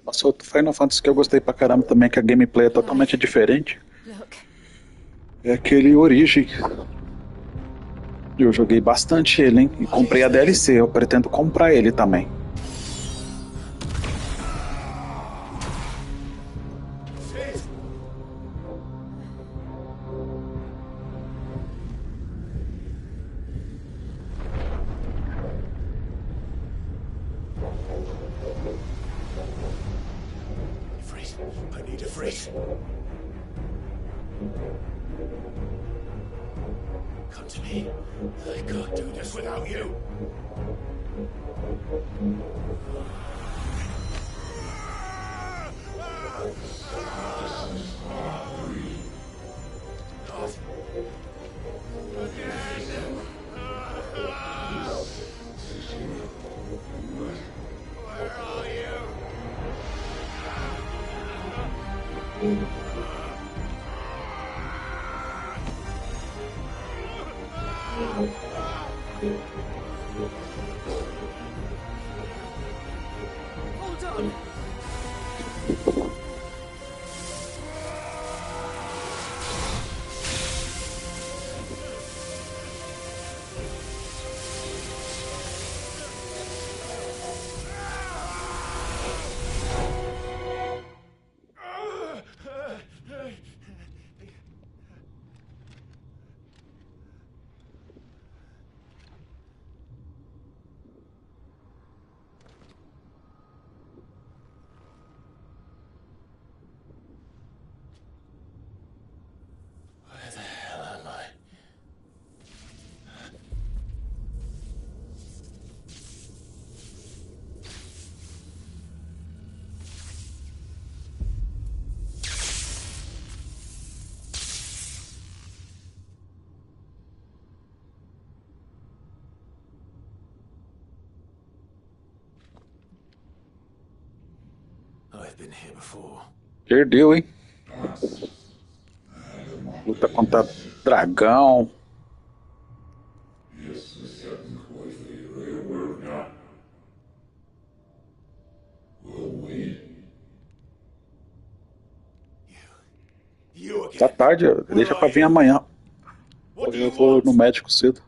Nossa, outro Final Fantasy que eu gostei pra caramba também, que a gameplay é totalmente diferente. Look. É aquele Origem. Eu joguei bastante ele, hein? E comprei a DLC, eu pretendo comprar ele também. Freeze. I need a freeze. Come to me. I can't do this without you. Hold on. Where the hell am I? I've been here before. Perdeu, hein? Luta contra dragão. Tá tarde, deixa pra vir amanhã. Hoje eu vou no médico cedo.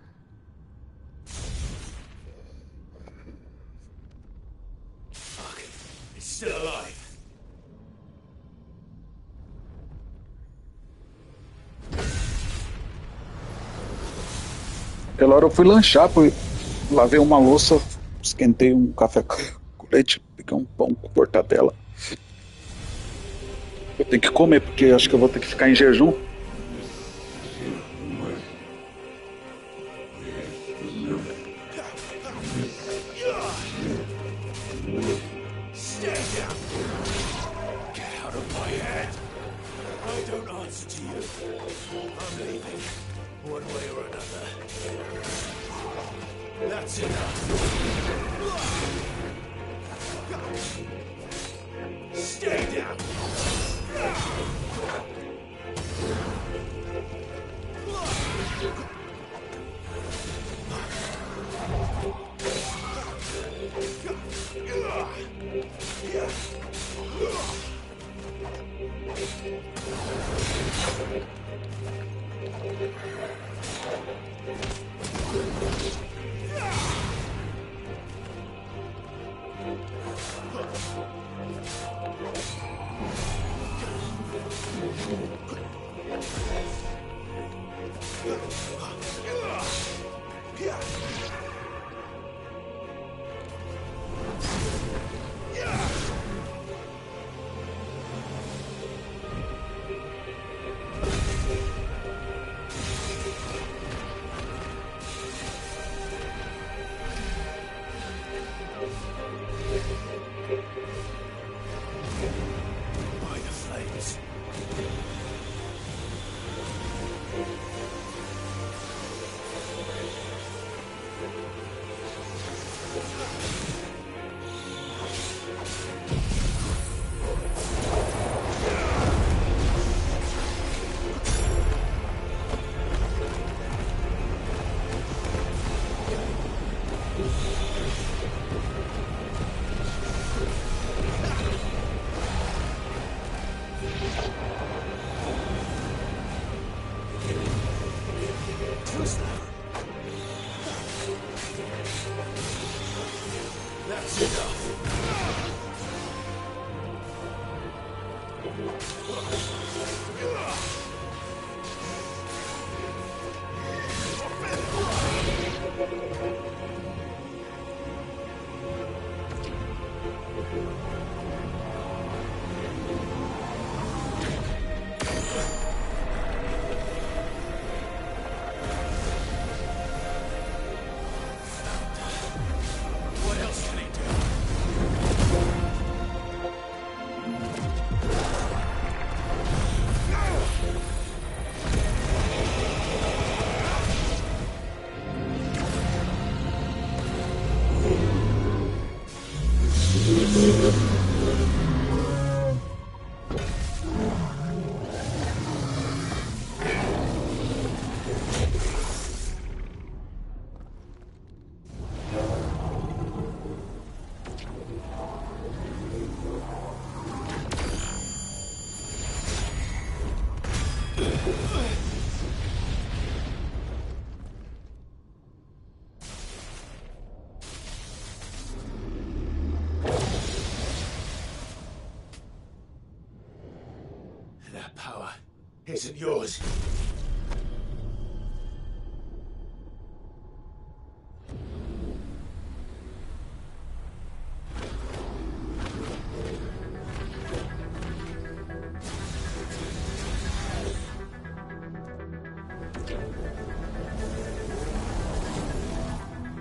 It's still alive. Aquela hora eu fui lanchar, lavei uma louça, esquentei um café com leite, peguei um pão com mortadela. Eu tenho que comer, porque acho que eu vou ter que ficar em jejum. Stay down. Get out of my head. I don't answer to you. I'm leaving, one way or another. That's enough. Stay down. By the flames. That's enough. What else can he do? That power isn't yours.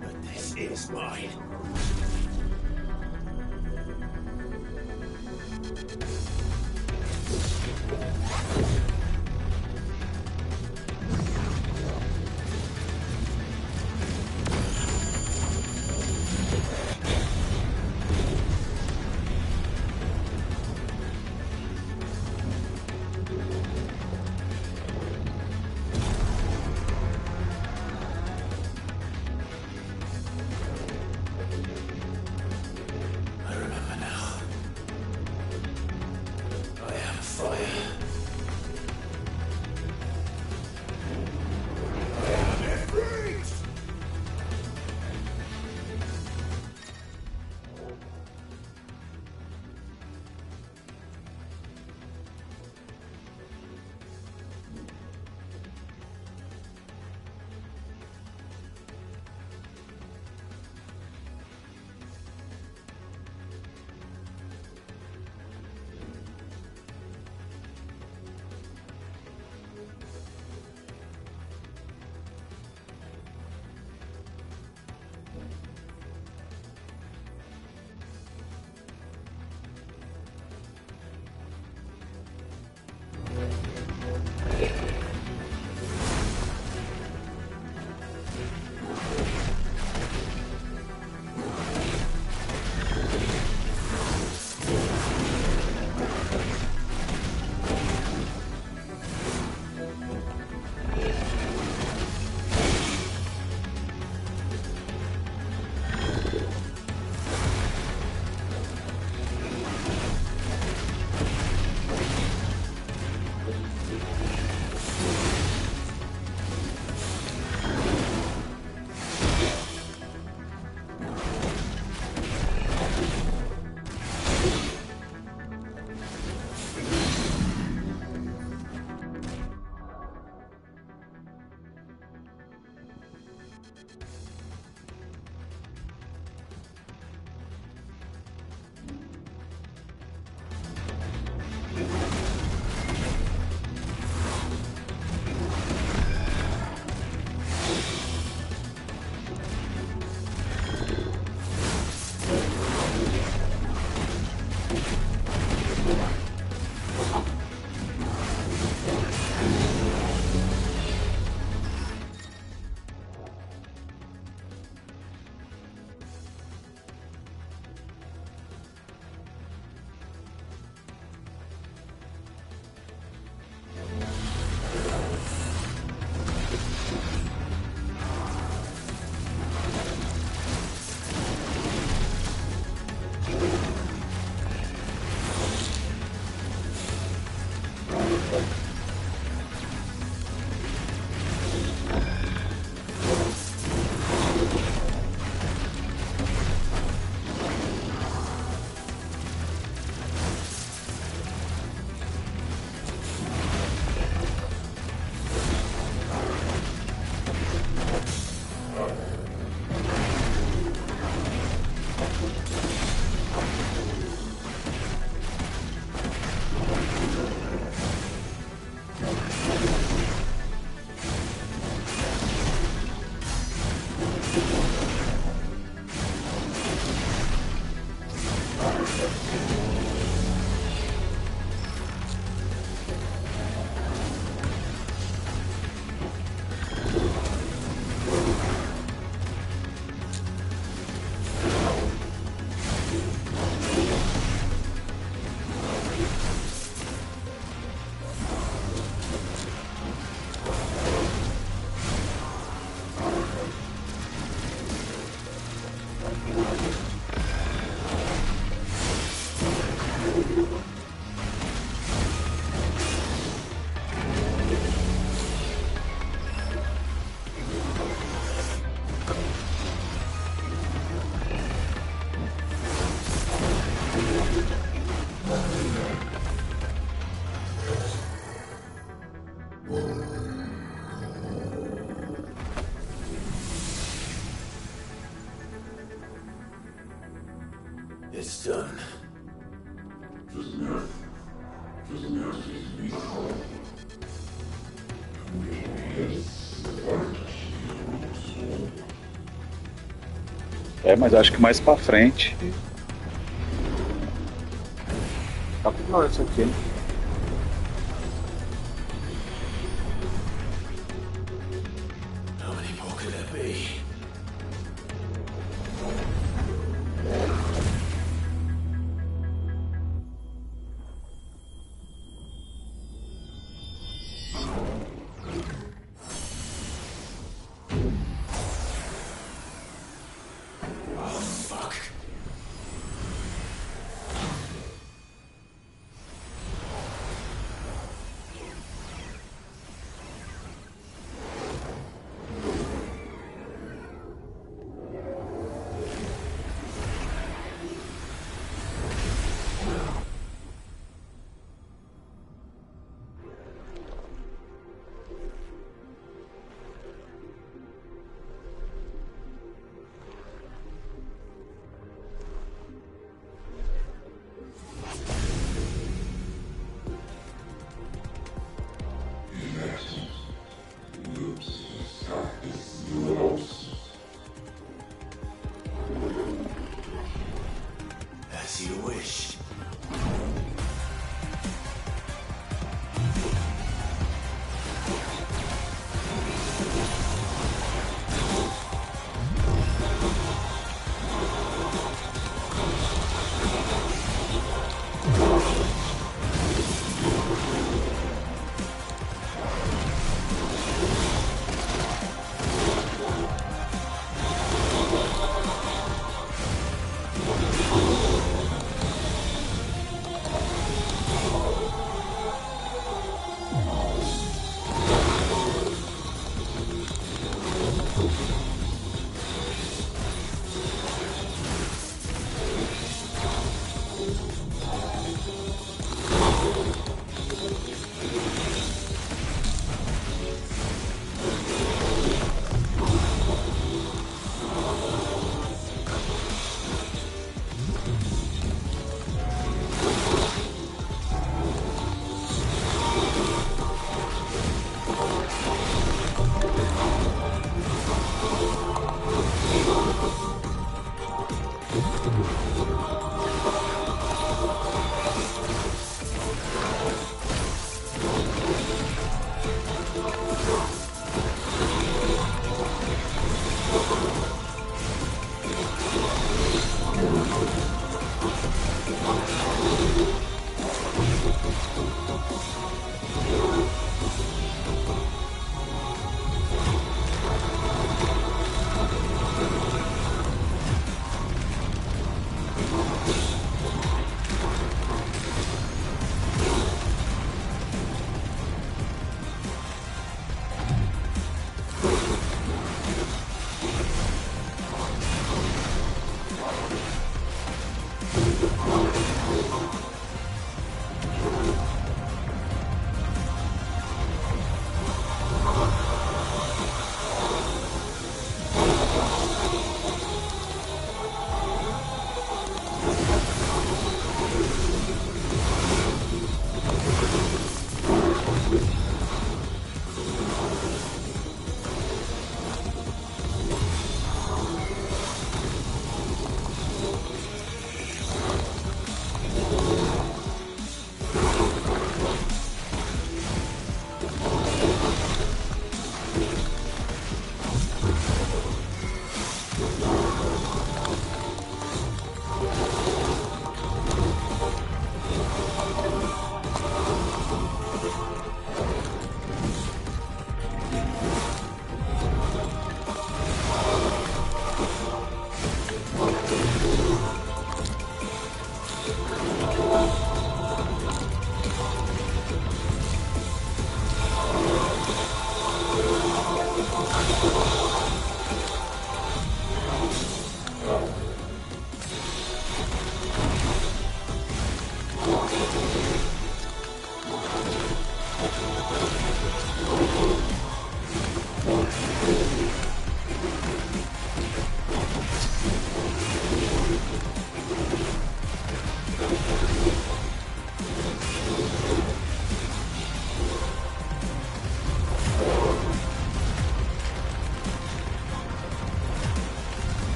But this is mine. It's done. É, mas acho que mais pra frente. Tá pior isso aqui. How many more could there be?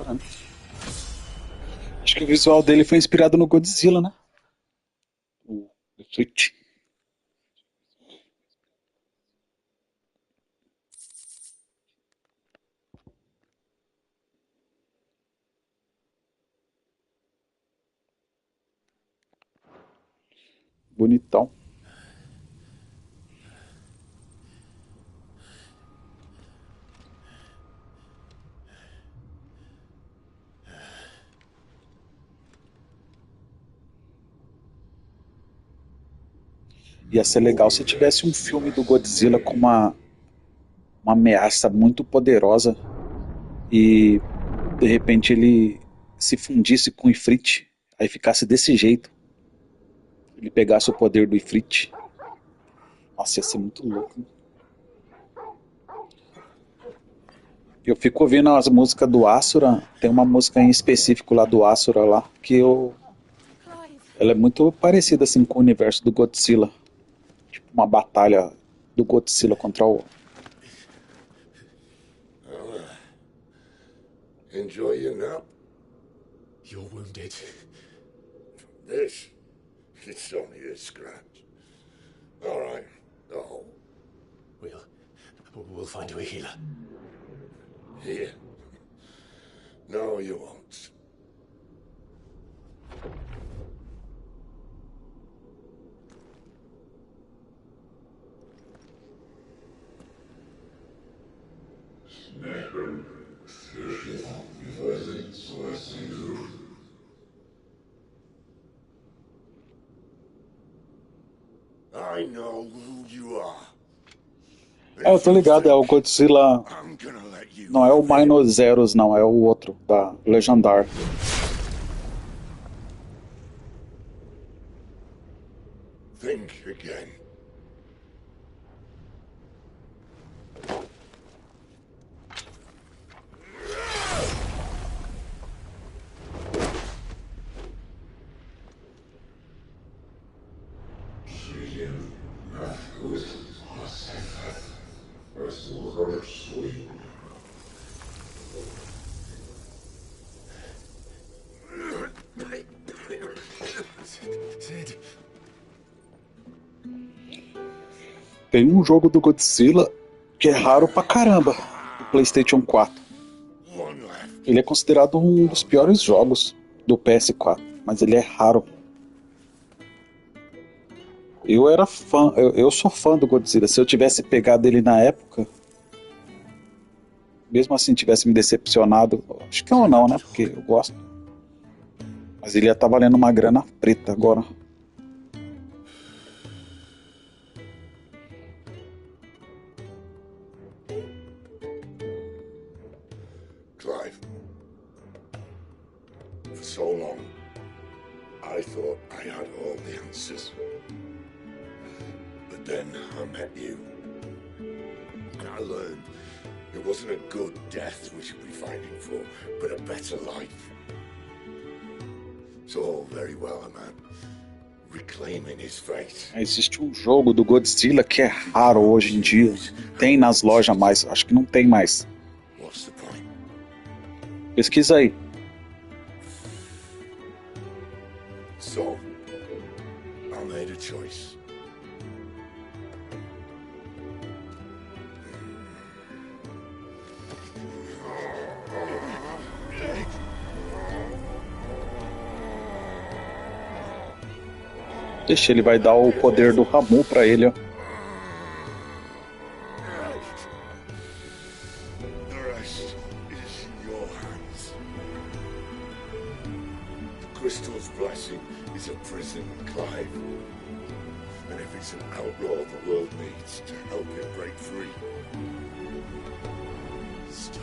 hora, né? Acho que o visual dele foi inspirado no Godzilla, né? O Switch. Bonitão. Ia ser legal se tivesse um filme do Godzilla com uma ameaça muito poderosa e de repente ele se fundisse com o Ifrit, aí ficasse desse jeito. Ele pegasse o poder do Ifrit. Nossa, ia ser muito louco. Eu fico ouvindo as músicas do Asura. Tem uma música em específico lá do Asura lá que ela é muito parecida assim com o universo do Godzilla. Tipo uma batalha do Godzilla contra o... Enjoy your nap. You're wounded. This? It's only a scratch. All right. Oh. We'll find you a healer. Here? No, you won't. I know who you are. Eu tô ligado, é o Godzilla. Não é o Minozeros, não, é o outro, da Legendar. Think again. Tem um jogo do Godzilla que é raro pra caramba, do PlayStation 4. Ele é considerado um dos piores jogos do PS4, mas ele é raro. Eu era fã, eu sou fã do Godzilla. Se eu tivesse pegado ele na época, mesmo assim tivesse me decepcionado, acho que eu não, né? Porque eu gosto. Mas ele ia estar valendo uma grana preta agora. Clive. For so long, I thought I had all the answers. But then I met you. And I learned it wasn't a good death we should be fighting for, but a better life. It's all very well, a man reclaiming his fate. Existe um jogo do Godzilla que é raro hoje em dia. Tem nas lojas, mas acho que não tem mais. What's the point? Pesquisa aí. So, I made a choice. Deixa, ele vai dar o poder do Ramu pra ele, ó. The rest is in your hands. The crystal's blessing is a prison, Clive. And if it's an outlaw the world needs to help it break free. Stop.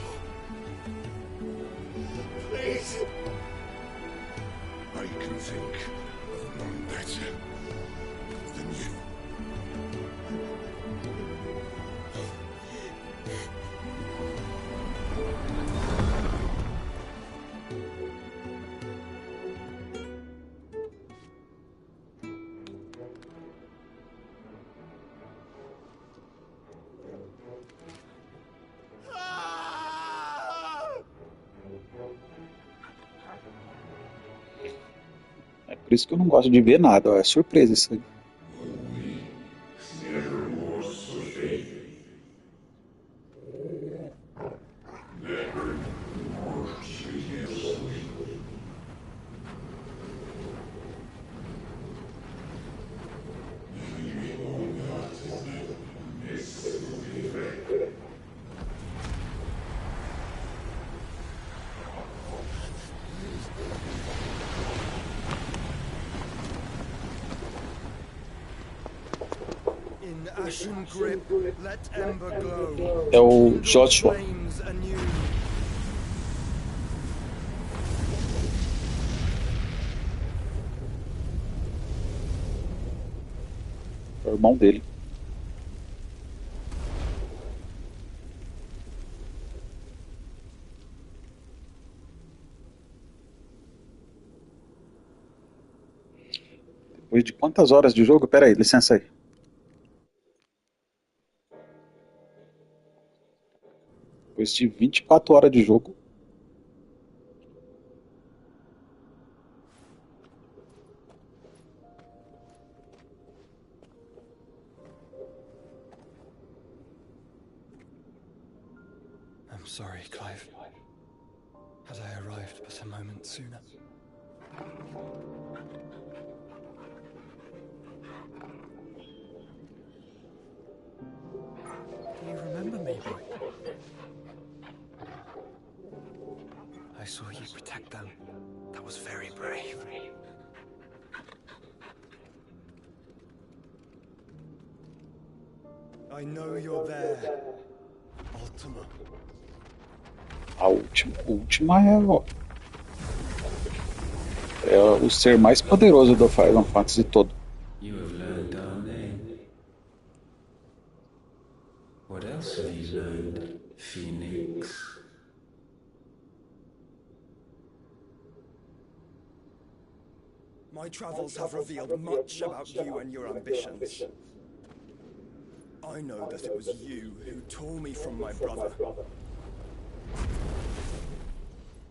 Please. I can think of none better than you. Por isso que eu não gosto de ver nada, ó, é surpresa isso aí. In ashen grip, let ember glow. É o Joshua. Flames anew. É o irmão dele. Depois de quantas horas de jogo? Pera aí, licença aí. Depois de 24 horas de jogo. I'm sorry, Clive. Had I arrived but a moment sooner. Do you remember me, boy? I saw you protect them. That was very brave. I know you're there, Ultima. A última é o ser mais poderoso do Final Fantasy todo. You have learned our name. What else have you learned, Phoenix? My travels have revealed much about you and your ambitions. I know that it was you who tore me from my brother.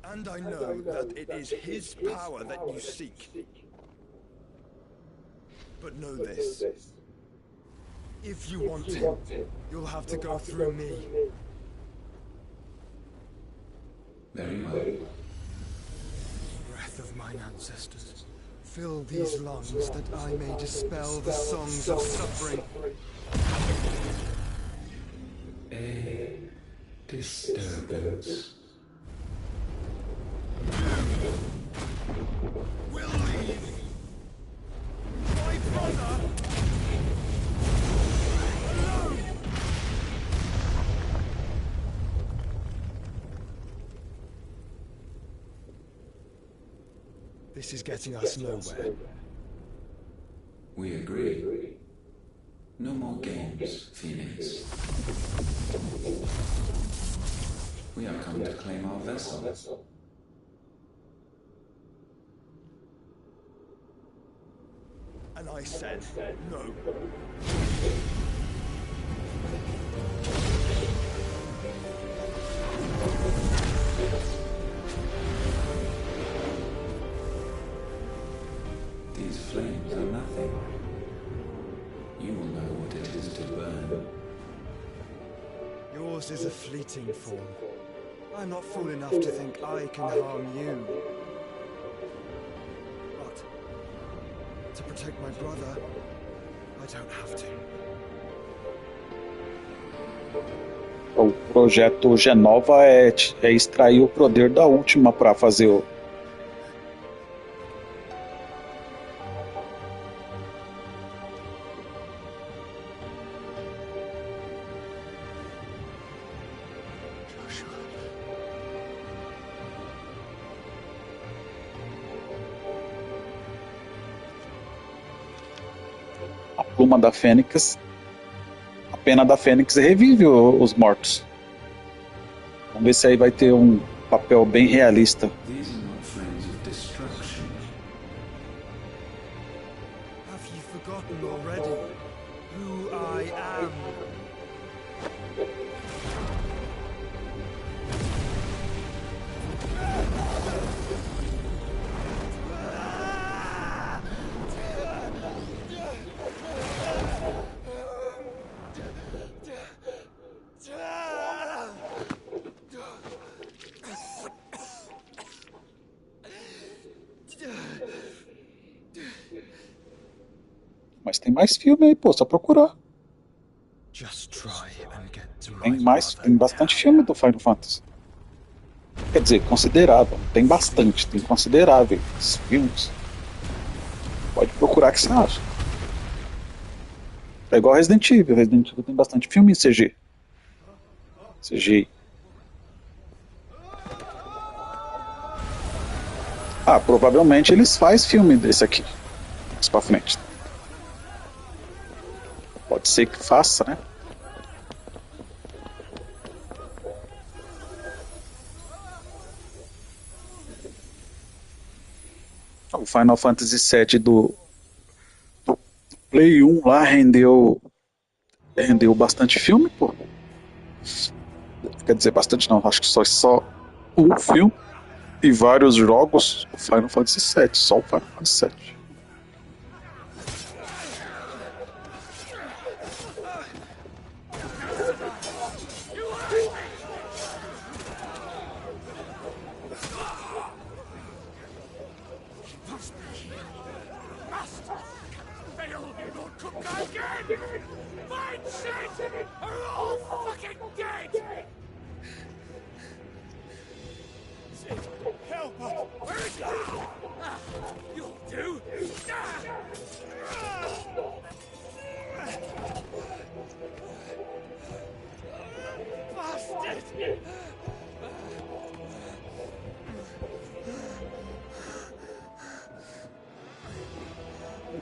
And I know that it is his power that you seek. But know this. If you want him, you'll have to go through me. Very well. Breath of mine ancestors, fill these lungs that I may dispel the songs of suffering. A disturbance. Will leave. My brother. Alone. This is getting us nowhere. We agree. No more games, Phoenix. We have come to claim our vessel. And I said no. These flames are nothing. You will know what it is to burn. Yours is a fleeting form. I'm not fool enough to think I can harm you. But to protect my brother, I don't have to. O projeto Genova é extrair o poder da última para fazer o... A pluma da Fênix, a pena da Fênix revive os mortos. Vamos ver se aí vai ter um papel bem realista. These are not flames of destruction. Have you forgotten already who I am? Mas tem mais filme aí, pô, só procurar. Just try and get to Tem bastante filme do Final Fantasy. Quer dizer, considerável. Tem bastante, tem consideráveis filmes. Pode procurar que você acha. É igual Resident Evil. Resident Evil tem bastante filme em CG. CGI. Ah, provavelmente eles fazem filme desse aqui. Mais pra frente. Pode ser que faça, né? O Final Fantasy VII do Play 1 lá rendeu bastante filme, pô. Quer dizer, bastante não, acho que só um filme e vários jogos do Final Fantasy VII, só o Final Fantasy VII.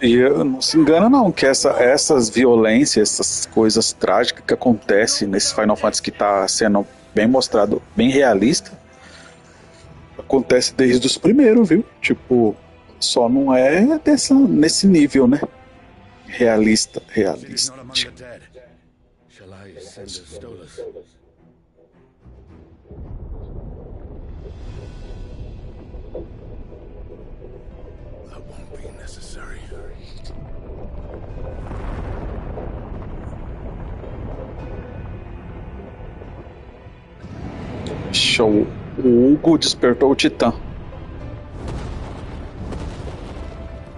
E não se engana não, que essas violências, essas coisas trágicas que acontecem nesse Final Fantasy que está sendo bem mostrado, bem realista, acontece desde os primeiros, viu? Tipo, só não é nesse nível, né? Realista. Shall I send a Stolas? That won't be necessary. Show. O Hugo despertou o Titã.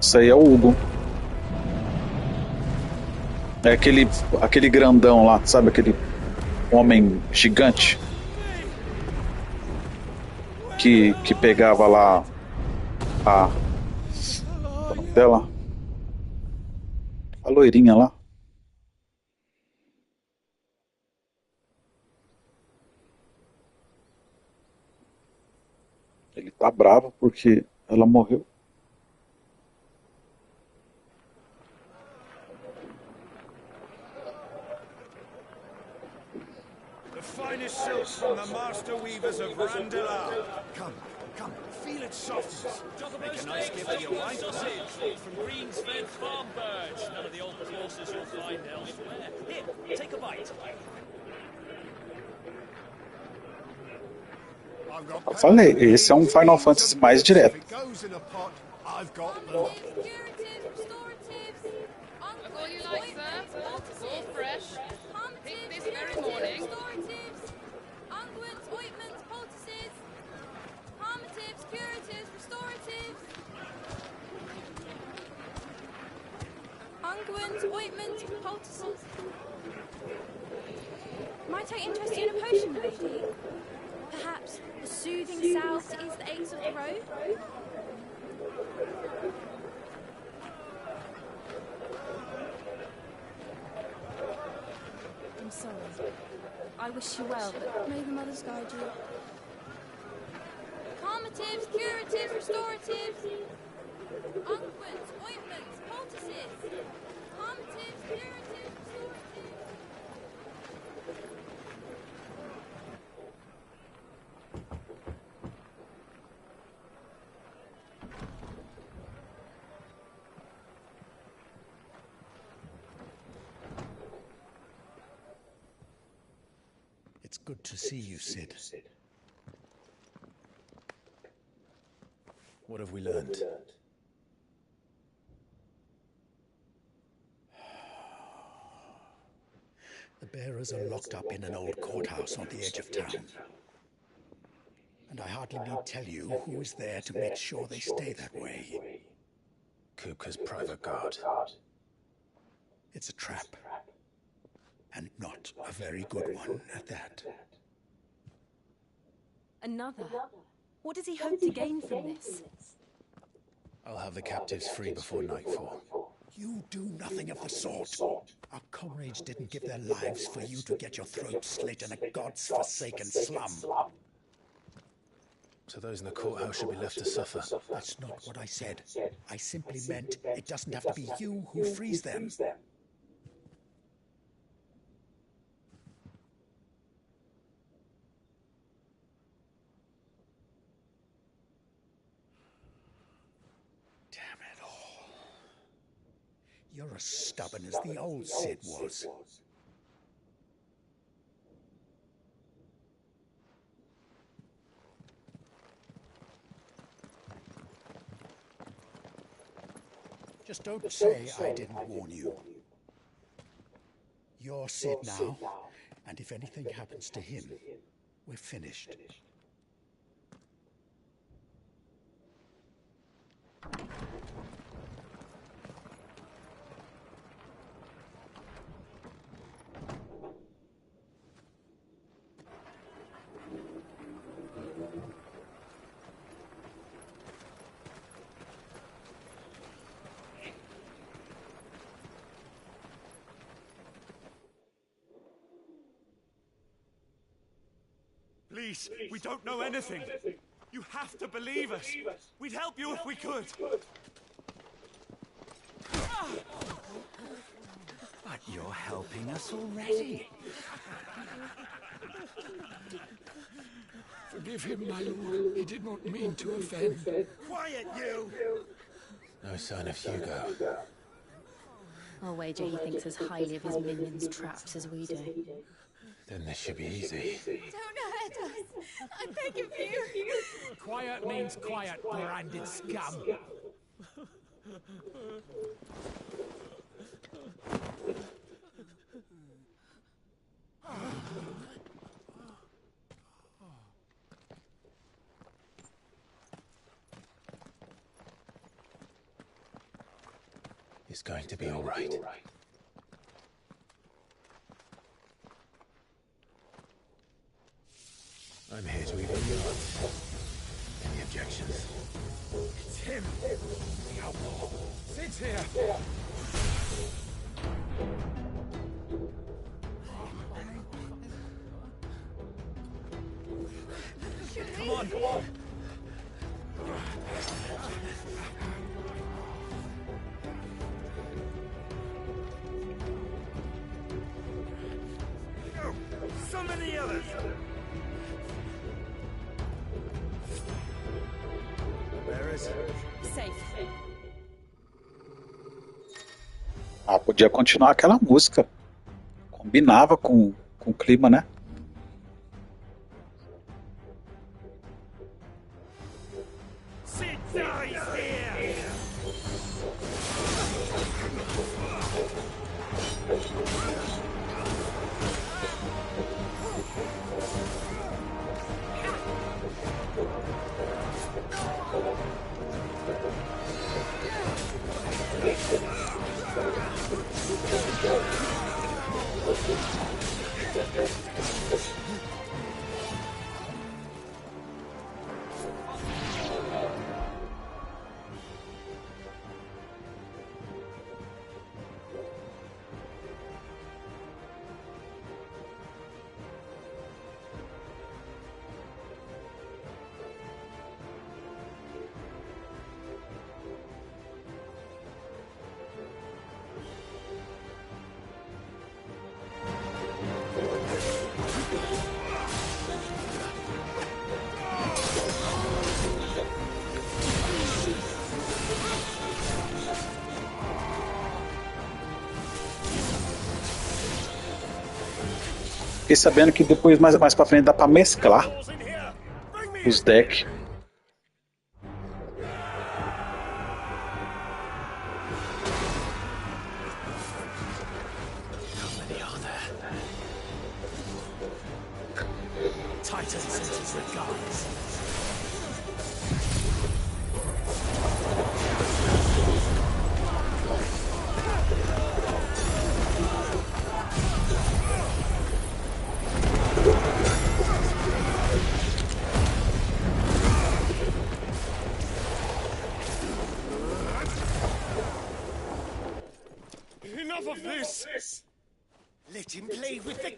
Isso aí é o Hugo. É aquele grandão lá, sabe? Aquele homem gigante que pegava lá a dela, a loirinha lá. Ele tá bravo porque ela morreu. The finest silks from the master weavers of Randalar. Come, feel its softness. Make a nice gift to your wife. Sausage from green-fed farm birds. None of the old courses you'll find elsewhere. Here, take a bite. Eu falei, esse é um Final Fantasy mais direto. Unguents, ointments, poultices. Might I interest you in a potion, lady? Perhaps a soothing salve to ease the aches of the road? I'm sorry. I wish you well, but may the mothers guide you. Calmatives, curatives, restoratives. Unguents, ointments, poultices. Calmatives, curatives, restoratives. It's good to see you, Sid. What have we learned? The bearers are locked up in an old courthouse on the edge of town. And I hardly need tell you who is there to make sure they stay that way. Kupka's private guard. It's a trap. And not a very good one at that. Another? What does he hope to gain from this? I'll have the captives free before nightfall. You do nothing of the sort. Our comrades didn't give their lives for you to get your throat slit in a god's-forsaken slum. So those in the courthouse should be left to suffer. That's not what I said. I simply meant it doesn't have to be you who frees them. Damn it all. You're as stubborn as the old Sid was. Just don't say I didn't warn you. You're Sid now, and if anything happens to him, we're finished. Please, we don't know anything. You have to believe us. We'd help you if we could. But you're helping us already. Forgive him, my lord. He did not mean to offend. Quiet, you! No sign of Hugo. I'll wager he thinks as highly of his minions' traps as we do. Then this should be easy. Don't hurt us! I'm begging you! Quiet means quiet, branded scum. It's going to be all right. I'm here to even you out. Any objections? It's him! The outlaw! Sid's here! Come on! Oh, so many others! Safe. Ah, podia continuar aquela música. Combinava com o clima, né? Sid dies here! Fiquei sabendo que depois, mais pra frente, dá pra mesclar os decks. Titan sends his regards.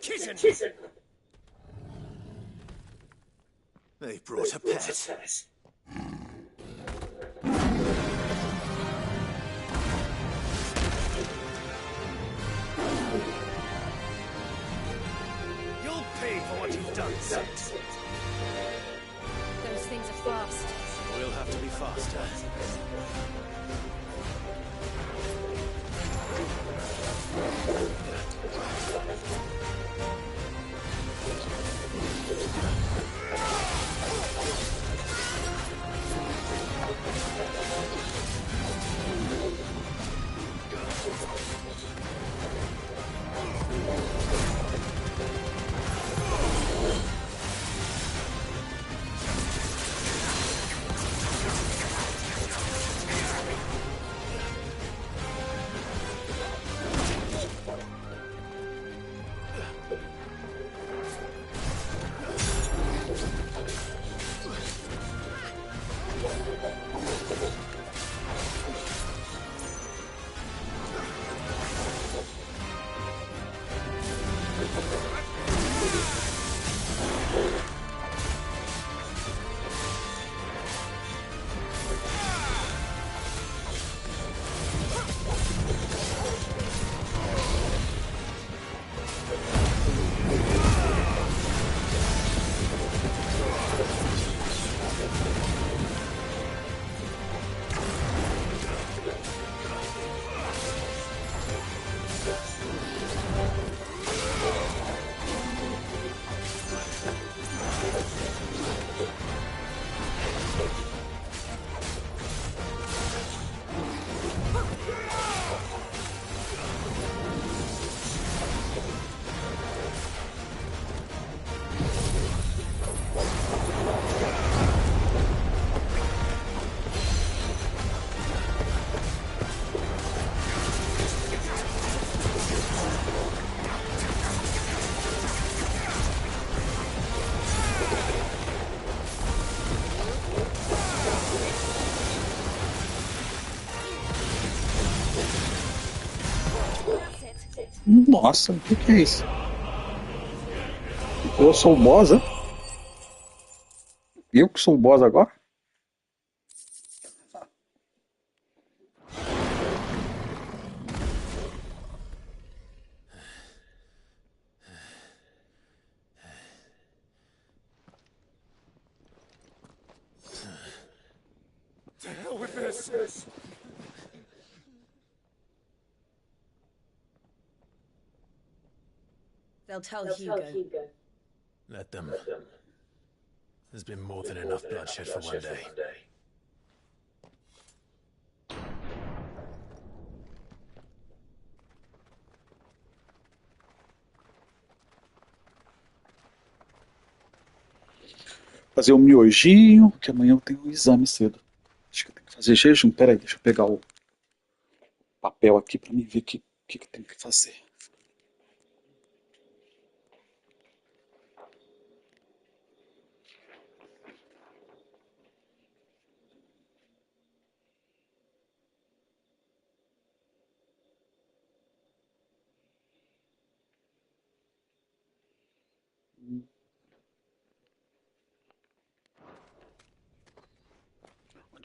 kitten! They brought a pet. You'll pay for what you've done, Set. Those things are fast. We'll have to be faster. Nossa, o que é isso? Eu sou o boss, hein? Eu que sou o boss agora? To hell with this! They'll tell Hugo. Let them. There's been more than enough bloodshed for one day. Fazer um miojinho, que amanhã eu tenho um exame cedo. Acho que eu tenho que fazer jejum. Peraí, deixa eu pegar o papel aqui pra mim ver o que eu tenho que fazer.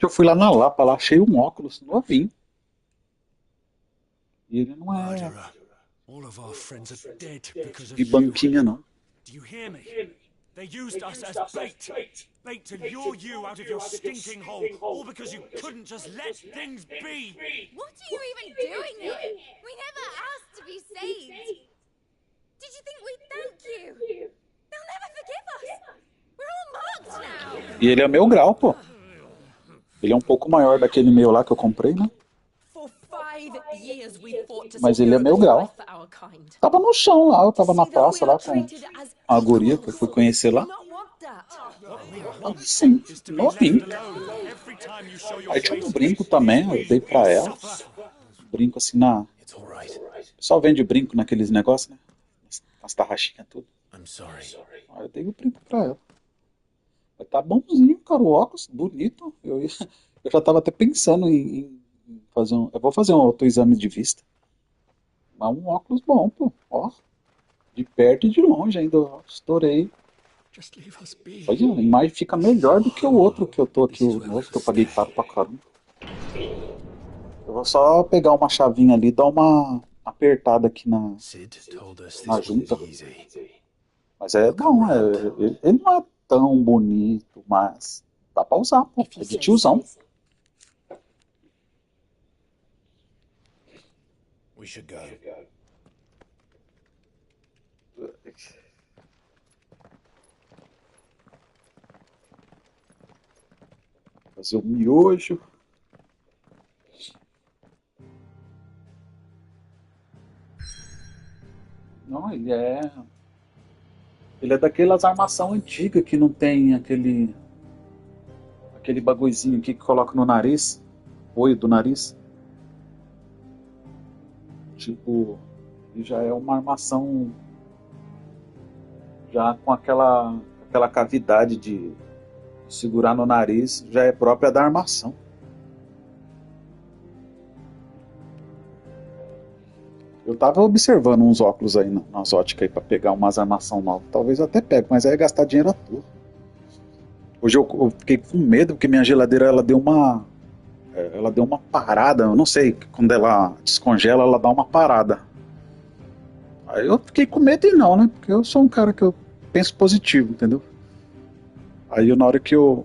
Eu fui lá na Lapa, lá achei um óculos novinho. E ele não é All of our friends are dead because of de you. banquinha, não. Do you hear me? They used us as bait. Bait to lure you out of your stinking hole, all because you couldn't just let things be. What are you even doing here? We never asked to be saved. Did you think we'd thank you? They'll never forgive us. We're all marked now. E ele é meu grau, pô. Ele é um pouco maior daquele meu lá que eu comprei, né? Mas ele é meu grau. Tava no chão lá, eu tava na praça lá com a guria que eu fui conhecer lá. Tava assim, novinho. Aí tinha um brinco também, eu dei pra ela. Brinco assim na... O pessoal vende brinco naqueles negócios, né? Nas tarraxinhas tudo. Aí eu dei o brinco pra ela. Mas tá bonzinho, cara, o óculos, bonito. Eu já tava até pensando em fazer um... Eu vou fazer um autoexame de vista. Mas um óculos bom, pô. Ó, De perto e de longe ainda. Eu estourei. Just leave us be. Olha, a imagem fica melhor do que o outro que eu tô aqui, o novo, que eu paguei caro pra caramba. Eu vou só pegar uma chavinha ali e dar uma apertada aqui na junta. Mas é bom, ele não é tão bonito, mas dá pra usar, pô. É de tiozão. We should go. Fazer um miojo. Não, ele é daquelas armação antiga que não tem aquele bagulhozinho aqui que coloca no nariz, olho do nariz. Tipo, ele já é uma armação já com aquela cavidade de segurar no nariz, já é própria da armação. Eu tava observando uns óculos aí nas óticas aí pra pegar umas armação novas. Talvez eu até pegue, mas aí é gastar dinheiro à toa. Hoje eu fiquei com medo porque minha geladeira ela deu uma parada. Eu não sei, quando ela descongela ela dá uma parada. Aí eu fiquei com medo e não, né? Porque eu sou um cara que eu penso positivo, entendeu? Aí na hora que eu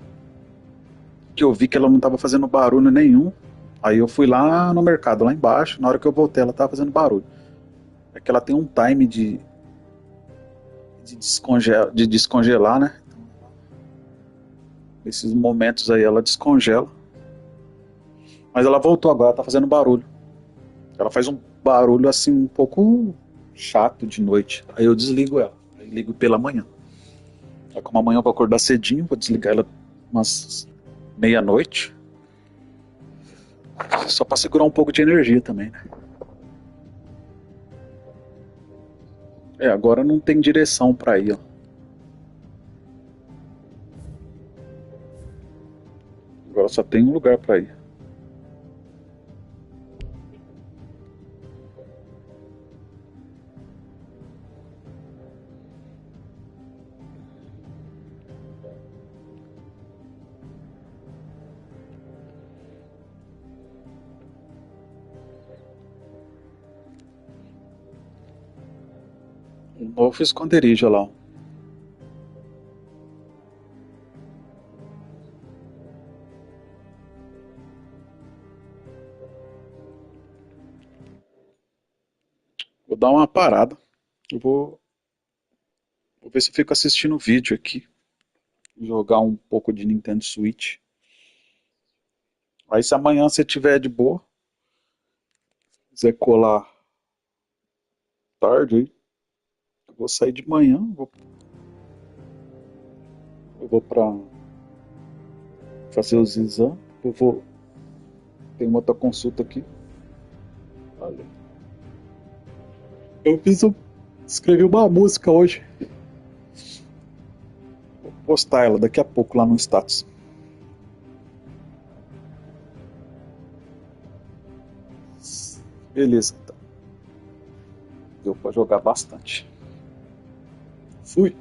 vi que ela não tava fazendo barulho nenhum, aí eu fui lá no mercado, lá embaixo. Na hora que eu voltei ela tava fazendo barulho. É que ela tem um time de descongelar, né? Nesses momentos aí ela descongela. Mas ela voltou agora, tá fazendo barulho. Ela faz um barulho assim um pouco chato de noite. Aí eu desligo ela. Aí ligo pela manhã. Aí como amanhã eu vou acordar cedinho, vou desligar ela umas meia-noite. Só pra segurar um pouco de energia também, né? Agora não tem direção pra ir, ó. Agora só tem um lugar pra ir. Um novo esconderijo lá, ó. Vou dar uma parada. Eu vou ver se eu fico assistindo o vídeo aqui. Jogar um pouco de Nintendo Switch. Aí se amanhã você tiver de boa, quiser colar tarde aí, eu vou sair de manhã, eu vou pra fazer os exames, tem uma outra consulta aqui. Olha. Escrevi uma música hoje. Vou postar ela daqui a pouco lá no status. Beleza, então. Deu pra jogar bastante. Fui.